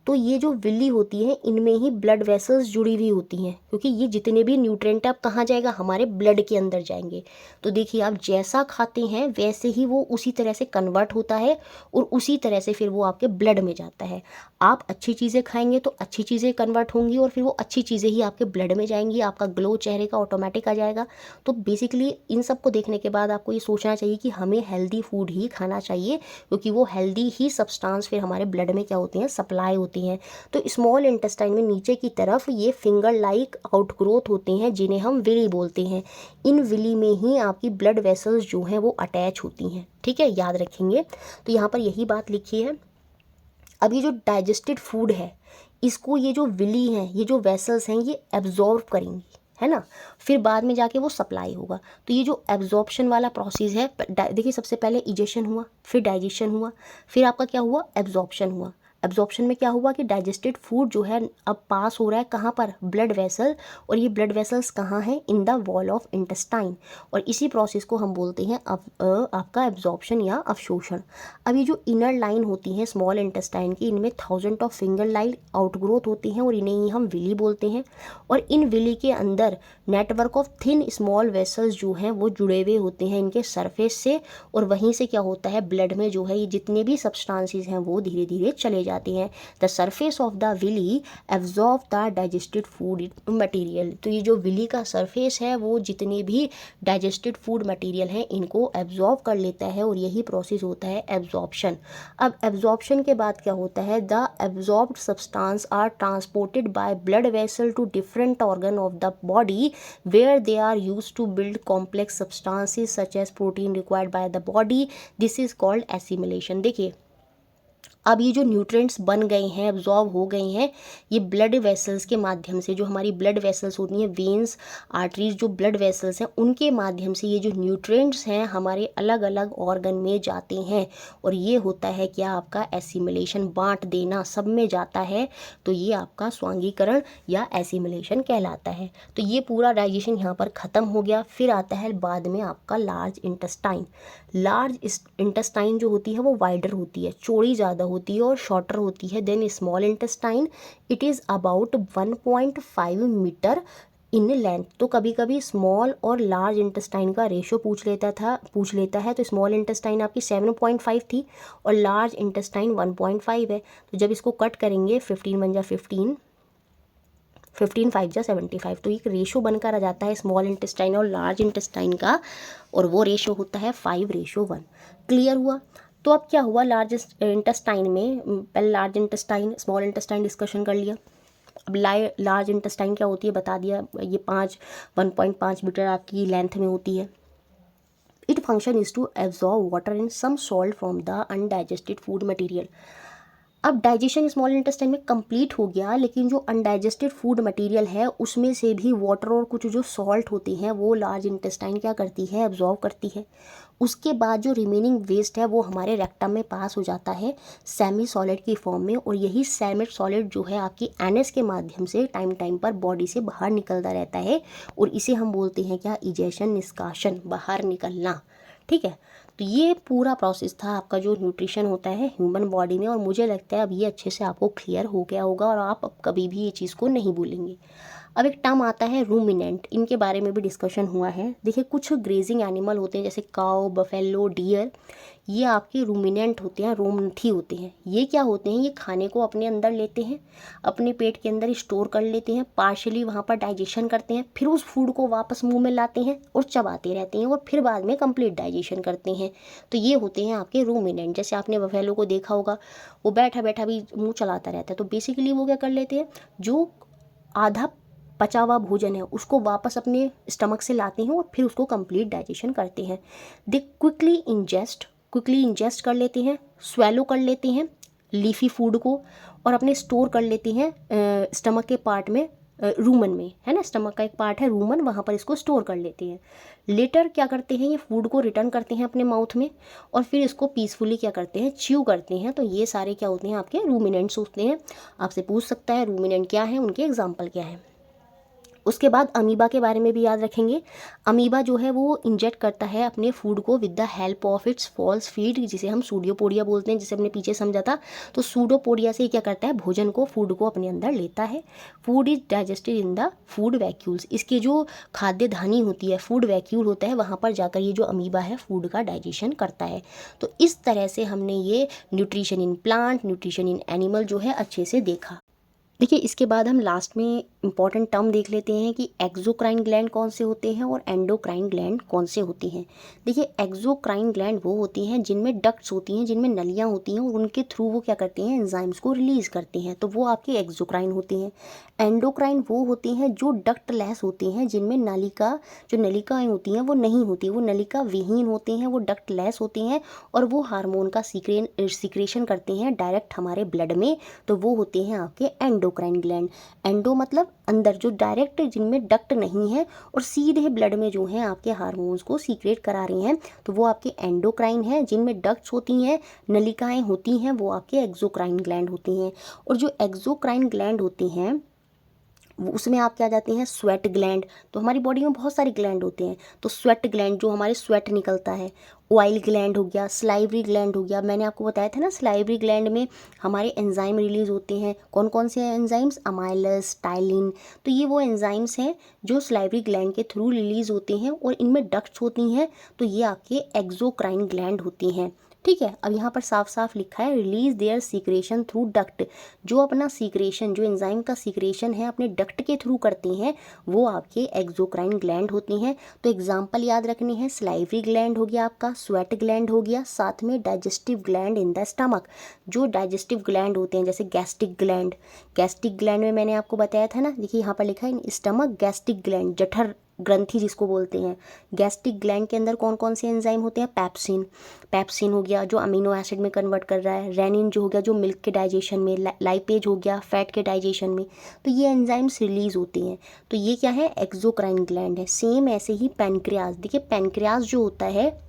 तो ये जो विली होती है इनमें ही ब्लड वेसल्स जुड़ी हुई होती हैं, क्योंकि ये जितने भी न्यूट्रिएंट अब कहाँ जाएगा, हमारे ब्लड के अंदर जाएंगे। तो देखिए आप जैसा खाते हैं वैसे ही वो उसी तरह से कन्वर्ट होता है और उसी तरह से फिर वो आपके ब्लड में जाता है। आप अच्छी चीज़ें खाएंगे तो अच्छी चीज़ें कन्वर्ट होंगी और फिर वो अच्छी चीज़ें ही आपके ब्लड में जाएंगी, आपका ग्लो चेहरे का ऑटोमेटिक आ जाएगा। तो बेसिकली इन सब को देखने के बाद आपको ये सोचना चाहिए कि हमें हेल्दी फूड ही खाना चाहिए, क्योंकि वो हेल्दी ही सब्सटेंस फिर हमारे ब्लड में क्या होती हैं, सप्लाई होती हैं। तो स्मॉल इंटेस्टाइन में नीचे की तरफ ये फिंगर लाइक आउटग्रोथ होते हैं जिन्हें हम विली बोलते हैं। इन विली में ही आपकी ब्लड वेसल्स जो हैं वो अटैच होती हैं। ठीक है, याद रखेंगे। तो यहाँ पर यही बात लिखी है। अब ये जो डाइजेस्टेड फूड है इसको ये जो विली हैं, ये जो वेसल्स हैं ये एब्जॉर्ब करेंगी, है ना, फिर बाद में जाके वो सप्लाई होगा। तो ये जो एब्जॉर्प्शन वाला प्रोसेस है, देखिए सबसे पहले इजेशन हुआ, फिर डाइजेशन हुआ, फिर आपका क्या हुआ, एब्जॉर्प्शन हुआ। एब्जॉर्प्शन में क्या हुआ कि डाइजेस्टेड फूड जो है अब पास हो रहा है कहाँ पर, ब्लड वेसल, और ये ब्लड वेसल्स कहाँ हैं, in the wall of intestine, और इसी प्रोसेस को हम बोलते हैं आपका एब्जॉर्प्शन या अवशोषण। अब ये जो इनर लाइन होती हैं स्मॉल इंटेस्टाइन की, इनमें 1000 ऑफ फिंगर लाइन आउटग्रोथ होती हैं और इन्हें ही हम विली बोलते हैं। और इन विली के अंदर network of thin small vessels जो हैं वो जुड़े हुए होते हैं इनके सरफेस से, और वहीं से क्या होता है ब्लड में जो है ये जितने भी सब्सटेंसेस हैं वो धीरे धीरे चले जाते हैं। The surface of the villi absorb the digested food material. तो ये जो विली का सरफेस है वो जितने भी डाइजेस्टेड फूड मटेरियल हैं इनको एब्जॉर्ब कर लेता है, और यही प्रोसेस होता है एब्जॉर्प्शन। अब एब्जॉर्प्शन के बाद क्या होता है, the absorbed substance are transported by blood vessel to different organ of the body where they are used to build complex substances such as protein required by the body. This is called assimilation। देखिए अब ये जो nutrients बन गए हैं, absorb हो गए हैं, ये ब्लड वेसल्स के माध्यम से, जो हमारी ब्लड वेसल्स होती हैं, वेन्स, आर्टरीज, जो ब्लड वेसल्स हैं उनके माध्यम से ये जो न्यूट्रिएंट्स हैं हमारे अलग अलग ऑर्गन में जाते हैं, और ये होता है क्या आपका एसिमिलेशन, बांट देना, सब में जाता है, तो ये आपका स्वांगीकरण या एसिमिलेशन कहलाता है। तो ये पूरा डाइजेशन यहाँ पर ख़त्म हो गया। फिर आता है बाद में आपका लार्ज इंटेस्टाइन। लार्ज इंटेस्टाइन जो होती है वो वाइडर होती है, चौड़ी ज़्यादा होती है और शॉर्टर होती है than small intestine. It is about 1.5 metre in length. तो कभी कभी स्मॉल और लार्ज इंटेस्टाइन का रेशो पूछ लेता है। तो स्मॉल इंटेस्टाइन आपकी 7.5 थी और लार्ज इंटेस्टाइन 1.5 है। तो जब इसको कट करेंगे 15 बन जा 15, 15 5 जा 75, तो एक रेशो बनकर आ जाता है स्मॉल इंटेस्टाइन और लार्ज इंटेस्टाइन का, और वो रेशो होता है 5:1। क्लियर हुआ। तो अब क्या हुआ लार्ज इंटेस्टाइन में, पहले large intestine small intestine discussion कर लिया। अब लार्ज इंटेस्टाइन क्या होती है बता दिया, ये 1.5 मीटर आपकी लेंथ में होती है। It function is to absorb water in some salt from the undigested food material. अब डाइजेशन स्मॉल इंटेस्टाइन में कंप्लीट हो गया, लेकिन जो अनडाइजेस्टेड फूड मटेरियल है उसमें से भी वाटर और कुछ जो सॉल्ट होते हैं वो लार्ज इंटेस्टाइन क्या करती है, एब्जॉर्ब करती है। उसके बाद जो रिमेनिंग वेस्ट है वो हमारे रेक्टम में पास हो जाता है सेमी सॉलिड की फॉर्म में, और यही सेमी सॉलिड जो है आपकी एनएस के माध्यम से टाइम पर बॉडी से बाहर निकलता रहता है, और इसे हम बोलते हैं क्या, इजेशन, निष्कासन, बाहर निकलना। ठीक है, तो ये पूरा प्रोसेस था आपका जो न्यूट्रिशन होता है ह्यूमन बॉडी में, और मुझे लगता है अब ये अच्छे से आपको क्लियर हो गया होगा और आप अब कभी भी ये चीज़ को नहीं भूलेंगे। अब एक टर्म आता है रूमिनेंट, इनके बारे में भी डिस्कशन हुआ है। देखिए कुछ ग्रेजिंग एनिमल होते हैं जैसे काऊ, बफेलो, डियर, ये आपके रूमिनेंट होते हैं, रोमथी होते हैं। ये क्या होते हैं, ये खाने को अपने अंदर लेते हैं, अपने पेट के अंदर स्टोर कर लेते हैं, पार्शली वहाँ पर डाइजेशन करते हैं, फिर उस फूड को वापस मुंह में लाते हैं और चबाते रहते हैं, और फिर बाद में कंप्लीट डाइजेशन करते हैं। तो ये होते हैं आपके रूमिनेंट। जैसे आपने बफेलो को देखा होगा, वो बैठा बैठा भी मुँह चलाता रहता है। तो बेसिकली वो क्या कर लेते हैं, जो आधा पचा हुआ भोजन है उसको वापस अपने स्टमक से लाते हैं और फिर उसको कंप्लीट डाइजेशन करते हैं। दे क्विकली इंजेस्ट कर लेते हैं, स्वेलो कर लेते हैं लीफी फूड को, और अपने स्टोर कर लेते हैं स्टमक के पार्ट में, रूमन में, है ना, स्टमक का एक पार्ट है रूमन, वहाँ पर इसको स्टोर कर लेते हैं। लेटर क्या करते हैं, ये फूड को रिटर्न करते हैं अपने माउथ में, और फिर इसको पीसफुली क्या करते हैं, च्यू करते हैं। तो ये सारे क्या होते हैं, आपके रूमिनेंट्स होते हैं। आपसे पूछ सकता है रूमिनेंट क्या है, उनके एग्जाम्पल क्या है। उसके बाद अमीबा के बारे में भी याद रखेंगे। अमीबा जो है वो इंजेक्ट करता है अपने फूड को with the help of its false feet, जिसे हम सूडोपोडिया बोलते हैं, जिसे हमने पीछे समझा था। तो सूडोपोडिया से क्या करता है, भोजन को, फूड को अपने अंदर लेता है। Food is digested in the food vacuoles, इसके जो खाद्य धानी होती है, फूड वैक्यूल होता है, वहाँ पर जाकर ये जो अमीबा है फूड का डाइजेशन करता है। तो इस तरह से हमने ये nutrition in plant, nutrition in animal जो है अच्छे से देखा। देखिए इसके बाद हम लास्ट में इंपॉर्टेंट टर्म देख लेते हैं कि एक्सोक्राइन ग्लैंड कौन से होते हैं और एंडोक्राइन ग्लैंड कौन से होती हैं। देखिए एक्सोक्राइन ग्लैंड वो होती हैं जिनमें डक्ट्स होती हैं, जिनमें नलियाँ होती हैं, और उनके थ्रू वो क्या करती हैं, एंजाइम्स को रिलीज़ करती हैं, तो वो आपकी एक्सोक्राइन होती हैं। एंडोक्राइन वो होती हैं जो डक्ट लेस होती हैं, जिनमें नलिकाएँ होती हैं वो नहीं होती, वो नलिका विहीन होती हैं, वो डक्ट लेस होती हैं, और वो हार्मोन का सिक्रेशन करती हैं डायरेक्ट हमारे ब्लड में, तो वो होते हैं आपके एंडोक्राइन ग्लैंड। एंडो मतलब अंदर जो डायरेक्ट, जिनमें डक्ट नहीं है और सीधे ब्लड में जो है आपके हार्मोन्स को सीक्रेट करा रही हैं, तो वो आपके एंडोक्राइन है। जिनमें डक्ट्स होती हैं, नलिकाएं होती हैं, वो आपके एक्सोक्राइन ग्लैंड होती हैं। और जो एक्सोक्राइन ग्लैंड होती हैं उसमें आप क्या जाते हैं, स्वेट ग्लैंड। तो हमारी बॉडी में बहुत सारे ग्लैंड होते हैं, तो स्वेट ग्लैंड जो हमारे स्वेट निकलता है, ऑयल ग्लैंड हो गया, स्लाइवरी ग्लैंड हो गया। मैंने आपको बताया था ना, स्लाइवरी ग्लैंड में हमारे एंजाइम रिलीज होते हैं। कौन कौन से एंजाइम्स, अमाइलस, टाइलिन। तो ये वो एंजाइम्स हैं जो स्लाइवरी ग्लैंड के थ्रू रिलीज होते हैं और इनमें डक्ट्स होती हैं, तो ये आपके एक्सोक्राइन ग्लैंड होती हैं। ठीक है, अब यहाँ पर साफ साफ लिखा है release there secretion through duct. जो अपना सीक्रेशन, जो एंजाइम का सीक्रेशन है अपने डक्ट के थ्रू करती हैं, वो आपके एक्सोक्राइन ग्लैंड होती हैं। तो एग्जाम्पल याद रखनी है, स्लाइवरी ग्लैंड हो गया आपका, स्वेट ग्लैंड हो गया, साथ में digestive gland in the stomach. जो डाइजेस्टिव ग्लैंड होते हैं जैसे गैस्ट्रिक ग्लैंड, गैस्ट्रिक ग्लैंड में मैंने आपको बताया था ना, देखिए यहाँ पर लिखा है स्टमक गैस्ट्रिक ग्लैंड, जठर ग्रंथि जिसको बोलते हैं। गैस्ट्रिक ग्लैंड के अंदर कौन कौन से एंजाइम होते हैं, पैप्सिन, पैप्सिन हो गया जो अमीनो एसिड में कन्वर्ट कर रहा है, रेनिन जो हो गया जो मिल्क के डाइजेशन में, लाइपेज हो गया फैट के डाइजेशन में। तो ये एंजाइम्स रिलीज होती हैं, तो ये क्या है, एक्सोक्राइन ग्लैंड है। सेम ऐसे ही पैनक्रियाज, देखिए पैनक्रियाज जो होता है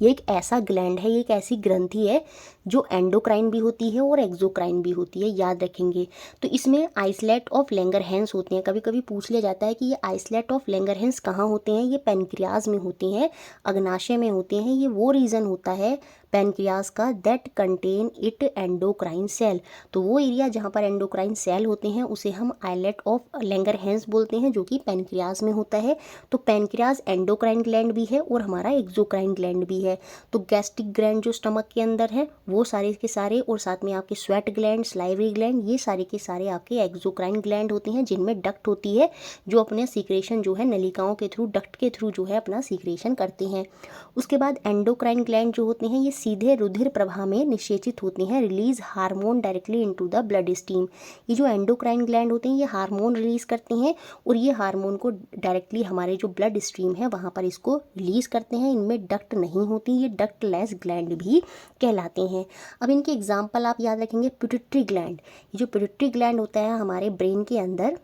ये एक ऐसा ग्लैंड है, ये एक ऐसी ग्रंथि है जो एंडोक्राइन भी होती है और एक्सोक्राइन भी होती है, याद रखेंगे। तो इसमें आइसलेट ऑफ लैंगरहैंस होते हैं। कभी कभी पूछ लिया जाता है कि ये आइसलेट ऑफ लैंगरहैंस कहाँ होते हैं, ये पैनक्रियाज में होती हैं, अग्नाशय में होते हैं। ये वो रीज़न होता है पैनक्रियाज का that contain it endocrine cell. तो वो एरिया जहाँ पर एंडोक्राइन सेल होते हैं उसे हम आइलेट ऑफ लैंगरहैंस बोलते हैं, जो कि पैनक्रियाज में होता है। तो पैनक्रियाज एंडोक्राइन ग्लैंड भी है और हमारा एक्सोक्राइन ग्लैंड भी है। तो गैस्ट्रिक ग्लैंड जो स्टमक के अंदर है वो सारे के सारे, और साथ में आपके स्वेट ग्लैंड, स्लाइवरी ग्लैंड, ये सारे के सारे आपके एक्सोक्राइन ग्लैंड होते हैं, जिनमें डक्ट होती है जो अपने सीक्रेशन जो है नलिकाओं के थ्रू, डक्ट के थ्रू जो है अपना सीक्रेशन करते हैं। उसके बाद एंडोक्राइन ग्लैंड जो होते हैं ये सीधे रुधिर प्रवाह में निषेचित होती हैं, release hormone directly into the blood stream. ये जो एंडोक्राइन ग्लैंड होते हैं ये हार्मोन रिलीज करते हैं और ये हार्मोन को डायरेक्टली हमारे जो ब्लड स्ट्रीम है वहाँ पर इसको रिलीज करते हैं। इनमें डक्ट नहीं होती, ये डक्टलेस ग्लैंड भी कहलाते हैं। अब इनके एग्जाम्पल आप याद रखेंगे, पिट्यूटरी ग्लैंड। ये जो पिट्यूटरी ग्लैंड होता है हमारे ब्रेन के अंदर,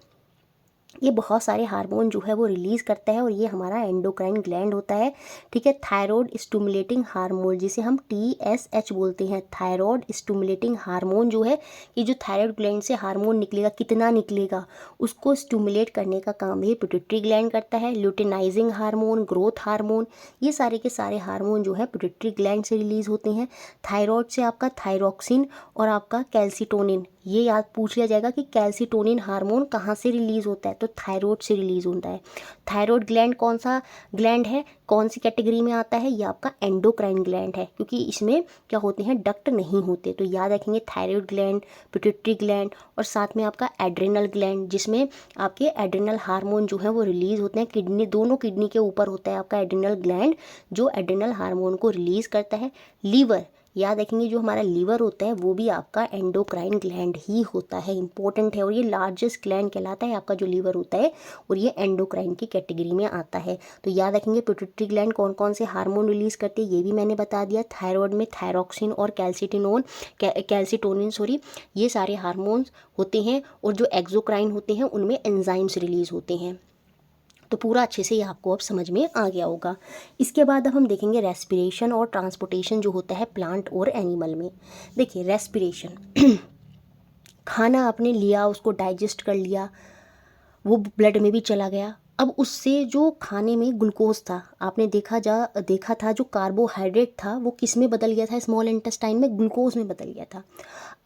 ये बहुत सारे हार्मोन जो है वो रिलीज़ करता है और ये हमारा एंडोक्राइन ग्लैंड होता है। ठीक है, थायराइड स्टिमुलेटिंग हार्मोन जिसे हम TSH बोलते हैं, थायराइड स्टिमुलेटिंग हार्मोन जो है, ये जो थायराइड ग्लैंड से हार्मोन निकलेगा, कितना निकलेगा, उसको स्टिमुलेट करने का काम ये पिट्यूटरी ग्लैंड करता है। ल्यूटेनाइजिंग हार्मोन, ग्रोथ हार्मोन, ये सारे के सारे हार्मोन जो है पिट्यूटरी ग्लैंड से रिलीज़ होते हैं। थायराइड से आपका थायरोक्सिन और आपका कैल्सिटोनिन, ये याद पूछ लिया जाएगा कि कैल्सिटोनिन हार्मोन कहाँ से रिलीज़ होता है, तो थायराइड से रिलीज़ होता है। थायराइड ग्लैंड कौन सा ग्लैंड है, कौन सी कैटेगरी में आता है, ये आपका एंडोक्राइन ग्लैंड है, क्योंकि इसमें क्या होते हैं, डक्ट नहीं होते। तो याद रखेंगे थायराइड ग्लैंड, पिट्यूटरी ग्लैंड और साथ में आपका एड्रिनल ग्लैंड, जिसमें आपके एड्रिनल हार्मोन जो है वो रिलीज़ होते हैं। किडनी, दोनों किडनी के ऊपर होता है आपका एड्रिनल ग्लैंड जो एड्रिनल हार्मोन को रिलीज़ करता है। लीवर, याद रखेंगे जो हमारा लीवर होता है वो भी आपका एंडोक्राइन ग्लैंड ही होता है, इंपॉर्टेंट है। और ये लार्जेस्ट ग्लैंड कहलाता है आपका जो लीवर होता है, और ये एंडोक्राइन की कैटेगरी में आता है। तो याद रखेंगे पिट्यूटरी ग्लैंड कौन कौन से हार्मोन रिलीज करती है ये भी मैंने बता दिया। थायराइड में थायरोक्सिन और कैल्सिटोनिन ये सारे हार्मोन्स होते हैं, और जो एक्सोक्राइन होते हैं उनमें एंजाइम्स रिलीज होते हैं। तो पूरा अच्छे से ये आपको अब समझ में आ गया होगा। इसके बाद अब हम देखेंगे रेस्पिरेशन और ट्रांसपोर्टेशन जो होता है प्लांट और एनिमल में। देखिए रेस्पिरेशन, खाना आपने लिया, उसको डाइजेस्ट कर लिया, वो ब्लड में भी चला गया। अब उससे जो खाने में ग्लूकोज था, आपने देखा था जो कार्बोहाइड्रेट था वो किस में बदल गया था, स्मॉल इंटेस्टाइन में ग्लूकोज में बदल गया था।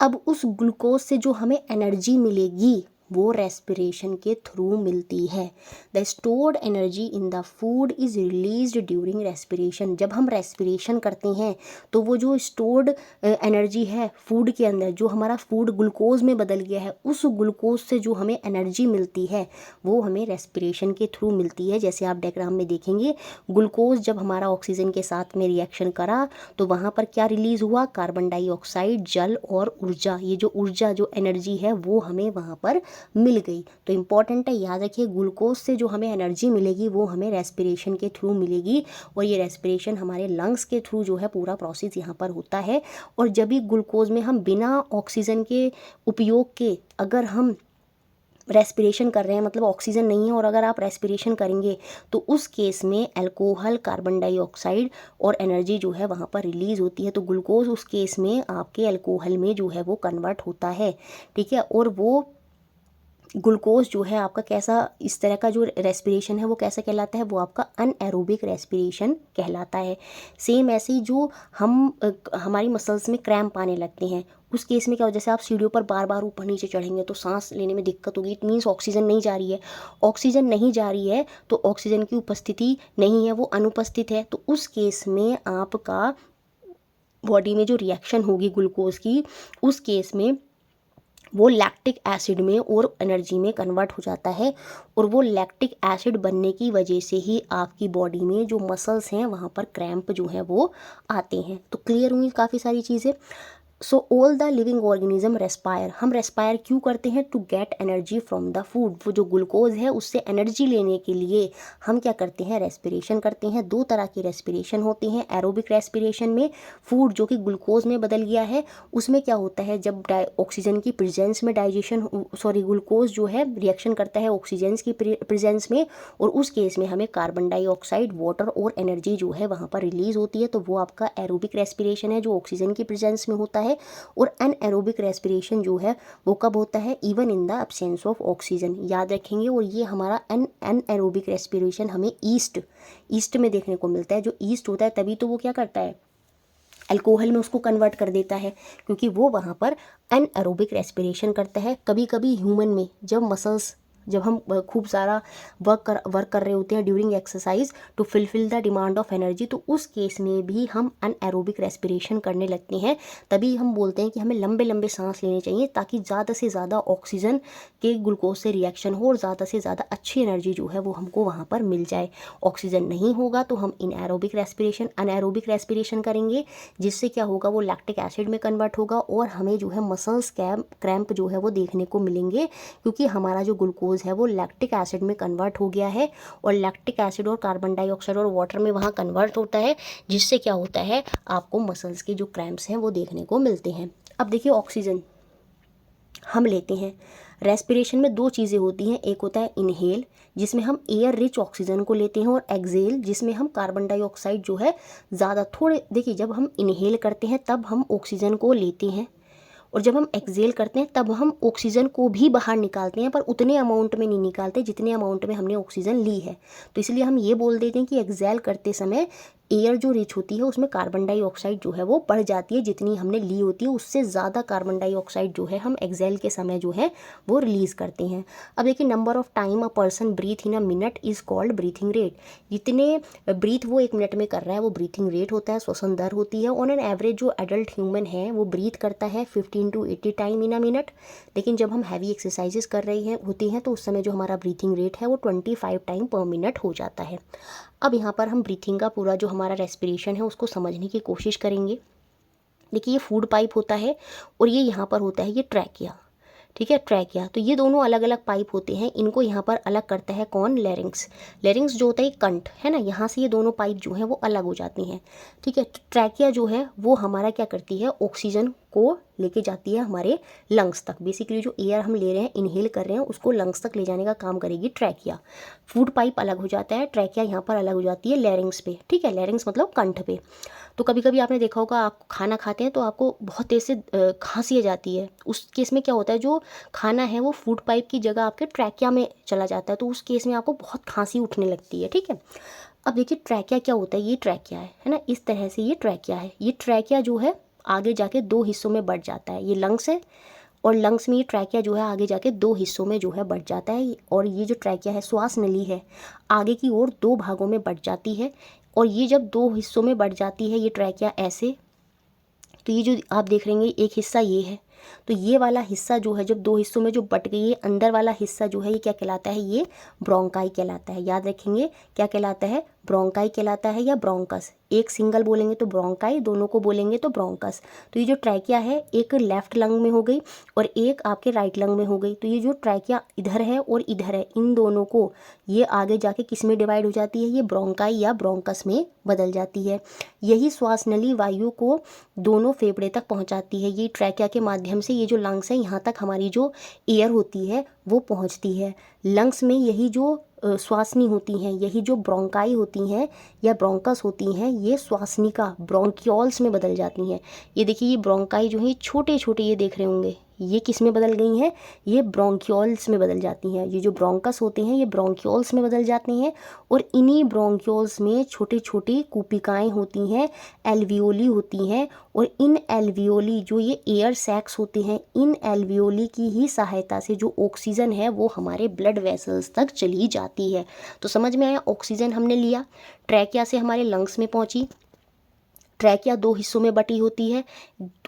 अब उस ग्लूकोज से जो हमें एनर्जी मिलेगी वो रेस्पिरेशन के थ्रू मिलती है। The stored energy in the food is released during respiration. जब हम रेस्पिरेशन करते हैं तो वो जो स्टोर्ड एनर्जी है फूड के अंदर, जो हमारा फूड ग्लूकोज में बदल गया है, उस ग्लूकोज से जो हमें एनर्जी मिलती है वो हमें रेस्पिरेशन के थ्रू मिलती है। जैसे आप डायग्राम में देखेंगे, ग्लूकोज जब हमारा ऑक्सीजन के साथ में रिएक्शन करा तो वहाँ पर क्या रिलीज़ हुआ, कार्बन डाइऑक्साइड, जल और ऊर्जा। ये जो ऊर्जा, जो एनर्जी है वो हमें वहाँ पर मिल गई। तो इम्पॉर्टेंट है, याद रखिए ग्लूकोज से जो हमें एनर्जी मिलेगी वो हमें रेस्पिरेशन के थ्रू मिलेगी, और ये रेस्पिरेशन हमारे लंग्स के थ्रू जो है पूरा प्रोसेस यहाँ पर होता है। और जब भी ग्लूकोज में हम बिना ऑक्सीजन के उपयोग के अगर हम रेस्पिरेशन कर रहे हैं, मतलब ऑक्सीजन नहीं है, और अगर आप रेस्पिरेशन करेंगे तो उस केस में अल्कोहल, कार्बन डाइऑक्साइड और एनर्जी जो है वहाँ पर रिलीज़ होती है। तो ग्लूकोज उस केस में आपके अल्कोहल में जो है वो कन्वर्ट होता है, ठीक है। और वो ग्लूकोज जो है आपका कैसा, इस तरह का जो रेस्पिरेशन है वो कैसा कहलाता है, वो आपका अनएरोबिक रेस्पिरेशन कहलाता है। सेम ऐसे ही जो हमारी मसल्स में क्रैम्प आने लगते हैं, उस केस में क्या हो, जैसे आप सीढ़ियों पर बार बार ऊपर नीचे चढ़ेंगे तो सांस लेने में दिक्कत होगी, इट मीन्स ऑक्सीजन नहीं जा रही है। ऑक्सीजन नहीं जा रही है तो ऑक्सीजन की उपस्थिति नहीं है, वो अनुपस्थित है। तो उस केस में आपका बॉडी में जो रिएक्शन होगी ग्लूकोज की, उस केस में वो लैक्टिक एसिड में और एनर्जी में कन्वर्ट हो जाता है। और वो लैक्टिक एसिड बनने की वजह से ही आपकी बॉडी में जो मसल्स हैं वहाँ पर क्रैम्प जो है वो आते हैं। तो क्लियर हुई काफ़ी सारी चीज़ें। So all the living organism respire, हम रेस्पायर क्यों करते हैं, to get energy from the food. वो जो ग्लूकोज है उससे एनर्जी लेने के लिए हम क्या करते हैं, रेस्पिरेशन करते हैं। दो तरह की रेस्पिरेशन होती हैं। एरोबिक रेस्पिरेशन में फूड जो कि ग्लूकोज में बदल गया है, उसमें क्या होता है, जब ऑक्सीजन की प्रेजेंस में ग्लूकोज जो है रिएक्शन करता है ऑक्सीजन की प्रेजेंस में, और उस केस में हमें कार्बन डाइऑक्साइड, वाटर और एनर्जी जो है वहाँ पर रिलीज होती है। तो वो आपका एरोबिक रेस्पिरेशन है जो ऑक्सीजन की प्रेजेंस में होता है। और अनएरोबिक रेस्पिरेशन जो है वो कब होता है, even in the absence of oxygen, याद रखेंगे। और ये हमारा अनएरोबिक रेस्पिरेशन हमें ईस्ट में देखने को मिलता है। जो ईस्ट होता है तभी तो वो क्या करता है, अल्कोहल में उसको कन्वर्ट कर देता है, क्योंकि वो वहाँ पर अनएरोबिक रेस्पिरेशन करता है। कभी कभी ह्यूमन में जब हम खूब सारा वर्क कर रहे होते हैं during exercise to fulfil the demand of energy, तो उस केस में भी हम अनएरोबिक रेस्पिरेशन करने लगते हैं। तभी हम बोलते हैं कि हमें लंबे लंबे सांस लेने चाहिए ताकि ज़्यादा से ज़्यादा ऑक्सीजन के ग्लूकोज से रिएक्शन हो और ज़्यादा से ज़्यादा अच्छी एनर्जी जो है वो हमको वहाँ पर मिल जाए। ऑक्सीजन नहीं होगा तो हम अनएरोबिक रेस्पिरेशन करेंगे, जिससे क्या होगा, वो लैक्टिक एसिड में कन्वर्ट होगा और हमें जो है मसल्स क्रैम्प जो है वो देखने को मिलेंगे, क्योंकि हमारा जो ग्लूकोज है वो लैक्टिक एसिड में कन्वर्ट हो गया है। और लैक्टिक एसिड और कार्बन डाइऑक्साइड और वाटर में वहाँ कन्वर्ट होता है, जिससे क्या होता है, आपको मसल्स के जो क्रैम्प्स हैं वो देखने को मिलते हैं। अब देखिए, ऑक्सीजन हम लेते हैं, रेस्पिरेशन में दो चीज़ें होती हैं। एक होता है इनहेल, जिसमें हम एयर रिच ऑक्सीजन को लेते हैं, और एक्सेल, जिसमें हम कार्बन डाइऑक्साइड जो है ज़्यादा थोड़े, देखिए जब हम इनहेल करते हैं तब हम ऑक्सीजन को लेते हैं, और जब हम एक्सेल करते हैं तब हम ऑक्सीजन को भी बाहर निकालते हैं, पर उतने अमाउंट में नहीं निकालते जितने अमाउंट में हमने ऑक्सीजन ली है। तो इसलिए हम ये बोल देते हैं कि एक्सेल करते समय एयर जो रिच होती है उसमें कार्बन डाइऑक्साइड जो है वो बढ़ जाती है, जितनी हमने ली होती है उससे ज़्यादा कार्बन डाइऑक्साइड जो है हम एक्सेल के समय जो है वो रिलीज़ करते हैं। अब देखिए, number of time a person breath in a minute is called breathing rate. जितने ब्रीथ वो 1 मिनट में कर रहा है वो ब्रीथिंग रेट होता है, श्वसन दर होती है। ऑन एन एवरेज जो एडल्ट ह्यूमन है वो ब्रीथ करता है 15 to 80 time in a minute. लेकिन जब हम हैवी एक्सरसाइजेस कर रहे होती हैं तो उस समय जो हमारा ब्रीथिंग रेट है वो 25 टाइम पर मिनट हो जाता है। अब यहाँ पर हम ब्रीथिंग का पूरा जो हमारा रेस्पिरेशन है उसको समझने की कोशिश करेंगे। देखिए, ये फूड पाइप होता है और ये यहाँ पर होता है ये ट्रैकिया, ठीक है, ट्रैकिया। तो ये दोनों अलग अलग पाइप होते हैं, इनको यहाँ पर अलग करता है कौन, लैरिंक्स। लैरिंक्स जो होता है कंठ है ना, यहाँ से ये दोनों पाइप जो हैं वो अलग हो जाती हैं, ठीक है। ट्रैकिया जो है वो हमारा क्या करती है, ऑक्सीजन को लेके जाती है हमारे लंग्स तक। बेसिकली जो एयर हम ले रहे हैं, इनहेल कर रहे हैं, उसको लंग्स तक ले जाने का काम करेगी ट्रैकिया। फूड पाइप अलग हो जाता है, ट्रैकिया यहाँ पर अलग हो जाती है लैरिंग्स पे, ठीक है। लैरिंग्स मतलब कंठ पे। तो कभी कभी आपने देखा होगा, आप खाना खाते हैं तो आपको बहुत तेज़ से खांसी आ जाती है। उस केस में क्या होता है, जो खाना है वो फूड पाइप की जगह आपके ट्रैकिया में चला जाता है, तो उस केस में आपको बहुत खांसी उठने लगती है, ठीक है। अब देखिए, ट्रैकिया क्या होता है, ये ट्रैकिया है ना, इस तरह से ये ट्रैकिया है। ये ट्रैकिया जो है आगे जाके 2 हिस्सों में बढ़ जाता है। ये लंग्स है और लंग्स में ये ट्रैकिया जो है आगे जाके 2 हिस्सों में जो है बढ़ जाता है। और ये जो ट्रैकिया है, श्वास नली है, आगे की ओर 2 भागों में बढ़ जाती है। और ये जब 2 हिस्सों में बढ़ जाती है ये ट्रैकिया ऐसे, तो ये जो आप देख रहे हैं एक हिस्सा ये है, तो ये वाला हिस्सा जो है जब 2 हिस्सों में जो बट गई है, अंदर वाला हिस्सा जो है ये क्या कहलाता है, ये ब्रोंकाई कहलाता है। याद रखेंगे क्या कहलाता है, ब्रोंकाई कहलाता है या ब्रोंकस। एक सिंगल बोलेंगे तो ब्रोंकाई, दोनों को बोलेंगे तो ब्रोंकस। तो ये जो ट्रैकिया है एक लेफ्ट लंग में हो गई और एक आपके राइट लंग में हो गई। तो ये जो ट्रैकिया इधर है और इधर है, इन दोनों को ये आगे जाके किस में डिवाइड हो जाती है, ये ब्रोंकाई या ब्रोंकस में बदल जाती है। यही श्वास नली वायु को दोनों फेफड़े तक पहुंचाती है। ये ट्रैकिया के माध्यम से ये जो लंग्स है यहाँ तक हमारी जो एयर होती है वो पहुंचती है। लंग्स में यही जो श्वासनी होती हैं, यही जो ब्रोंकाई होती हैं या ब्रोंकस होती हैं, ये श्वासनिका ब्रोंक्यूल्स में बदल जाती हैं। ये देखिए ये ब्रोंकाई जो है छोटे छोटे ये देख रहे होंगे, ये किस में बदल गई हैं, ये ब्रोंक्यूल्स में बदल जाती हैं। ये जो ब्रोंकस होते हैं ये ब्रोंक्यूल्स में बदल जाते हैं और इन्हीं ब्रोंक्यूल्स में छोटी छोटी कूपिकाएँ होती हैं, एल्वियोली होती हैं। और इन एल्वियोली जो ये एयर सैक्स होते हैं, इन एल्वियोली की ही सहायता से जो ऑक्सीजन है वो हमारे ब्लड वेसल्स तक चली जाती है। तो समझ में आया, ऑक्सीजन हमने लिया, ट्रैकिया से हमारे लंग्स में पहुंची। ट्रैकिया दो हिस्सों में बटी होती है,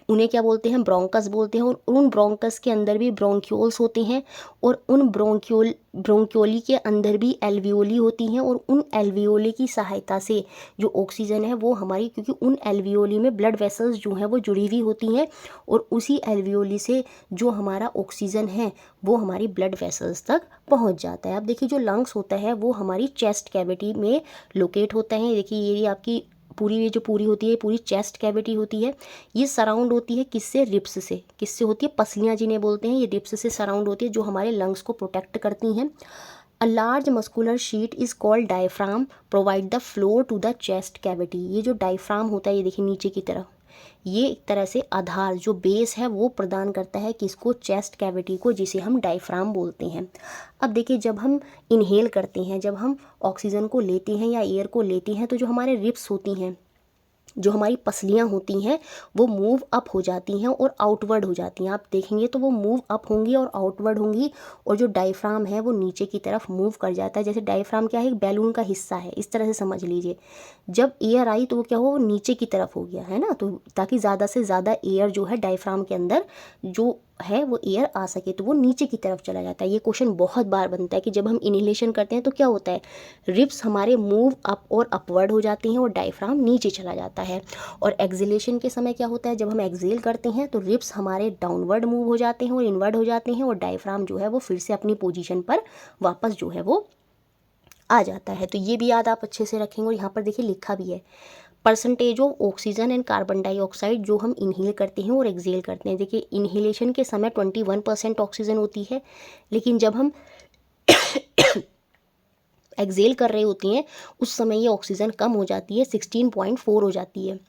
उन्हें क्या बोलते हैं, ब्रोंकस बोलते हैं। और उन ब्रोंकस के अंदर भी ब्रोंक्यूल्स होते हैं और उन ब्रोंक्यूली के अंदर भी एल्वियोली होती हैं। और उन एल्वियोली की सहायता से जो ऑक्सीजन है वो हमारी, क्योंकि उन एल्वियोली में ब्लड वेसल्स जो हैं वो जुड़ी हुई होती हैं और उसी एल्वियोली से जो हमारा ऑक्सीजन है वो हमारी ब्लड वेसल्स तक पहुंच जाता है। अब देखिए जो लंग्स होता है वो हमारी चेस्ट कैविटी में लोकेट होता है। देखिए ये आपकी पूरी, ये जो पूरी होती है पूरी चेस्ट कैविटी होती है। ये सराउंड होती है किससे, रिब्स से। किससे होती है, पसलियाँ जिन्हें बोलते हैं, ये रिब्स से सराउंड होती है जो हमारे लंग्स को प्रोटेक्ट करती हैं। A large muscular sheet is called diaphragm provide the floor to the chest cavity. ये जो डायफ्राम होता है, ये देखिए नीचे की तरफ, ये एक तरह से आधार जो बेस है वो प्रदान करता है किसको, चेस्ट कैविटी को, जिसे हम डायफ्राम बोलते हैं। अब देखिए जब हम इनहेल करते हैं, जब हम ऑक्सीजन को लेते हैं या एयर को लेते हैं, तो जो हमारे रिब्स होती हैं, जो हमारी पसलियाँ होती हैं, वो मूव अप हो जाती हैं और आउटवर्ड हो जाती हैं। आप देखेंगे तो वो मूव अप होंगी और आउटवर्ड होंगी। और जो डायफ्राम है वो नीचे की तरफ मूव कर जाता है। जैसे डायफ्राम क्या है, एक बैलून का हिस्सा है, इस तरह से समझ लीजिए। जब एयर आई तो वो क्या हो, वो नीचे की तरफ हो गया है ना, तो ताकि ज़्यादा से ज़्यादा एयर जो है डायफ्राम के अंदर जो है वो एयर आ सके, तो वो नीचे की तरफ चला जाता है। ये क्वेश्चन बहुत बार बनता है कि जब हम इनहेलेशन करते हैं तो क्या होता है, रिब्स हमारे मूव अप और अपवर्ड हो जाती हैं और डायफ्राम नीचे चला जाता है। और एक्सहेलेशन के समय क्या होता है, जब हम एक्सहेल करते हैं तो रिब्स हमारे डाउनवर्ड मूव हो जाते हैं और इनवर्ड हो जाते हैं और डायफ्राम जो है वो फिर से अपनी पोजीशन पर वापस जो है वो आ जाता है। तो ये भी याद आप अच्छे से रखेंगे। और यहाँ पर देखिए लिखा भी है, percentage of oxygen and carbon dioxide जो हम इनहेल करते हैं और एक्सहेल करते हैं। देखिए इनहेलेशन के समय 21% ऑक्सीजन होती है, लेकिन जब हम एक्सहेल कर रहे होती हैं उस समय ये ऑक्सीजन कम हो जाती है, 16.4 हो जाती है।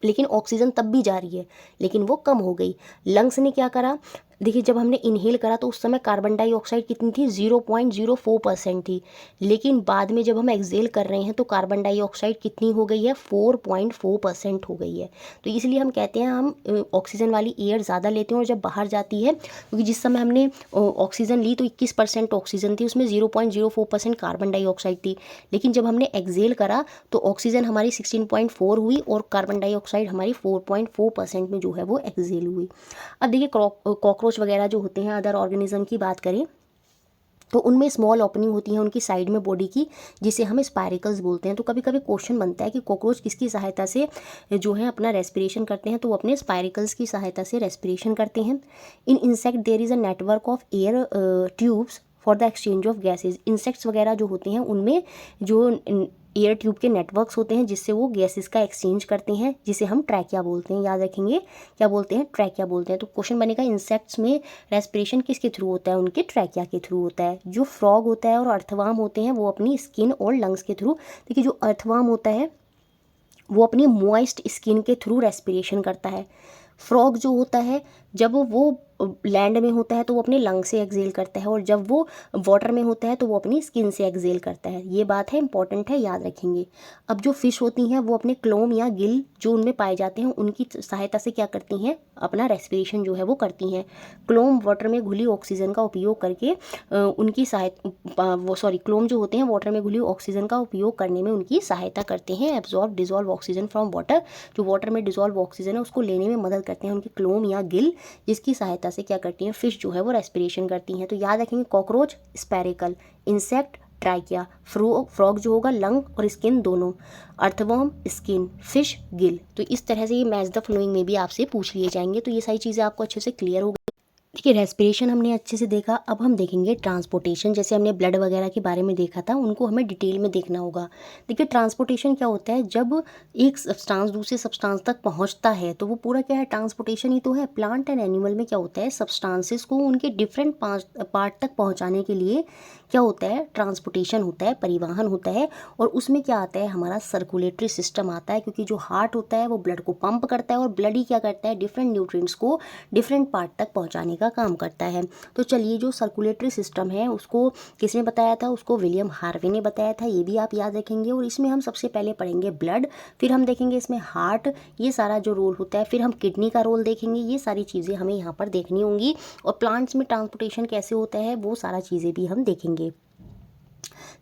लेकिन ऑक्सीजन तब भी जा रही है, लेकिन वो कम हो गई। लंग्स ने क्या करा, देखिए जब हमने इनहेल करा तो उस समय कार्बन डाइऑक्साइड कितनी थी, 0.04% थी। लेकिन बाद में जब हम एक्सहेल कर रहे हैं तो कार्बन डाइऑक्साइड कितनी हो गई है, 4.4% हो गई है। तो इसलिए हम कहते हैं हम ऑक्सीजन वाली एयर ज़्यादा लेते हैं और जब बाहर जाती है, क्योंकि जिस समय हमने ऑक्सीजन ली तो 21% ऑक्सीजन थी, उसमें 0.04% कार्बन डाइऑक्साइड थी। लेकिन जब हमने एक्सहेल करा तो ऑक्सीजन हमारी 16.4 हुई और कार्बन डाइऑक्साइड हमारी 4.4% में जो है वो एक्सहेल हुई। अब देखिए कॉकरोच वगैरह जो होते हैं, अदर ऑर्गेनिज्म की बात करें तो उनमें स्मॉल ओपनिंग होती है उनकी साइड में बॉडी की, जिसे हम स्पाइरिकल्स बोलते हैं। तो कभी कभी क्वेश्चन बनता है कि कॉकरोच किसकी सहायता से जो है अपना रेस्पिरेशन करते हैं, तो वो अपने स्पाइरिकल्स की सहायता से रेस्पिरेशन करते हैं। In insect there is a network of air tubes for the exchange of gases. Insects वगैरह जो होते हैं उनमें जो एयर ट्यूब के नेटवर्क्स होते हैं जिससे वो गैसेस का एक्सचेंज करते हैं, जिसे हम ट्रैकिया बोलते हैं। याद रखेंगे क्या बोलते हैं, ट्रैकिया बोलते हैं। तो क्वेश्चन बनेगा इंसेक्ट्स में रेस्पिरेशन किसके थ्रू होता है, उनके ट्रैकिया के थ्रू होता है। जो फ्रॉग होता है और अर्थवार्म होते हैं वो अपनी स्किन और लंग्स के थ्रू। देखिए जो अर्थवार्म होता है वो अपनी मॉइस्ट स्किन के थ्रू रेस्पिरेशन करता है। फ्रॉग जो होता है जब वो लैंड में होता है तो वो अपने लंग से एक्सहेल करता है, और जब वो वाटर में होता है तो वो अपनी स्किन से एक्सहेल करता है। ये बात है, इंपॉर्टेंट है, याद रखेंगे। अब जो फिश होती हैं वो अपने क्लोम या गिल जो उनमें पाए जाते हैं उनकी सहायता से क्या करती हैं, अपना रेस्पिरेशन जो है वो करती हैं। क्लोम वाटर में घुली ऑक्सीजन का उपयोग करके उनकी क्लोम जो होते हैं वाटर में घुली ऑक्सीजन का उपयोग करने में उनकी सहायता करते हैं। Absorb dissolve oxygen from water, जो वाटर में डिजॉल्व ऑक्सीजन है उसको लेने में मदद करते हैं उनके क्लोम या गिल, जिसकी सहायता से क्या करती हैं, फिश जो है वो रेस्पिरेशन करती हैं। तो याद रखेंगे cockroach spherical, insect trachea, frog जो होगा लंग और स्किन दोनों, अर्थवर्म स्किन, फिश गिल। तो इस तरह से ये मैच द फ्लोइंग में भी आपसे पूछ लिए जाएंगे। तो ये सारी चीज़ें आपको अच्छे से क्लियर हो गई। देखिए रेस्पिरेशन हमने अच्छे से देखा, अब हम देखेंगे ट्रांसपोर्टेशन। जैसे हमने ब्लड वगैरह के बारे में देखा था, उनको हमें डिटेल में देखना होगा। देखिए ट्रांसपोर्टेशन क्या होता है, जब एक सब्सटेंस दूसरे सब्सटेंस तक पहुंचता है तो वो पूरा क्या है, ट्रांसपोर्टेशन ही तो है। प्लांट एंड एनिमल में क्या होता है, सब्सटेंसेस को उनके डिफरेंट पार्ट तक पहुँचाने के लिए क्या होता है, ट्रांसपोर्टेशन होता है, परिवहन होता है। और उसमें क्या आता है, हमारा सर्कुलेटरी सिस्टम आता है, क्योंकि जो हार्ट होता है वो ब्लड को पंप करता है और ब्लड ही क्या करता है, डिफरेंट न्यूट्रिएंट्स को डिफरेंट पार्ट तक पहुंचाने का काम करता है। तो चलिए जो सर्कुलेटरी सिस्टम है उसको किसने बताया था, उसको विलियम हार्वे ने बताया था, ये भी आप याद रखेंगे। और इसमें हम सबसे पहले पढ़ेंगे ब्लड, फिर हम देखेंगे इसमें हार्ट, ये सारा जो रोल होता है, फिर हम किडनी का रोल देखेंगे। ये सारी चीज़ें हमें यहाँ पर देखनी होंगी। और प्लांट्स में ट्रांसपोर्टेशन कैसे होता है वो सारा चीज़ें भी हम देखेंगे।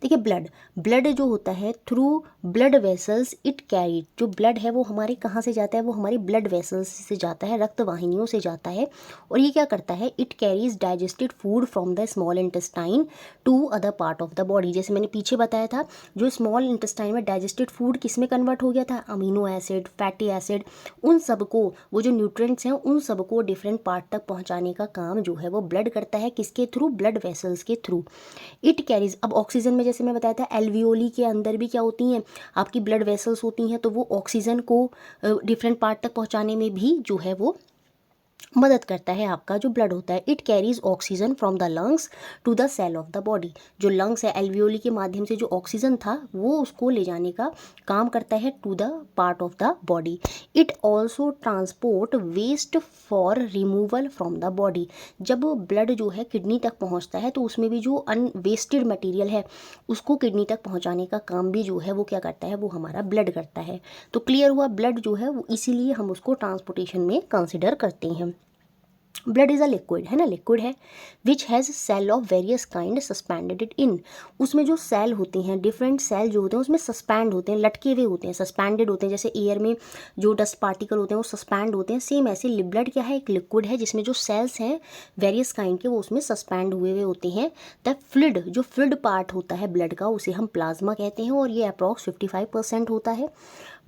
देखिए ब्लड जो होता है, through blood vessels it carry, जो ब्लड है वो हमारे कहाँ से जाता है, वो हमारी ब्लड वेसल्स से जाता है, रक्त वाहिनियों से जाता है। और ये क्या करता है, it carries digested food from the small intestine to other part of the body. जैसे मैंने पीछे बताया था, जो स्मॉल इंटेस्टाइन में डाइजेस्टेड फूड किस में कन्वर्ट हो गया था, अमीनो एसिड, फैटी एसिड, उन सबको, वो जो न्यूट्रिएंट्स हैं उन सबको डिफरेंट पार्ट तक पहुँचाने का काम जो है वो ब्लड करता है। किसके थ्रू, ब्लड वेसल्स के थ्रू। इट कैरीज, अब ऑक्सीजन में जैसे मैं बताया था, एल्वियोली के अंदर भी क्या होती हैं, आपकी ब्लड वेसल्स होती हैं, तो वो ऑक्सीजन को डिफरेंट पार्ट तक पहुंचाने में भी जो है वो मदद करता है आपका जो ब्लड होता है। It carries oxygen from the lungs to the cell of the body, जो लंग्स है एल्वियोली के माध्यम से जो ऑक्सीजन था वो उसको ले जाने का काम करता है to the part of the body. It also transport waste for removal from the body, जब ब्लड जो है किडनी तक पहुंचता है तो उसमें भी जो अनवेस्टेड मटेरियल है उसको किडनी तक पहुंचाने का काम भी जो है वो क्या करता है, वो हमारा ब्लड करता है। तो क्लियर हुआ, ब्लड जो है वो इसीलिए हम उसको ट्रांसपोर्टेशन में कंसिडर करते हैं। ब्लड इज़ अ लिक्विड, है ना, लिक्विड है, which has cell of various kind suspended it in, उसमें जो सेल होते हैं, डिफरेंट सेल जो होते हैं उसमें सस्पेंड होते हैं, लटके हुए होते हैं, सस्पेंडेड होते हैं। जैसे एयर में जो डस्ट पार्टिकल होते हैं वो सस्पेंड होते हैं, सेम ऐसे ब्लड क्या है, एक लिक्विड है जिसमें जो सेल्स हैं वेरियस काइंड के वो उसमें सस्पेंड हुए हुए होते हैं। द फ्लूइड, जो फ्लूइड पार्ट होता है ब्लड का उसे हम प्लाज्मा कहते हैं, और ये अप्रॉक्स 55% होता है।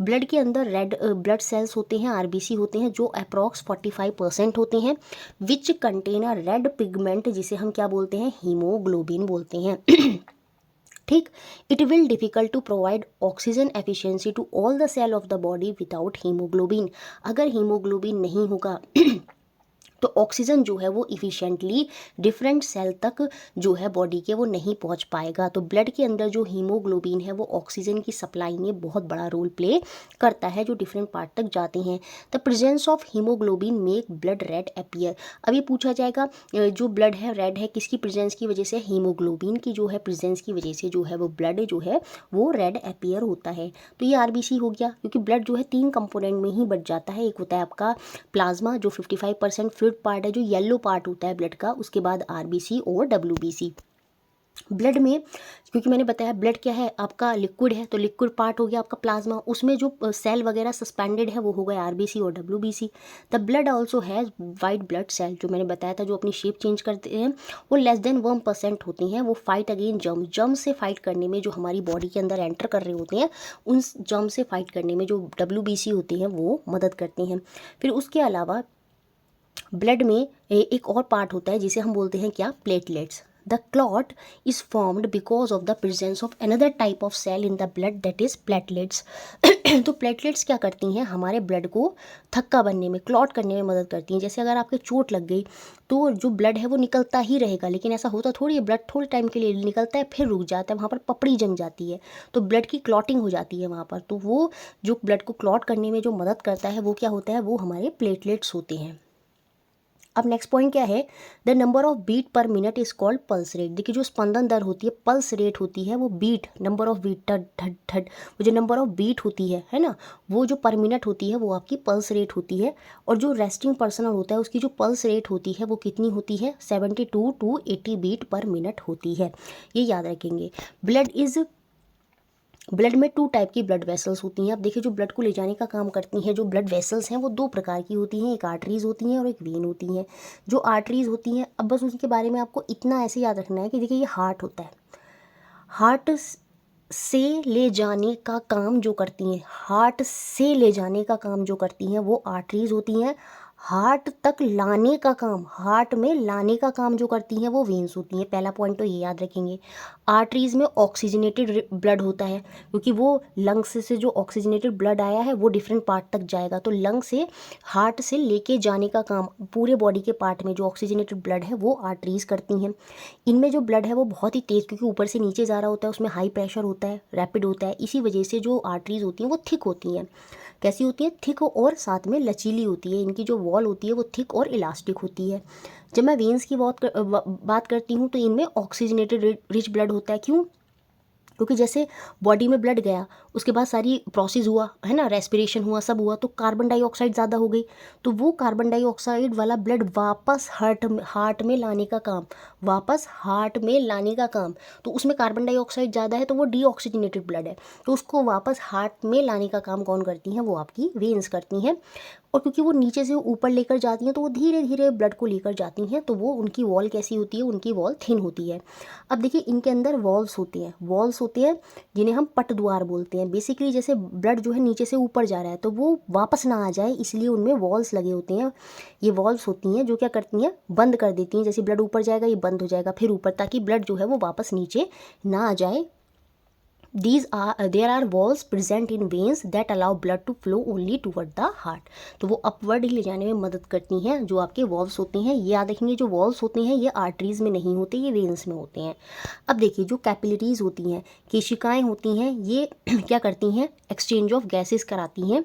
ब्लड के अंदर रेड ब्लड सेल्स होते हैं, आरबीसी होते हैं, जो अप्रॉक्स 45% होते हैं, which contain a red pigment, जिसे हम क्या बोलते हैं, हीमोग्लोबिन बोलते हैं। ठीक, it will difficult to provide oxygen efficiency to all the cell of the body without haemoglobin, अगर हीमोग्लोबिन नहीं होगा तो ऑक्सीजन जो है वो इफ़िशिएंटली डिफरेंट सेल तक जो है बॉडी के वो नहीं पहुंच पाएगा। तो ब्लड के अंदर जो हीमोग्लोबिन है वो ऑक्सीजन की सप्लाई में बहुत बड़ा रोल प्ले करता है, जो डिफरेंट पार्ट तक जाते हैं। The presence of haemoglobin make blood red appear, अभी पूछा जाएगा जो ब्लड है रेड है किसकी प्रेजेंस की वजह से, हीमोग्लोबिन की जो है प्रेजेंस की वजह से जो है वो ब्लड जो है वो रेड अपीयर होता है। तो ये आरबीसी हो गया, क्योंकि ब्लड जो है 3 कंपोनेंट में ही बट जाता है। एक होता है आपका प्लाज्मा जो 55% फ्लूइड पार्ट है, जो येलो पार्ट होता है ब्लड का, उसके बाद आरबीसी और डब्ल्यूबीसी। ब्लड में, क्योंकि मैंने बताया ब्लड क्या है आपका लिक्विड है, तो लिक्विड पार्ट हो गया आपका प्लाज्मा, उसमें जो सेल वगैरह सस्पेंडेड है वो हो गए आरबीसी और WBC. The blood also has white blood cell, जो मैंने बताया था जो अपनी शेप चेंज करते हैं, वो लेस देन 1% होती हैं। वो फाइट अगेन जर्म से फाइट करने में, जो हमारी बॉडी के अंदर एंटर कर रहे होते हैं उन जर्म से फाइट करने में जो डब्ल्यूबीसी होती हैं वो मदद करती हैं। फिर उसके अलावा ब्लड में एक और पार्ट होता है जिसे हम बोलते हैं क्या, platelets. The clot is formed because of the presence of another type of cell in the blood, that is platelets. तो प्लेटलेट्स क्या करती हैं, हमारे ब्लड को थक्का बनने में, क्लॉट करने में मदद करती हैं। जैसे अगर आपके चोट लग गई तो जो ब्लड है वो निकलता ही रहेगा, लेकिन ऐसा होता थोड़ी है, ब्लड थोड़े टाइम के लिए निकलता है फिर रुक जाता है, वहाँ पर पपड़ी जम जाती है, तो ब्लड की क्लॉटिंग हो जाती है वहाँ पर। तो वो जो ब्लड को क्लॉट करने में जो मदद करता है वो क्या होता है, वो हमारे प्लेटलेट्स होते हैं। अब नेक्स्ट पॉइंट क्या है, the number of beat per minute is called pulse rate. देखिए जो स्पंदन दर होती है, पल्स रेट होती है, वो बीट, नंबर ऑफ बीट, ठड ठड ठड, वो जो नंबर ऑफ बीट होती है ना, वो जो पर मिनट होती है वो आपकी पल्स रेट होती है। और जो रेस्टिंग पर्सन होता है उसकी जो पल्स रेट होती है वो कितनी होती है, 72 to 80 बीट पर मिनट होती है, ये याद रखेंगे। ब्लड में 2 टाइप की ब्लड वेसल्स होती हैं। अब देखिए जो ब्लड को ले जाने का काम करती हैं, जो ब्लड वेसल्स हैं वो 2 प्रकार की होती हैं, एक आर्टरीज होती हैं और एक वेन होती हैं। जो आर्टरीज होती हैं, अब बस उसके बारे में आपको इतना ऐसे याद रखना है कि देखिए ये हार्ट होता है, हार्ट से ले जाने का काम जो करती हैं, हार्ट से ले जाने का काम जो करती हैं वो आर्टरीज होती हैं। हार्ट तक लाने का काम, हार्ट में लाने का काम जो करती हैं वो वेन्स होती हैं। पहला पॉइंट तो ये याद रखेंगे। आर्टरीज में ऑक्सीजनेटेड ब्लड होता है, क्योंकि वो लंग्स से जो ऑक्सीजनेटेड ब्लड आया है वो डिफरेंट पार्ट तक जाएगा, तो लंग से हार्ट से लेके जाने का काम पूरे बॉडी के पार्ट में जो ऑक्सीजनेटेड ब्लड है वो आर्टरीज करती हैं। इनमें जो ब्लड है वो बहुत ही तेज़, क्योंकि ऊपर से नीचे जा रहा होता है, उसमें हाई प्रेशर होता है, रैपिड होता है, इसी वजह से जो आर्टरीज होती हैं वो थिक होती हैं। कैसी होती है? थिक और साथ में लचीली होती है। इनकी जो वॉल होती है वो थिक और इलास्टिक होती है। जब मैं वेन्स की बात करती हूँ तो इनमें ऑक्सीजनेटेड रिच ब्लड होता है। क्यों? क्योंकि जैसे बॉडी में ब्लड गया, उसके बाद सारी प्रोसेस हुआ है ना, रेस्पिरेशन हुआ, सब हुआ, तो कार्बन डाइऑक्साइड ज़्यादा हो गई, तो वो कार्बन डाइऑक्साइड वाला ब्लड वापस हार्ट में लाने का काम, वापस हार्ट में लाने का काम, तो उसमें कार्बन डाइऑक्साइड ज़्यादा है तो वो डीऑक्सीजनेटेड ब्लड है, तो उसको वापस हार्ट में लाने का काम कौन करती हैं? वो आपकी वेन्स करती हैं। और क्योंकि वो नीचे से ऊपर लेकर जाती हैं तो वो धीरे धीरे ब्लड को लेकर जाती हैं, तो वो उनकी वॉल कैसी होती है? उनकी वॉल थिन होती है। अब देखिए इनके अंदर वॉल्स होती हैं, वॉल्स होती हैं जिन्हें हम पट द्वार बोलते हैं। बेसिकली जैसे ब्लड जो है नीचे से ऊपर जा रहा है तो वो वापस ना आ जाए, इसलिए उनमें वॉल्स लगे होते हैं। ये वॉल्स होती हैं जो क्या करती हैं? बंद कर देती हैं। जैसे ब्लड ऊपर जाएगा ये बंद हो जाएगा फिर ऊपर, ताकि ब्लड जो है वो वापस नीचे ना आ जाए। There are walls present in veins that allow blood to flow only toward the heart। तो वो अपवर्ड ही ले जाने में मदद करती हैं जो आपके वॉल्स होती हैं। ये याद रखेंगे, जो वॉल्स होते हैं ये आर्टरीज में नहीं होते, ये वेन्स में होते हैं। अब देखिए जो कैपिलरीज होती हैं, केशिकाएं होती हैं, ये क्या करती हैं? एक्सचेंज ऑफ गैसेस कराती हैं।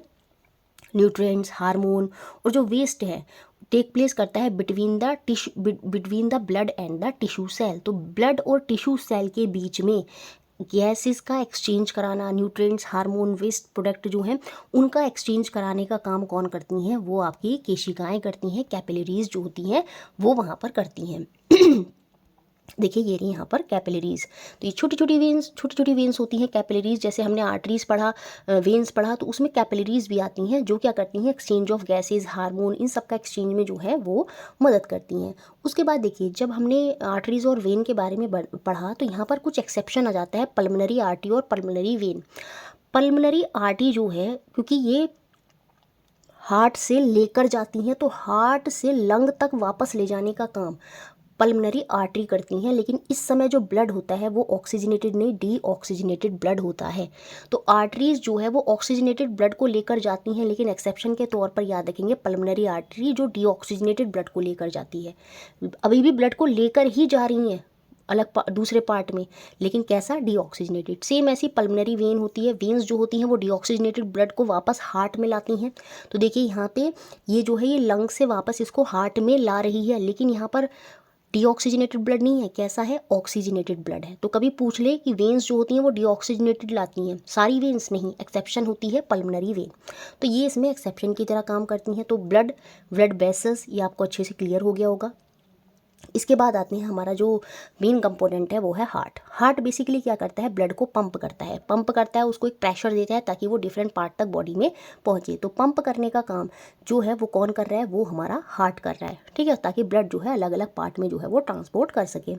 न्यूट्रिएंट्स, हार्मोन और जो वेस्ट है टेक प्लेस करता है between the blood and the tissue cell. तो ब्लड और टिश्यू सेल के बीच में गैसेस का एक्सचेंज कराना, न्यूट्रिएंट्स, हार्मोन, वेस्ट प्रोडक्ट जो हैं उनका एक्सचेंज कराने का काम कौन करती हैं? वो आपकी केशिकाएं करती हैं। कैपिलरीज जो होती हैं वो वहाँ पर करती हैं। देखिए ये रही यहाँ पर कैपिलरीज। तो ये छोटी छोटी वेन्स होती हैं कैपिलरीज। जैसे हमने आर्टरीज पढ़ा, वेन्स पढ़ा, तो उसमें कैपिलरीज भी आती हैं जो क्या करती हैं? एक्सचेंज ऑफ गैसेज, हार्मोन, इन सब का एक्सचेंज में जो है वो मदद करती हैं। उसके बाद देखिए जब हमने आर्टरीज और वेन के बारे में पढ़ा तो यहाँ पर कुछ एक्सेप्शन आ जाता है, पल्मोनरी आर्टरी और पल्मोनरी वेन। पल्मोनरी आर्टरी जो है, क्योंकि ये हार्ट से लेकर जाती हैं, तो हार्ट से लंग तक वापस ले जाने का काम पल्मोनरी आर्टरी करती हैं। लेकिन इस समय जो ब्लड होता है वो ऑक्सीजनेटेड नहीं, डीऑक्सीजनेटेड ब्लड होता है। तो आर्टरीज जो है वो ऑक्सीजनेटेड ब्लड को लेकर जाती हैं, लेकिन एक्सेप्शन के तौर पर याद रखेंगे पल्मोनरी आर्टरी जो डीऑक्सीजनेटेड ब्लड को लेकर जाती है। अभी भी ब्लड को लेकर ही जा रही हैं अलग दूसरे पार्ट में, लेकिन कैसा? डीऑक्सीजनेटेड। सेम ऐसी पल्मोनरी वेन होती है। वेन्स जो होती हैं वो डीऑक्सीजनेटेड ब्लड को वापस हार्ट में लाती हैं। तो देखिए यहाँ पे ये जो है ये लंग से वापस इसको हार्ट में ला रही है, लेकिन यहाँ पर डीऑक्सीजनेटेड ब्लड नहीं है, कैसा है? ऑक्सीजनेटेड ब्लड है। तो कभी पूछ ले कि वेन्स जो होती हैं वो डीऑक्सीजनेटेड लाती हैं, सारी वेन्स नहीं, एक्सेप्शन होती है पल्मोनरी वेन। तो ये इसमें एक्सेप्शन की तरह काम करती हैं। तो ब्लड वेसल्स ये आपको अच्छे से क्लियर हो गया होगा। इसके बाद आते हैं हमारा जो मेन कंपोनेंट है वो है हार्ट। हार्ट बेसिकली क्या करता है? ब्लड को पंप करता है, उसको एक प्रेशर देता है ताकि वो डिफरेंट पार्ट तक बॉडी में पहुंचे। तो पंप करने का काम जो है वो कौन कर रहा है? वो हमारा हार्ट कर रहा है, ठीक है, ताकि ब्लड जो है अलग अलग पार्ट में जो है वो ट्रांसपोर्ट कर सके।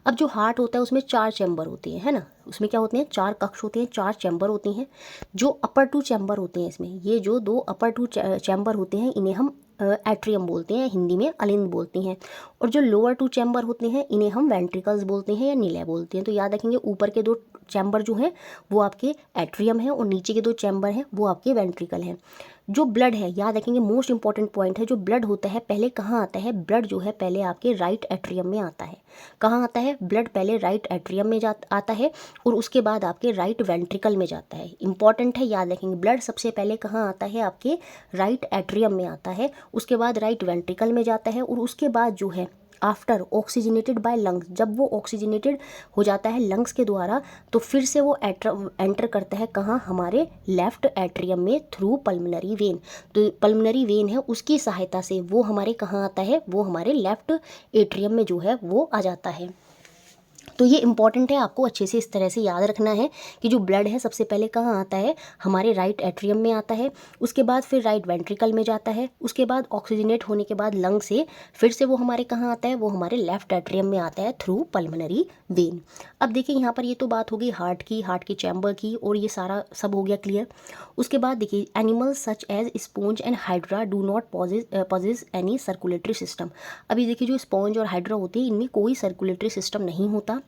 अब जो हार्ट होता है उसमें 4 चैम्बर होते हैं, है ना, उसमें क्या होते हैं? 4 कक्ष होते हैं, 4 चैम्बर होते हैं। जो अपर 2 चैम्बर होते हैं इसमें, ये जो 2 अपर 2 चैम्बर होते हैं इन्हें हम एट्रियम बोलते हैं, हिंदी में अलिंद बोलते हैं। और जो लोअर 2 चैम्बर होते हैं इन्हें हम वेंट्रिकल्स बोलते हैं या नीले बोलते हैं। तो याद रखेंगे ऊपर के 2 चैम्बर जो हैं वो आपके एट्रियम हैं और नीचे के 2 चैम्बर हैं वो आपके वेंट्रिकल हैं। जो ब्लड है, याद रखेंगे मोस्ट इंपॉर्टेंट पॉइंट है, जो ब्लड होता है पहले कहाँ आता है? ब्लड जो है पहले आपके राइट एट्रियम में आता है। कहाँ आता है? ब्लड पहले राइट एट्रियम में आता है और उसके बाद आपके राइट वेंट्रिकल में जाता है। इंपॉर्टेंट है, याद रखेंगे ब्लड सबसे पहले कहाँ आता है? आपके राइट एट्रियम में आता है, उसके बाद राइट वेंट्रिकल में जाता है और उसके बाद जो है आफ्टर ऑक्सीजनेटेड बाय लंग्स, जब वो ऑक्सीजनेटेड हो जाता है लंग्स के द्वारा तो फिर से वो एंटर करता है कहाँ? हमारे लेफ्ट एट्रियम में थ्रू पल्मोनरी वेन। तो पल्मोनरी वेन है उसकी सहायता से वो हमारे कहाँ आता है? वो हमारे लेफ्ट एट्रियम में जो है वो आ जाता है। तो ये इंपॉर्टेंट है, आपको अच्छे से इस तरह से याद रखना है कि जो ब्लड है सबसे पहले कहाँ आता है, हमारे राइट एट्रियम में आता है, उसके बाद फिर राइट वेंट्रिकल में जाता है, उसके बाद ऑक्सीजनेट होने के बाद लंग से फिर से वो हमारे कहाँ आता है, वो हमारे लेफ्ट एट्रियम में आता है थ्रू पल्मोनरी वेन। अब देखिए यहाँ पर ये तो बात हो गई हार्ट की चैम्बर की, और ये सारा सब हो गया क्लियर। उसके बाद देखिए animals such as sponge and hydra do not possess any circulatory system. अभी देखिए जो स्पॉन्ज और हाइड्रा होते हैं इनमें कोई सर्कुलेटरी सिस्टम नहीं होता।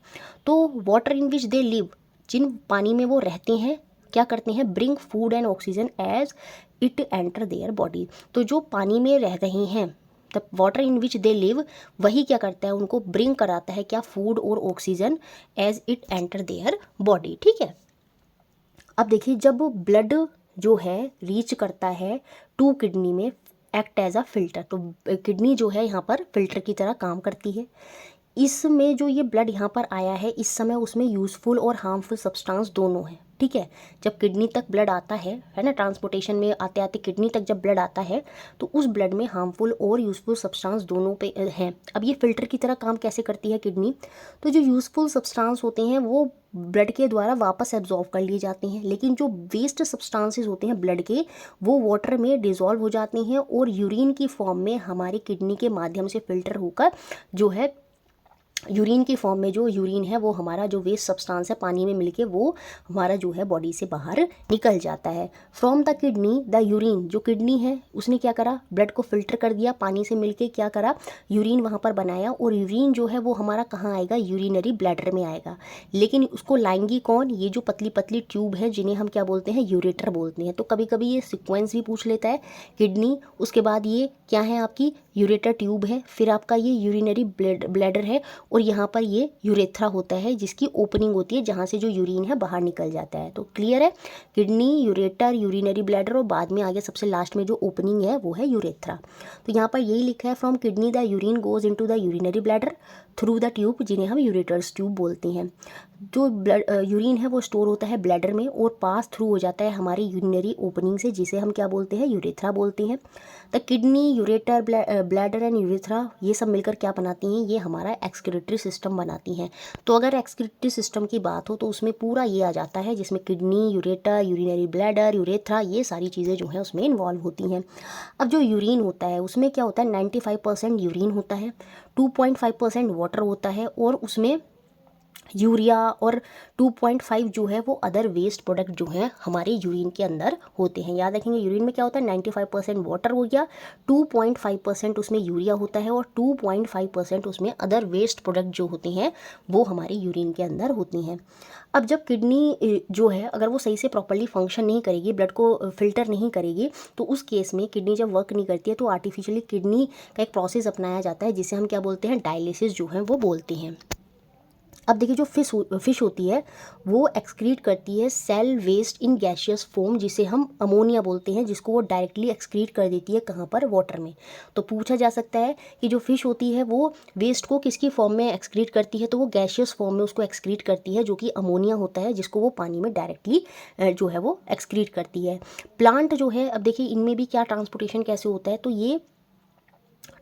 तो water in which they live, जिन पानी में वो रहते हैं क्या करते हैं, bring food and oxygen as it enter their body. तो जो पानी में रह रहे हैं the water in which they live, वही क्या करता है, उनको ब्रिंग कराता है क्या, फूड और oxygen as it enter their body. ठीक है। अब देखिए जब ब्लड जो है रीच करता है टू किडनी में, एक्ट एज अ फिल्टर, तो किडनी जो है यहाँ पर फिल्टर की तरह काम करती है। इसमें जो ये ब्लड यहाँ पर आया है इस समय उसमें यूज़फुल और हार्मफुल सब्सटेंस दोनों है। ठीक है। जब किडनी तक ब्लड आता है ना, ट्रांसपोर्टेशन में आते आते किडनी तक जब ब्लड आता है तो उस ब्लड में हार्मफुल और यूज़फुल सब्सटेंस दोनों पे हैं। अब ये फिल्टर की तरह काम कैसे करती है किडनी, तो जो यूज़फुल सब्सटेंस होते हैं वो ब्लड के द्वारा वापस एब्जॉर्व कर लिए जाते हैं, लेकिन जो वेस्ट सब्सटेंसेस होते हैं ब्लड के वो वाटर में डिज़ोल्व हो जाते हैं और यूरिन की फॉर्म में हमारी किडनी के माध्यम से फिल्टर होकर जो है यूरिन की फॉर्म में जो यूरिन है वो हमारा जो वेस्ट सब्सटेंस है पानी में मिलके वो हमारा जो है बॉडी से बाहर निकल जाता है। From the kidney the urine, जो किडनी है उसने क्या करा, ब्लड को फिल्टर कर दिया, पानी से मिलके क्या करा, यूरिन वहाँ पर बनाया, और यूरिन जो है वो हमारा कहाँ आएगा, यूरिनरी ब्लैडर में आएगा। लेकिन उसको लाएंगी कौन, ये जो पतली पतली ट्यूब है जिन्हें हम क्या बोलते हैं, यूरेटर बोलते हैं। तो कभी कभी ये सिक्वेंस भी पूछ लेता है, किडनी, उसके बाद ये क्या है आपकी यूरेटर ट्यूब है, फिर आपका ये यूरिनरी ब्लैडर है, और यहाँ पर ये यूरेथ्रा होता है जिसकी ओपनिंग होती है जहाँ से जो यूरिन है बाहर निकल जाता है। तो क्लियर है, किडनी, यूरेटर, यूरिनरी ब्लैडर, और बाद में आगे सबसे लास्ट में जो ओपनिंग है वो है यूरेथ्रा। तो यहाँ पर यही लिखा है, from kidney the urine goes into the urinary bladder through the tube, जिन्हें हम यूरेटर्स ट्यूब बोलते हैं। जो ब्लड यूरिन है वो स्टोर होता है ब्लैडर में और पास थ्रू हो जाता है हमारी यूरिनरी ओपनिंग से, जिसे हम क्या बोलते हैं, यूरेथ्रा बोलते हैं। The kidney, ureter, bladder and urethra ये सब मिलकर क्या बनाती हैं, ये हमारा एक्सक्रीटरी सिस्टम बनाती हैं। तो अगर एक्सक्रीटरी सिस्टम की बात हो तो उसमें पूरा ये आ जाता है जिसमें kidney, ureter, urinary bladder, urethra, ये सारी चीज़ें जो हैं उसमें इन्वॉल्व होती हैं। अब जो यूरिन होता है उसमें क्या होता है, 95% यूरिन होता है, 2.5% वाटर होता है, और उसमें यूरिया और 2.5 जो है वो अदर वेस्ट प्रोडक्ट जो हैं हमारे यूरिन के अंदर होते हैं। याद रखेंगे यूरिन में क्या होता है, 95% वाटर हो गया, 2.5% उसमें यूरिया होता है, और 2.5% उसमें अदर वेस्ट प्रोडक्ट जो होते हैं वो हमारे यूरिन के अंदर होती हैं। अब जब किडनी जो है अगर वो सही से प्रॉपर्ली फंक्शन नहीं करेगी, ब्लड को फिल्टर नहीं करेगी, तो उस केस में किडनी जब वर्क नहीं करती है तो आर्टिफिशियली किडनी का एक प्रोसेस अपनाया जाता है जिसे हम क्या बोलते हैं, डायलिसिस जो है वो बोलते हैं। अब देखिए जो फिश होती है वो एक्सक्रीट करती है cell waste in gaseous form, जिसे हम अमोनिया बोलते हैं, जिसको वो डायरेक्टली एक्सक्रीट कर देती है कहाँ पर, वाटर में। तो पूछा जा सकता है कि जो फिश होती है वो वेस्ट को किसकी फॉर्म में एक्सक्रीट करती है, तो वो गैशियस फॉर्म में उसको एक्सक्रीट करती है जो कि अमोनिया होता है, जिसको वो पानी में डायरेक्टली जो है वो एक्सक्रीट करती है। प्लांट जो है, अब देखिए इनमें भी क्या ट्रांसपोर्टेशन कैसे होता है, तो ये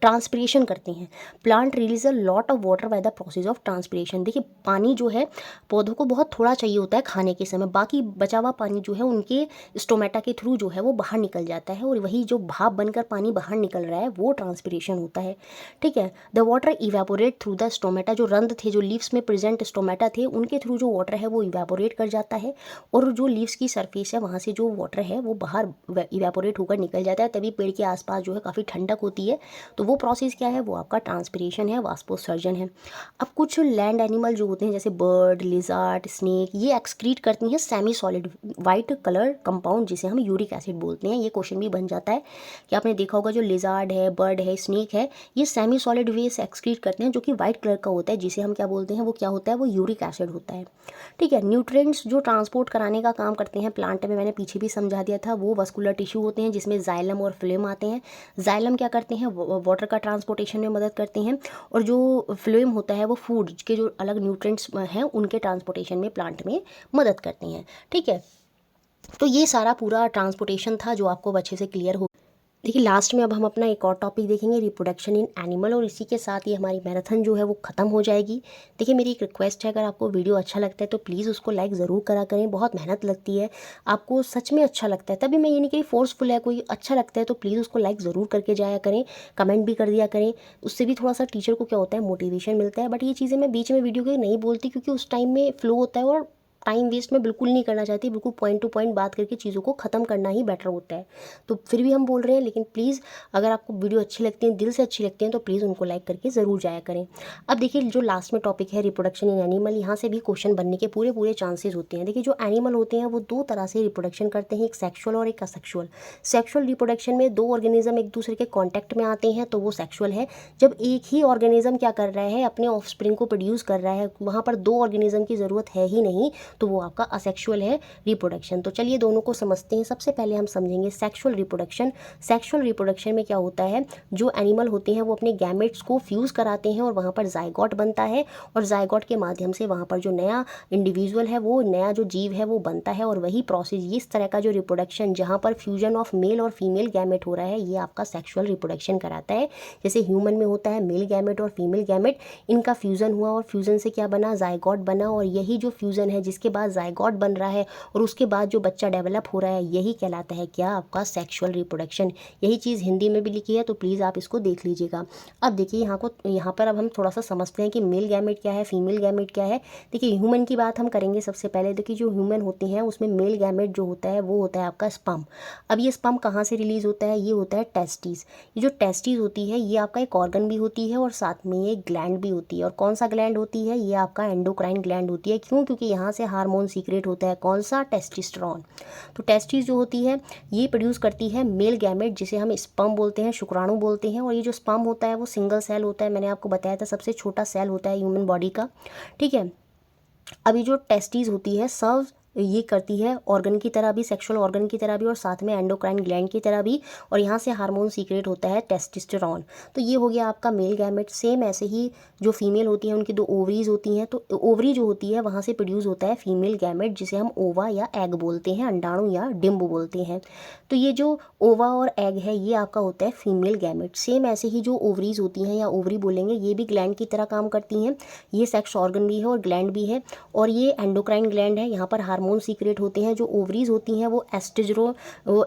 ट्रांसपिरेशन करते हैं। Plant release a lot of water by the process of transpiration. देखिए पानी जो है पौधों को बहुत थोड़ा चाहिए होता है खाने के समय, बाकी बचा हुआ पानी जो है उनके स्टोमेटा के थ्रू जो है वो बाहर निकल जाता है, और वही जो भाप बनकर पानी बाहर निकल रहा है वो ट्रांसपिरेशन होता है। ठीक है। The water evaporate through the stomata, जो रंध्र थे, जो लीव्स में प्रेजेंट स्टोमेटा थे, उनके थ्रू जो वाटर है वो इवेपोरेट कर जाता है, और जो लीव्स की सरफेस है वहाँ से जो वाटर है वो बाहर इवेपोरेट होकर निकल जाता है, तभी पेड़ के आसपास जो है काफ़ी ठंडक होती है। तो वो प्रोसेस क्या है, वो आपका ट्रांसपिरेशन है, वास्पोसर्जन है। अब कुछ लैंड एनिमल जो होते हैं जैसे बर्ड, लिजार्ड, स्नेक, ये एक्सक्रीट करती हैं semi solid white colour compound जिसे हम यूरिक एसिड बोलते हैं। ये क्वेश्चन भी बन जाता है कि आपने देखा होगा जो लिजार्ड है, बर्ड है, स्नेक है, ये सेमी सॉलिड वेस्ट एक्सक्रीट करते हैं जो कि वाइट कलर का होता है, जिसे हम क्या बोलते हैं, वो क्या होता है, वो यूरिक एसिड होता है। ठीक है। न्यूट्रिएंट्स जो ट्रांसपोर्ट कराने का काम करते हैं प्लांट में, मैंने पीछे भी समझा दिया था, वो वस्कुलर टिश्यू होते हैं जिसमें जाइलम और फ्लोएम आते हैं। जाइलम क्या करते हैं, वाटर का ट्रांसपोर्टेशन में मदद करते हैं, और जो फ्लोएम होता है वो फूड के जो अलग न्यूट्रिएंट्स हैं उनके ट्रांसपोर्टेशन में प्लांट में मदद करते हैं। ठीक है। तो ये सारा पूरा ट्रांसपोर्टेशन था जो आपको अच्छे से क्लियर हो। देखिए लास्ट में अब हम अपना एक और टॉपिक देखेंगे, रिप्रोडक्शन इन एनिमल, और इसी के साथ ही हमारी मैराथन जो है वो ख़त्म हो जाएगी। देखिए मेरी एक रिक्वेस्ट है, अगर आपको वीडियो अच्छा लगता है तो प्लीज़ उसको लाइक ज़रूर करा करें। बहुत मेहनत लगती है, आपको सच में अच्छा लगता है तभी, मैं ये नहीं कही फोर्सफुल है, कोई अच्छा लगता है तो प्लीज़ उसको लाइक ज़रूर करके जाया करें, कमेंट भी कर दिया करें। उससे भी थोड़ा सा टीचर को क्या होता है, मोटिवेशन मिलता है। बट ये चीज़ें मैं बीच में वीडियो के नहीं बोलती क्योंकि उस टाइम में फ्लो होता है, और टाइम वेस्ट मैं बिल्कुल नहीं करना चाहती। बिल्कुल पॉइंट टू पॉइंट बात करके चीज़ों को ख़त्म करना ही बेटर होता है। तो फिर भी हम बोल रहे हैं, लेकिन प्लीज़ अगर आपको वीडियो अच्छी लगती है, दिल से अच्छी लगती हैं, तो प्लीज़ उनको लाइक करके ज़रूर जाया करें। अब देखिए जो लास्ट में टॉपिक है, रिप्रोडक्शन इन एनिमल, यहाँ से भी क्वेश्चन बनने के पूरे पूरे चांसेस होते हैं। देखिए जो एनिमल होते हैं वो दो तरह से रिप्रोडक्शन करते हैं, एक सेक्शुअल और एक असेक्शुअल। सेक्शुअल रिप्रोडक्शन में दो ऑर्गेनिज्म एक दूसरे के कॉन्टैक्ट में आते हैं तो वो सेक्शुअल है। जब एक ही ऑर्गेनिज्म क्या कर रहा है, अपने ऑफस्प्रिंग को प्रोड्यूस कर रहा है, वहाँ पर दो ऑर्गेनिज्म की ज़रूरत है ही नहीं, तो वो आपका असेक्शुअल है रिप्रोडक्शन। तो चलिए दोनों को समझते हैं। सबसे पहले हम समझेंगे सेक्शुअल रिप्रोडक्शन। सेक्शुअल रिप्रोडक्शन में क्या होता है, जो एनिमल होते हैं वो अपने गैमेट्स को फ्यूज़ कराते हैं और वहाँ पर जाइगोट बनता है, और जाइगोट के माध्यम से वहाँ पर जो नया इंडिविजुअल है, वो नया जो जीव है वो बनता है। और वही प्रोसेस, इस तरह का जो रिप्रोडक्शन जहाँ पर फ्यूजन ऑफ मेल और फीमेल गैमेट हो रहा है, ये आपका सेक्शुअल रिप्रोडक्शन कराता है। जैसे ह्यूमन में होता है मेल गैमेट और फीमेल गैमेट, इनका फ्यूज़न हुआ और फ्यूज़न से क्या बना, जाइगोट बना। और यही जो फ्यूज़न है जिसके बाद जाइगोट बन रहा है और उसके बाद जो बच्चा डेवलप हो रहा है, यही कहलाता है क्या, आपका सेक्शुअल रिप्रोडक्शन। यही चीज़ हिंदी में भी लिखी है, तो प्लीज़ आप इसको देख लीजिएगा। अब देखिए यहाँ पर अब हम थोड़ा सा समझते हैं कि मेल गैमेट क्या है, फीमेल गैमेट क्या है। देखिए ह्यूमन की बात हम करेंगे सबसे पहले। देखिए जो ह्यूमन होते हैं उसमें मेल गैमेट जो होता है वो होता है आपका स्पर्म। अब ये स्पर्म कहाँ से रिलीज़ होता है, ये होता है टेस्टिस। ये जो टेस्टिस होती है ये आपका एक ऑर्गन भी होती है और साथ में ये ग्लैंड भी होती है। और कौन सा ग्लैंड होती है, ये आपका एंडोक्राइन ग्लैंड होती है। क्यों, क्योंकि यहाँ से हार्मोन सीक्रेट होता है, कौन सा, टेस्टिस्टेरोन। तो टेस्टिस जो होती है ये प्रोड्यूस करती है मेल गैमेट, जिसे हम स्पर्म बोलते हैं, शुक्राणु बोलते हैं। और ये जो स्पर्म होता है वो सिंगल सेल होता है, मैंने आपको बताया था सबसे छोटा सेल होता है ह्यूमन बॉडी का, ठीक है। अभी जो टेस्टिस होती है सर्व ये करती है ऑर्गन की तरह भी, सेक्सुअल ऑर्गन की तरह भी, और साथ में एंडोक्राइन ग्लैंड की तरह भी। और यहाँ से हार्मोन सीक्रेट होता है टेस्टोस्टेरोन। तो ये हो गया आपका मेल गैमेट। सेम ऐसे ही जो फीमेल होती हैं उनकी दो ओवरीज होती हैं, तो ओवरी जो होती है वहाँ से प्रोड्यूस होता है फीमेल गैमेट, जिसे हम ओवा या एग बोलते हैं, अंडाणु या डिम्ब बोलते हैं। तो ये जो ओवा और एग है ये आपका होता है फीमेल गैमेट। सेम ऐसे ही जो ओवरीज होती हैं या ओवरी बोलेंगे, ये भी ग्लैंड की तरह काम करती हैं। ये सेक्स ऑर्गन भी है और ग्लैंड भी है, और ये एंडोक्राइन ग्लैंड है। यहाँ पर हार्मोन सीक्रेट होते हैं। जो ओवरीज होती हैं वो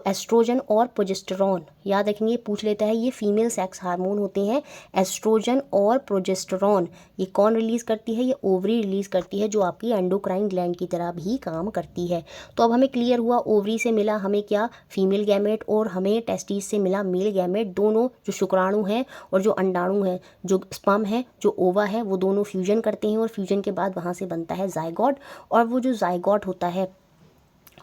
एस्ट्रोजन और प्रोजेस्टेरॉन, याद रखेंगे, पूछ लेता है, ये फीमेल सेक्स हार्मोन होते हैं, एस्ट्रोजन और प्रोजेस्टेरॉन। ये कौन रिलीज़ करती है, ये ओवरी रिलीज़ करती है, जो आपकी एंडोक्राइन ग्लैंड की तरह भी काम करती है। तो अब हमें क्लियर हुआ, ओवरी से मिला हमें क्या, फीमेल गैमेट, और हमें टेस्टिस से मिला मेल गैमेट। दोनों जो शुक्राणु हैं और जो अंडाणु है, जो स्पर्म है, जो ओवा है, वो दोनों फ्यूजन करते हैं, और फ्यूजन के बाद वहाँ से बनता है जाइगोट। और वो जो जाइगोट होता है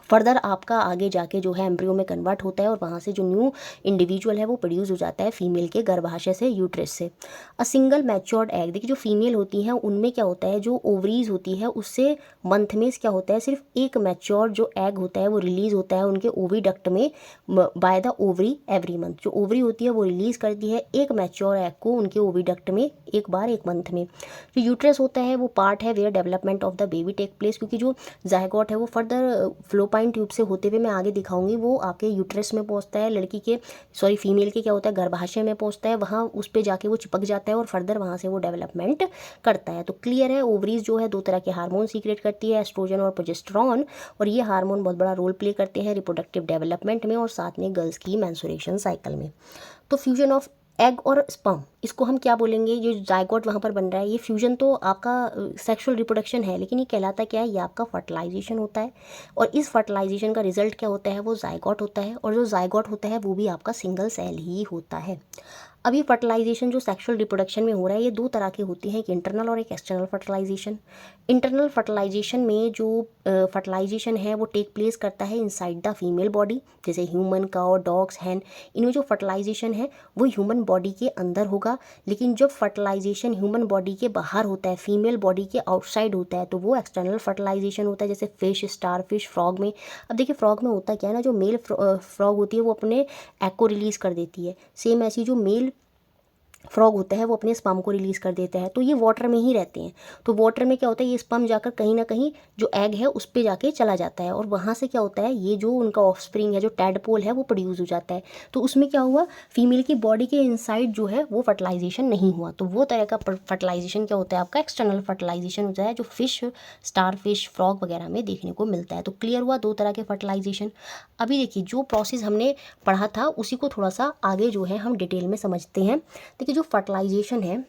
फर्दर आपका आगे जाके जो है एम्ब्रियो में कन्वर्ट होता है, और वहाँ से जो न्यू इंडिविजुअल है वो प्रोड्यूस हो जाता है फीमेल के गर्भाशय से, यूट्रस से। अ सिंगल मैच्योर्ड एग, देखिए जो फीमेल होती हैं उनमें क्या होता है, जो ओवरीज होती है उससे मंथ में क्या होता है, सिर्फ एक मैच्योर्ड जो एग होता है वो रिलीज़ होता है उनके ओविडक्ट में by the ovary every month. जो ओवरी होती है वो रिलीज़ करती है एक मैच्योर एग को उनके ओविडक्ट में एक बार एक मंथ में। जो यूट्रस होता है वो पार्ट है where development of the baby take place, क्योंकि जो जायगोट है वो फर्दर फ्लोपाइन ट्यूब से होते हुए, मैं आगे दिखाऊंगी, वो आपके यूट्रस में पहुंचता है, लड़की के फीमेल के क्या होता है, गर्भाशय में पहुंचता है, वहाँ उस पर जाके वो चिपक जाता है और फर्दर वहाँ से वो डेवलपमेंट करता है। तो क्लियर है, ओवरीज जो है दो तरह के हार्मोन सीक्रेट करती है, एस्ट्रोजन और प्रोजेस्टेरॉन, और ये हार्मोन बहुत बड़ा रोल प्ले करते हैं रिप्रोडक्टिव डेवलपमेंट में और साथ में गर्ल्स की मेंस्ट्रुएशन साइकिल में। तो फ्यूजन ऑफ एग और स्पर्म, इसको हम क्या बोलेंगे, जो जाइगोट वहाँ पर बन रहा है, ये फ्यूजन तो आपका सेक्सुअल रिप्रोडक्शन है, लेकिन ये कहलाता क्या है, ये आपका फर्टिलाइजेशन होता है। और इस फर्टिलाइजेशन का रिजल्ट क्या होता है, वो जाइगोट होता है, और जो जाइगोट होता है वो भी आपका सिंगल सेल ही होता है। अब ये फर्टिलाइजेशन जो सेक्सुअल रिप्रोडक्शन में हो रहा है, ये दो तरह की होती हैं, एक इंटरनल और एक एक्सटर्नल फर्टिलाइजेशन। इंटरनल फर्टिलाइजेशन में जो फर्टिलाइजेशन है वो टेक प्लेस करता है इनसाइड द फीमेल बॉडी, जैसे ह्यूमन, काउ, डॉग्स, हैन, इनमें जो फर्टिलाइजेशन है वो ह्यूमन बॉडी के अंदर होगा। लेकिन जब फर्टिलाइजेशन ह्यूमन बॉडी के बाहर होता है, फीमेल बॉडी के आउटसाइड होता है, तो वो एक्सटर्नल फर्टिलाइजेशन होता है, जैसे फिश, स्टार फिश, फ्रॉग में। अब देखिए फ्रॉग में होता क्या है ना, जो मेल फ्रॉग होती है वो अपने एग को रिलीज़ कर देती है। सेम ऐसी जो मेल फ्रॉग होता है वो अपने स्पर्म को रिलीज़ कर देता है, तो ये वाटर में ही रहते हैं। तो वाटर में क्या होता है, ये स्पर्म जाकर कहीं ना कहीं जो एग है उस पे जाके चला जाता है, और वहाँ से क्या होता है, ये जो उनका ऑफस्प्रिंग है, जो टैडपोल है, वो प्रोड्यूस हो जाता है। तो उसमें क्या हुआ, फीमेल की बॉडी के इनसाइड जो है वो फर्टिलाइजेशन नहीं हुआ। तो वो तरह का फर्टिलाइजेशन क्या होता है, आपका एक्सटर्नल फर्टिलाइजेशन होता है, जो फिश, स्टार फिश, फ्रॉग वगैरह में देखने को मिलता है। तो क्लियर हुआ दो तरह के फर्टिलाइजेशन। अभी देखिए जो प्रोसेस हमने पढ़ा था उसी को थोड़ा सा आगे जो है हम डिटेल में समझते हैं। देखिए जो फर्टिलाइजेशन है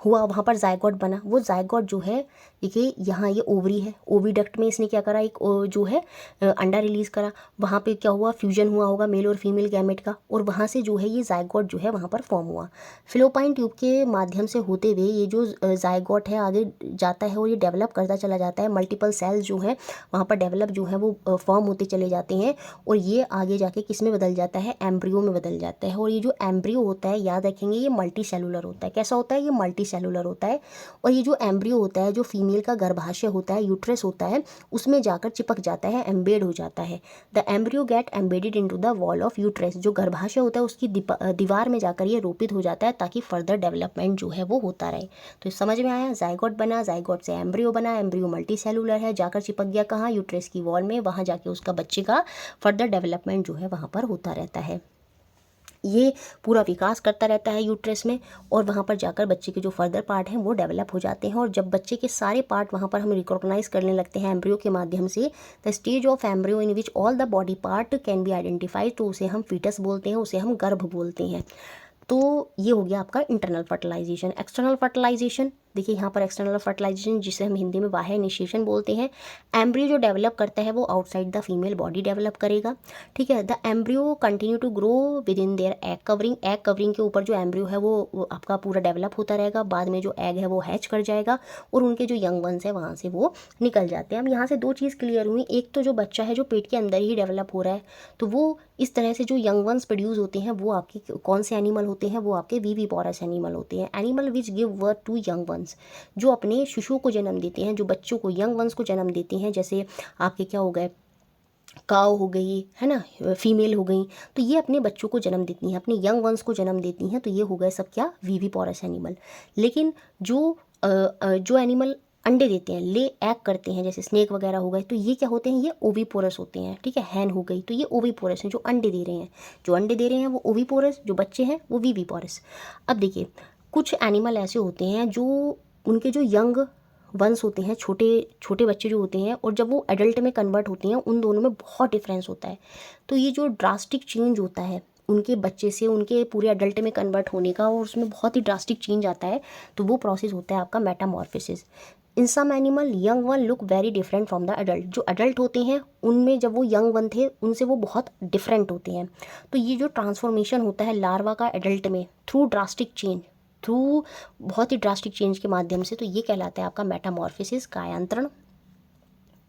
हुआ, वहाँ पर जायगोट बना। वो जायगोट जो है, देखिए यहाँ ये ओवरी है, ओविडक्ट में इसने क्या करा, एक जो है अंडा रिलीज़ करा। वहाँ पे क्या हुआ, फ्यूजन हुआ होगा मेल और फीमेल गैमेट का, और वहाँ से जो है ये जायगोट जो है वहाँ पर फॉर्म हुआ। फिलोपाइन ट्यूब के माध्यम से होते हुए ये जो जायगोट है आगे जाता है और ये डेवलप करता चला जाता है। मल्टीपल सेल्स जो हैं वहाँ पर डेवलप जो है वो फॉर्म होते चले जाते हैं, और ये आगे जाके किस में बदल जाता है, एम्ब्रियो में बदल जाता है। और ये जो एम्ब्रियो होता है, याद रखेंगे, ये मल्टी सेलुलर होता है। कैसा होता है, ये मल्टी सेलुलर होता है। और ये जो एम्ब्रियो होता है, जो फीमेल का गर्भाशय होता है, यूट्रस होता है, उसमें जाकर चिपक जाता है, एम्बेड हो जाता है। The embryo get embedded into the wall of uterus. जो गर्भाशय होता है उसकी दीवार में जाकर ये रोपित हो जाता है, ताकि फर्दर डेवलपमेंट जो है वो होता रहे। तो समझ में आया, जायगोट बना, जायगोट से एम्ब्रियो बना, एम्ब्रियो मल्टी सेलुलर है, जाकर चिपक गया कहाँ, यूट्रस की वॉल में, वहाँ जाके उसका बच्चे का फर्दर डेवलपमेंट जो है वहाँ पर होता रहता है। ये पूरा विकास करता रहता है यूट्रस में, और वहाँ पर जाकर बच्चे के जो फर्दर पार्ट हैं वो डेवलप हो जाते हैं। और जब बच्चे के सारे पार्ट वहाँ पर हम रिकॉग्नाइज करने लगते हैं एम्ब्रियो के माध्यम से, the stage of embryo in which all the body part can be identified, तो उसे हम फीटस बोलते हैं, उसे हम गर्भ बोलते हैं। तो ये हो गया आपका इंटरनल फर्टिलाइजेशन। एक्सटर्नल फर्टिलाइजेशन, देखिए यहाँ पर एक्सटर्नल फर्टिलाइजेशन जिसे हम हिंदी में बाह्य निषेचन बोलते हैं। एम्ब्रियो जो डेवलप करता है वो outside the female body develop करेगा, ठीक है। The embryo continue to grow within their egg covering. Egg covering के ऊपर जो एम्ब्रियो है वो आपका पूरा डेवलप होता रहेगा। बाद में जो एग है वो हैच कर जाएगा, और उनके जो यंग वंस है वहाँ से वो निकल जाते हैं। अब यहाँ से दो चीज़ क्लियर हुई, एक तो जो बच्चा है जो पेट के अंदर ही डेवलप हो रहा है, तो वो इस तरह से जो यंग वंस प्रोड्यूस होते हैं वो आपके कौन से एनिमल होते हैं, वो आपके विविपोरस एनिमल होते हैं। Animal which give birth to young ones, जो अपने शिशुओं को जन्म देते हैं, जो बच्चों को, यंग वंस को जन्म देते हैं। जैसे आपके क्या हो गए, काव हो गई है ना, फीमेल हो गई, तो ये अपने बच्चों को जन्म देती हैं, अपने यंग वंस को जन्म देती हैं। तो ये हो गए सब क्या, विविपोरस एनिमल। लेकिन जो एनिमल अंडे देते हैं, ले एग करते हैं, जैसे स्नेक वगैरह हो गए, तो ये क्या होते हैं, ये ओविपोरस होते हैं, ठीक है। हैन हो गई, तो ये ओविपोरस हैं जो अंडे दे रहे हैं। जो अंडे दे रहे हैं वो ओविपोरस, जो बच्चे हैं वो विविपोरस। अब देखिए कुछ एनिमल ऐसे होते हैं जो उनके जो यंग वंस होते हैं, छोटे छोटे बच्चे जो होते हैं, और जब वो एडल्ट में कन्वर्ट होते हैं, उन दोनों में बहुत डिफरेंस होता है। तो ये जो ड्रास्टिक चेंज होता है उनके बच्चे से उनके पूरे एडल्ट में कन्वर्ट होने का, और उसमें बहुत ही ड्रास्टिक चेंज आता है, तो वो प्रोसेस होता है आपका metamorphosis. In some animal young one look very different from the adult. जो अडल्ट होते हैं उनमें जब वो यंग वन थे उनसे वो बहुत डिफरेंट होते हैं। तो ये जो ट्रांसफॉर्मेशन होता है लार्वा का एडल्ट में थ्रू ड्रास्टिक चेंज, थ्रू बहुत ही ड्रास्टिक चेंज के माध्यम से, तो ये कहलाता है आपका मेटामॉर्फोसिस, कायांतरण।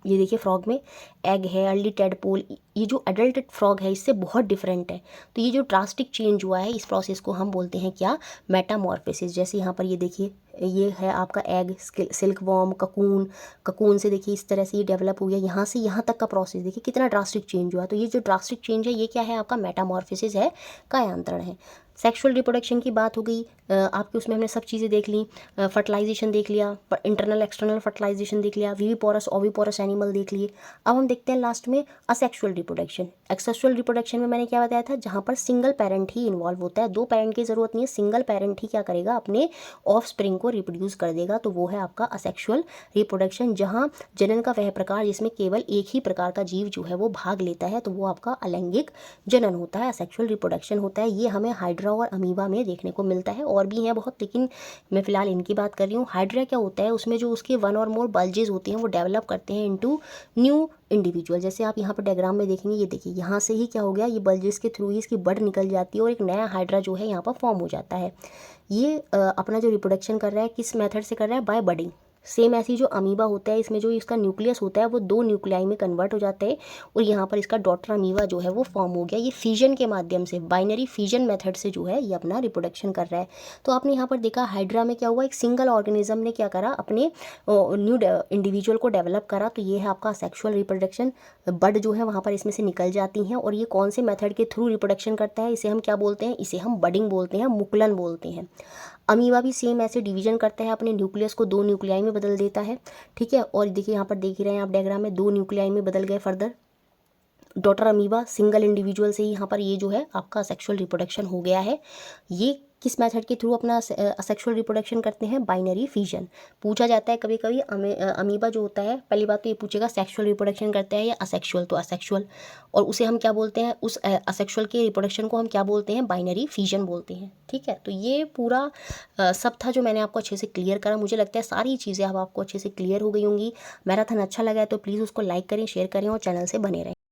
ये देखिए फ्रॉग में एग है, अर्ली टेडपोल, ये जो एडल्ट फ्रॉग है इससे बहुत डिफरेंट है। तो ये जो ड्रास्टिक चेंज हुआ है इस प्रोसेस को हम बोलते हैं क्या, मेटामॉर्फोसिस। जैसे यहाँ पर ये देखिए, ये है आपका egg, silk worm, cocoon, cocoon से देखिए इस तरह से ये डेवलप हो गया, यहाँ से यहाँ तक का प्रोसेस देखिए कितना ड्रास्टिक चेंज हुआ। तो ये जो ड्रास्टिक चेंज है ये क्या है, आपका मेटामॉर्फोसिस है, कायांतरण है। सेक्सुअल रिप्रोडक्शन की बात हो गई, आपके उसमें हमने सब चीज़ें देख ली, फर्टिलाइजेशन देख लिया, इंटरनल एक्सटर्नल फर्टिलाइजेशन देख लिया, विविपोरस ओविपोरस एनिमल देख लिए। अब हम देखते हैं लास्ट में असेक्सुअल रिप्रोडक्शन। एक्सेक्सुअल रिप्रोडक्शन में मैंने क्या बताया था, जहाँ पर सिंगल पेरेंट ही इन्वॉल्व होता है, दो पेरेंट की ज़रूरत नहीं है, सिंगल पेरेंट ही क्या करेगा, अपने ऑफ स्प्रिंग को रिप्रोड्यूस कर देगा। तो वो है आपका असेक्सुअल रिप्रोडक्शन। जहाँ जनन का वह प्रकार जिसमें केवल एक ही प्रकार का जीव जो है वो भाग लेता है, तो वो आपका अलैंगिक जनन होता है, असेक्सुअल रिप्रोडक्शन होता है। ये हमें हाइड्रा और अमीबा में देखने को मिलता है, और भी हैं बहुत, लेकिन मैं फिलहाल इनकी बात कर रही हूँ। हाइड्रा क्या होता है, उसमें जो उसके वन और मोर बल्जेस होते हैं वो डेवलप करते हैं इनटू न्यू इंडिविजुअल। जैसे आप यहाँ पर डायग्राम में देखेंगे, ये देखिए यहाँ से ही क्या हो गया, ये बल्जेस के थ्रू ही इसकी बड निकल जाती है और एक नया हाइड्रा जो है यहाँ पर फॉर्म हो जाता है। ये अपना जो रिप्रोडक्शन कर रहा है किस मेथड से कर रहा है, बाय बडिंग। सेम ऐसी जो अमीबा होता है, इसमें जो इसका न्यूक्लियस होता है वो 2 न्यूक्लियाई में कन्वर्ट हो जाते हैं और यहाँ पर इसका डॉटर अमीबा जो है वो फॉर्म हो गया। ये फिजन के माध्यम से, बाइनरी फिजन मेथड से जो है ये अपना रिप्रोडक्शन कर रहा है। तो आपने यहाँ पर देखा हाइड्रा में क्या हुआ, एक सिंगल ऑर्गेनिज्म ने क्या करा, अपने न्यू इंडिविजुअल को डेवलप करा। तो ये है आपका सेक्सुअल रिप्रोडक्शन। बड जो है वहाँ पर इसमें से निकल जाती हैं और ये कौन से मेथड के थ्रू रिप्रोडक्शन करता है, इसे हम क्या बोलते हैं, इसे हम बडिंग बोलते हैं, मुकुलन बोलते हैं। अमीबा भी सेम ऐसे डिवीजन करता है, अपने न्यूक्लियस को 2 न्यूक्लियाई में बदल देता है, ठीक है। और देखिए यहाँ पर देख ही रहे हैं आप डायग्राम में 2 न्यूक्लियाई में बदल गए further. Daughter amoeba single individual से ही यहाँ पर ये जो है आपका सेक्सुअल रिप्रोडक्शन हो गया है। ये किस मेथड के थ्रू अपना सेक्सुअल रिप्रोडक्शन करते हैं, बाइनरी फिजन। पूछा जाता है कभी कभी अमीबा जो होता है, पहली बात तो ये पूछेगा सेक्सुअल रिप्रोडक्शन करता है या असेक्सुअल, तो असेक्सुअल। और उसे हम क्या बोलते हैं, उस असेक्सुअल के रिप्रोडक्शन को हम क्या बोलते हैं, बाइनरी फिजन बोलते हैं, ठीक है। तो ये पूरा सब था जो मैंने आपको अच्छे से क्लियर करा। मुझे लगता है सारी चीज़ें अब आपको अच्छे से क्लियर हो गई होंगी। मैराथन अच्छा लगा है तो प्लीज़ उसको लाइक करें, शेयर करें और चैनल से बने रहें।